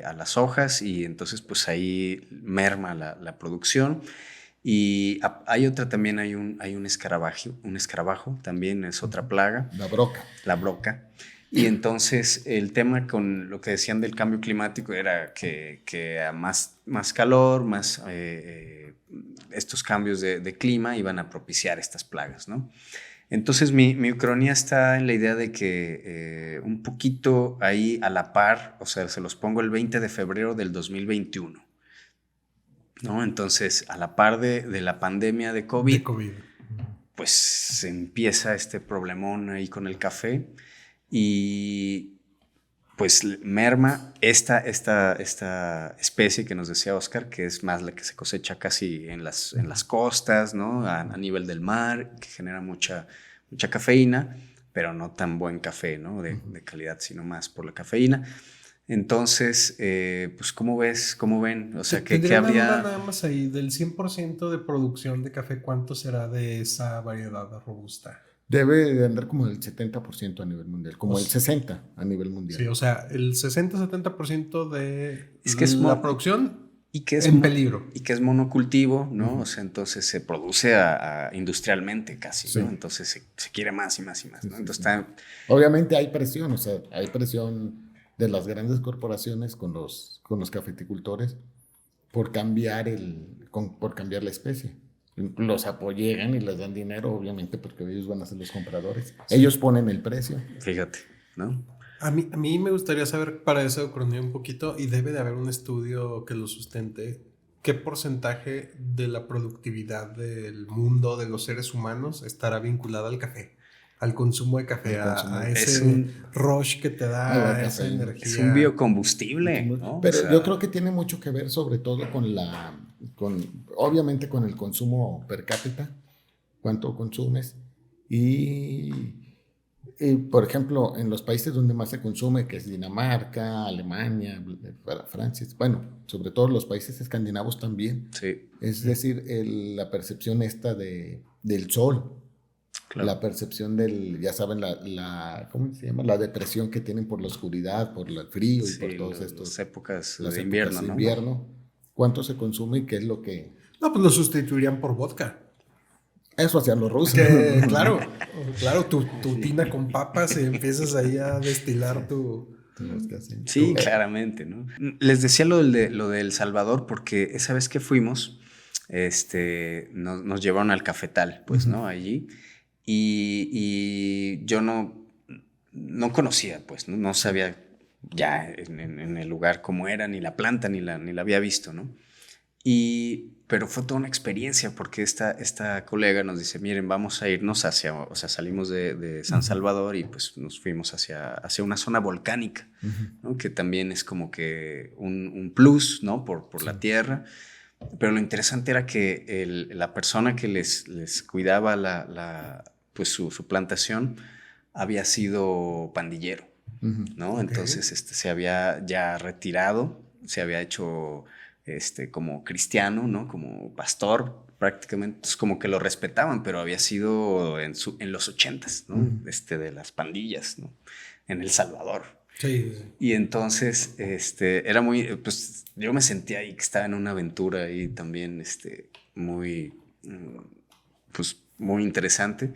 Speaker 9: a las hojas, y entonces pues ahí merma la producción. Y hay otra también, hay un escarabajo también es otra plaga. La broca. Y entonces el tema con lo que decían del cambio climático era que a más calor, más estos cambios de clima iban a propiciar estas plagas, ¿no? Entonces mi ucronía está en la idea de que un poquito ahí a la par, o sea, se los pongo el 20 de febrero del 2021, ¿no? Entonces, a la par de la pandemia de COVID, pues se empieza este problemón ahí con el café y pues merma esta especie que nos decía Oscar, que es más la que se cosecha casi en las costas, ¿no? A nivel del mar, que genera mucha cafeína, pero no tan buen café, ¿no? De calidad, sino más por la cafeína. Entonces, pues, ¿cómo ven? O sea, ¿qué habría?
Speaker 2: Nada más ahí, del 100% de producción de café, ¿cuánto será de esa variedad robusta?
Speaker 11: Debe de andar como el 70% a nivel mundial, como el 60% a nivel mundial.
Speaker 2: Sí, o sea, el 60-70% de
Speaker 9: la
Speaker 2: producción
Speaker 9: y que es
Speaker 2: en peligro.
Speaker 9: Y que es monocultivo, ¿no? O sea, entonces se produce industrialmente casi, ¿no? Sí. Entonces se quiere más y más y más, ¿no? Entonces
Speaker 11: obviamente hay presión, o sea, hay presión de las grandes corporaciones con los cafeticultores por cambiar la especie. Los apoyan y les dan dinero, obviamente, porque ellos van a ser los compradores. Sí. Ellos ponen el precio.
Speaker 9: Fíjate, ¿no?
Speaker 2: A mí me gustaría saber, para eso ucronía un poquito, y debe de haber un estudio que lo sustente, qué porcentaje de la productividad del mundo de los seres humanos estará vinculada al café, al consumo de café, a ese rush que te da esa energía.
Speaker 9: Es un biocombustible, ¿no?
Speaker 11: Pero o sea, yo creo que tiene mucho que ver sobre todo obviamente con el consumo per cápita, cuánto consumes, y por ejemplo, en los países donde más se consume, que es Dinamarca, Alemania, Francia, bueno, sobre todo los países escandinavos también.
Speaker 9: Sí.
Speaker 11: Es decir, la percepción del sol, claro. La percepción ya saben, ¿cómo se llama? La depresión que tienen por la oscuridad, por el frío y por todos estos.
Speaker 9: Las épocas de invierno, ¿no?
Speaker 11: Invierno. ¿Cuánto se consume y qué es lo que...?
Speaker 2: No, pues lo sustituirían por vodka.
Speaker 11: Eso hacían los rusos.
Speaker 2: Claro, tu tina con papas y empiezas ahí a destilar tu...
Speaker 9: Sí, claramente, ¿no? Les decía lo de El Salvador porque esa vez que fuimos, nos llevaron al cafetal, pues, ¿no? Allí. Y yo no conocía, pues, no sabía ya en el lugar cómo era, ni la planta, ni la había visto, ¿no? Pero fue toda una experiencia porque esta colega nos dice, miren, vamos a irnos salimos de San Salvador y pues nos fuimos hacia una zona volcánica, ¿no? Que también es como que un plus, ¿no? Por la tierra. Pero lo interesante era que la persona que les cuidaba pues su plantación había sido pandillero, ¿no? Okay. Entonces se había ya retirado, se había hecho como cristiano, ¿no? Como pastor prácticamente. Entonces como que lo respetaban, pero había sido en los 80s, ¿no? De las pandillas, ¿no? En El Salvador.
Speaker 2: Sí.
Speaker 9: Y entonces era muy, pues yo me sentía ahí que estaba en una aventura ahí también muy, pues muy interesante.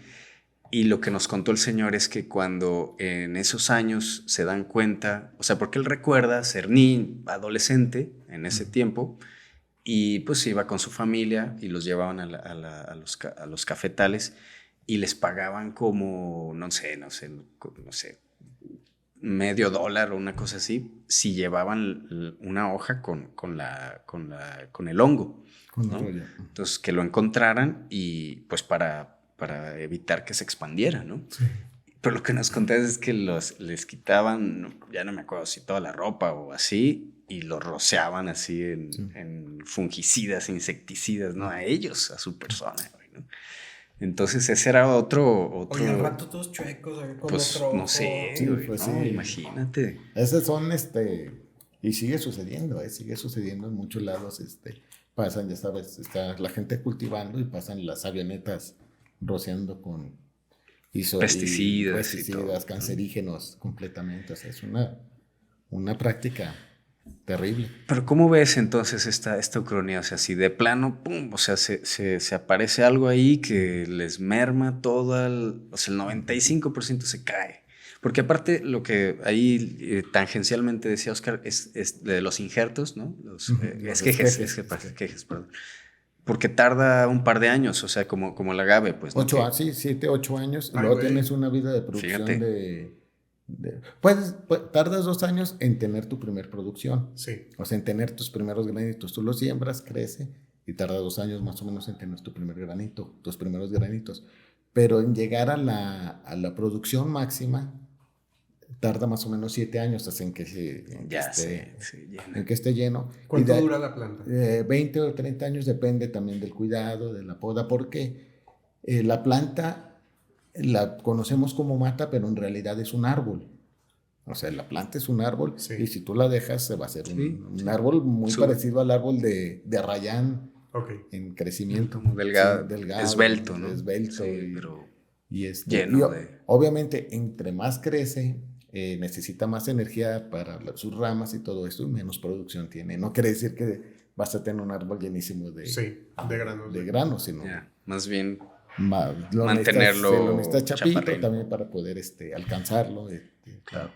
Speaker 7: Y lo que nos contó el señor es que cuando en esos años se dan cuenta, o sea, porque él recuerda ser adolescente en ese tiempo, y pues iba con su familia y los llevaban a los cafetales y les pagaban como, no sé, $0.50 o una cosa así, si llevaban una hoja con el hongo, ¿no? Entonces, que lo encontraran y pues para evitar que se expandiera, ¿no? Sí. Pero lo que nos contaste es que les quitaban, ya no me acuerdo si toda la ropa o así, y los rociaban así en fungicidas, insecticidas, ¿no? A ellos, a su persona, ¿no? Entonces ese era otro...
Speaker 2: Oye, al rato todos chuecos, con
Speaker 7: pues
Speaker 2: otro
Speaker 7: no sé,
Speaker 11: sí,
Speaker 7: güey,
Speaker 11: pues
Speaker 7: no,
Speaker 11: sí.
Speaker 7: imagínate.
Speaker 11: Esos son, y sigue sucediendo en muchos lados, pasan, ya sabes, está la gente cultivando y pasan las avionetas rociando con
Speaker 7: pesticidas,
Speaker 11: cancerígenos completamente, o sea, es una práctica terrible.
Speaker 7: Pero ¿cómo ves entonces esta ucronía? O sea, si de plano, pum, o sea, se aparece algo ahí que les merma todo o sea, el 95% se cae. Porque aparte lo que ahí tangencialmente decía Oscar es de los injertos, ¿no? Los esquejes, perdón. Porque tarda un par de años, o sea, como el agave, pues.
Speaker 11: 7, 8 años, y luego tienes una vida de producción pues tardas 2 años en tener tu primer producción.
Speaker 2: Sí.
Speaker 11: O sea, en tener tus primeros granitos. Tú los siembras, crece, y tarda 2 años más o menos en tener tu primer granito, tus primeros granitos. Pero en llegar a la producción máxima, tarda más o menos 7 años hasta en que esté lleno.
Speaker 2: ¿Cuánto dura la planta?
Speaker 11: 20 o 30 años, depende también del cuidado, de la poda, porque la planta la conocemos como mata, pero en realidad es un árbol. O sea, la planta es un árbol, y si tú la dejas se va a hacer un árbol muy parecido al árbol de arrayán, en crecimiento.
Speaker 7: Delgado, esbelto, ¿no?
Speaker 11: Esbelto,
Speaker 7: lleno
Speaker 11: obviamente, entre más crece, necesita más energía para sus ramas y todo esto, y menos producción tiene. No quiere decir que vas a tener un árbol llenísimo de granos, sino
Speaker 7: más bien
Speaker 11: mantenerlo lo necesita chapito también para poder alcanzarlo.
Speaker 7: Claro.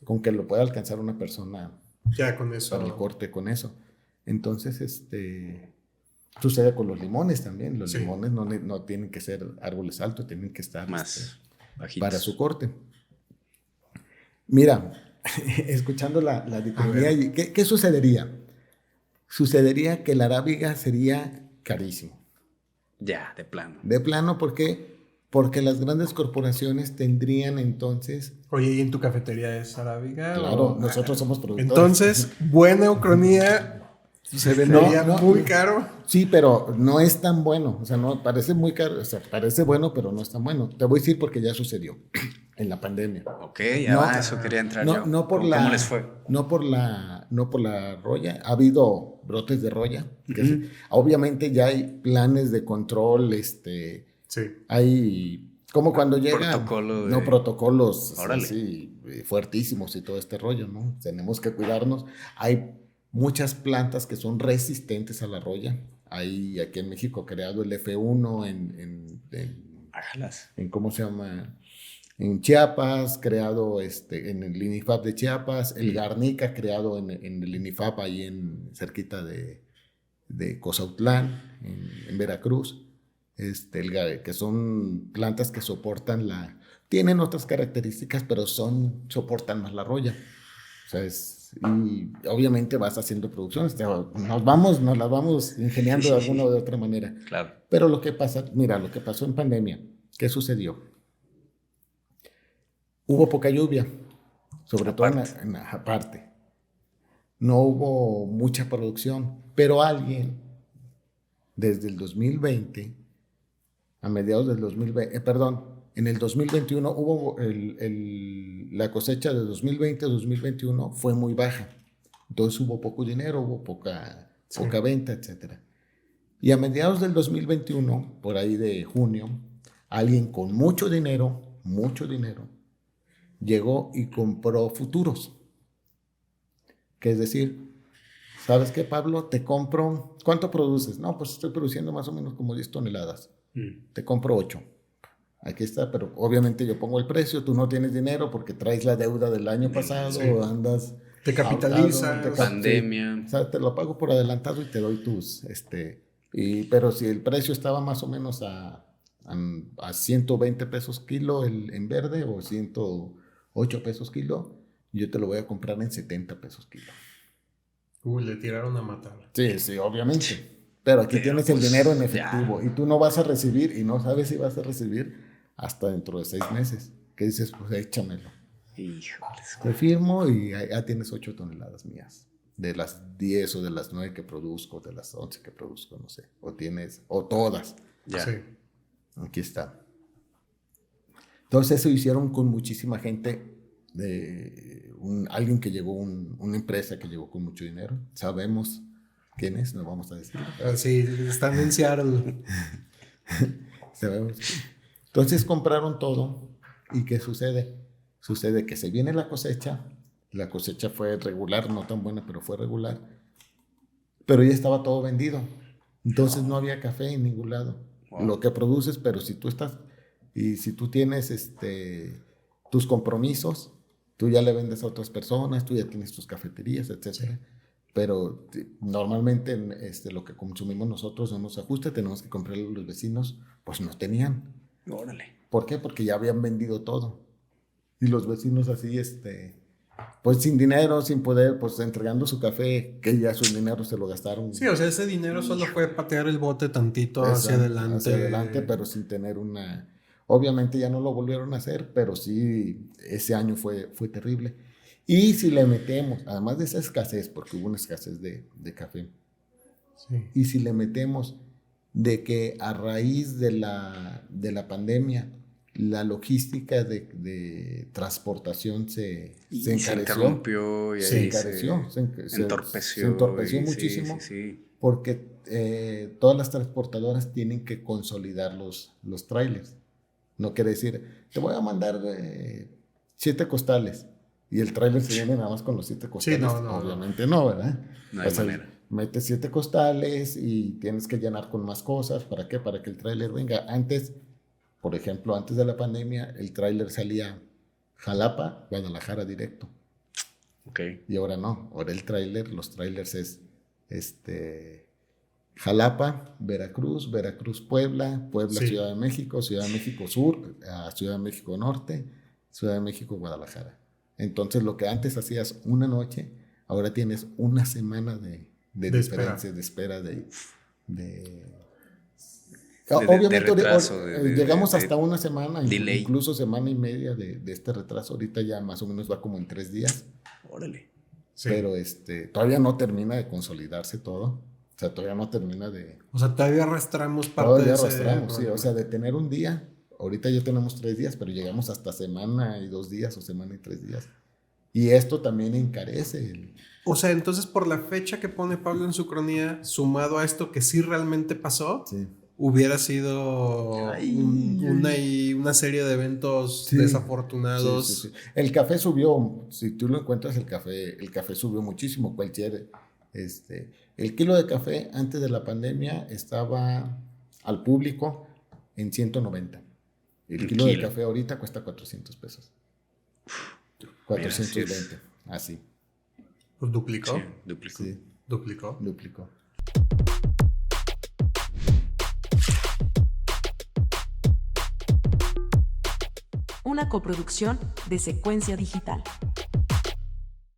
Speaker 11: Con que lo pueda alcanzar una persona
Speaker 2: ya con eso,
Speaker 11: para el corte con eso. Entonces, sucede con los limones también. Los limones no tienen que ser árboles altos, tienen que estar
Speaker 7: más bajitos
Speaker 11: para su corte. Mira, escuchando la dicotomía, ¿qué sucedería? Sucedería que la arábiga sería carísimo.
Speaker 7: Ya, de plano.
Speaker 11: De plano, ¿por qué? Porque las grandes corporaciones tendrían entonces...
Speaker 2: Oye, ¿y en tu cafetería es arábiga?
Speaker 11: Claro, nosotros somos productores.
Speaker 2: Entonces, buena ucronía se vendería muy caro.
Speaker 11: Sí, pero no es tan bueno. O sea, no parece muy caro. O sea, parece bueno, pero no es tan bueno. Te voy a decir porque ya sucedió en la pandemia.
Speaker 7: Ok, eso quería entrar yo.
Speaker 11: ¿Cómo les fue? No por la roya. Ha habido brotes de roya. Obviamente ya hay planes de control. Hay... Como cuando llegan protocolos así fuertísimos y todo este rollo, ¿no? Tenemos que cuidarnos. Hay muchas plantas que son resistentes a la roya. Hay aquí en México creado el F1 en ¿cómo se llama? En Chiapas, creado en el INIFAP de Chiapas, el Garnica creado en el INIFAP ahí cerquita de Cozautlán, en Veracruz. Que son plantas que soportan tienen otras características, pero soportan más la roya. O sea, y obviamente vas haciendo producciones, nos las vamos ingeniando de alguna o de otra manera.
Speaker 7: Claro.
Speaker 11: Pero lo que pasó en pandemia, ¿qué sucedió? Hubo poca lluvia, sobre todo en la parte. No hubo mucha producción, pero alguien desde el 2020, a mediados del 2020, en el 2021 hubo la cosecha de 2020-2021 fue muy baja. Entonces hubo poco dinero, hubo poca venta, etc. Y a mediados del 2021, por ahí de junio, alguien con mucho dinero, llegó y compró futuros. Que es decir, ¿sabes qué, Pablo? Te compro... ¿Cuánto produces? No, pues estoy produciendo más o menos como 10 toneladas. Te compro 8. aquí está, pero obviamente yo pongo el precio, tú no tienes dinero porque traes la deuda del año pasado, o andas...
Speaker 2: Te capitalizas.
Speaker 7: Pandemia.
Speaker 11: O sea, te lo pago por adelantado y te doy tus... pero si el precio estaba más o menos a 120 pesos kilo en verde o 108 pesos kilo, yo te lo voy a comprar en 70 pesos kilo.
Speaker 2: Le tiraron a matar.
Speaker 11: Sí, obviamente. Pero aquí tienes el dinero en efectivo y tú no vas a recibir y no sabes si vas a recibir hasta dentro de 6 meses. ¿Qué dices? Pues échamelo.
Speaker 7: Híjoles.
Speaker 11: Te firmo y ya tienes 8 toneladas mías. De las 10 o de las 9 que produzco, de las 11 que produzco, no sé. O todas.
Speaker 7: Ya.
Speaker 2: Sí.
Speaker 11: Aquí está. Entonces eso hicieron con muchísima gente. Alguien que llegó, una empresa que llegó con mucho dinero. Sabemos quién es, no vamos a decir.
Speaker 2: Sí, están en Seattle.
Speaker 11: Sabemos. Entonces compraron todo. ¿Y qué sucede? Sucede que se viene la cosecha. La cosecha fue regular, no tan buena, pero fue regular. Pero ya estaba todo vendido. Entonces no había café en ningún lado. Wow. Lo que produces, pero si tú tienes tus compromisos, tú ya le vendes a otras personas, tú ya tienes tus cafeterías, etc. Sí. Pero normalmente lo que consumimos nosotros no nos ajusta, tenemos que comprarle a los vecinos, pues no tenían.
Speaker 7: Órale.
Speaker 11: ¿Por qué? Porque ya habían vendido todo. Y los vecinos así, pues sin dinero, sin poder, pues entregando su café, que ya su dinero se lo gastaron.
Speaker 2: Sí, o sea, ese dinero solo fue patear el bote tantito hacia adelante.
Speaker 11: Hacia adelante, pero sin tener Obviamente ya no lo volvieron a hacer, pero sí, ese año fue terrible. Y si le metemos, además de esa escasez, porque hubo una escasez de café, sí. Y si le metemos de que a raíz de la pandemia, la logística de transportación se encareció. Se
Speaker 7: interrumpió y
Speaker 11: se encareció. Se entorpeció muchísimo. Sí. Porque todas las transportadoras tienen que consolidar los trailers. No quiere decir, te voy a mandar 7 costales y el trailer se viene nada más con los 7 costales. Sí, obviamente no, ¿verdad?
Speaker 7: No hay manera.
Speaker 11: Metes 7 costales y tienes que llenar con más cosas. ¿Para qué? Para que el trailer venga. Antes, por ejemplo, antes de la pandemia, el tráiler salía Jalapa, Guadalajara directo.
Speaker 7: Okay.
Speaker 11: Y ahora no. Ahora los tráilers es Jalapa, Veracruz, Puebla, sí. Ciudad de México Sur, Ciudad de México Norte, Ciudad de México, Guadalajara. Entonces, lo que antes hacías una noche, ahora tienes una semana de diferencia, de espera, obviamente
Speaker 7: retraso,
Speaker 11: llegamos hasta una semana, incluso semana y media de este retraso. Ahorita ya más o menos va como en 3 días.
Speaker 7: Órale.
Speaker 11: Sí. Pero todavía no termina de consolidarse todo. O sea, todavía no termina de...
Speaker 2: O sea, todavía arrastramos parte de ese...
Speaker 11: sí. O sea, de tener un día, ahorita ya tenemos 3 días, pero llegamos hasta semana y 2 días o semana y 3 días. Y esto también encarece
Speaker 2: O sea, entonces por la fecha que pone Pablo en su cronía, sumado a esto que sí realmente pasó, sí. Hubiera sido una serie de eventos desafortunados.
Speaker 11: Sí. El café subió, si tú lo encuentras, el café subió muchísimo. El kilo de café antes de la pandemia estaba al público en 190. El kilo de café ahorita cuesta 400 pesos. 420, así.
Speaker 2: Pues duplicó.
Speaker 7: Sí, duplicó.
Speaker 11: Sí.
Speaker 2: Duplicó.
Speaker 12: Una coproducción de Secuencia Digital.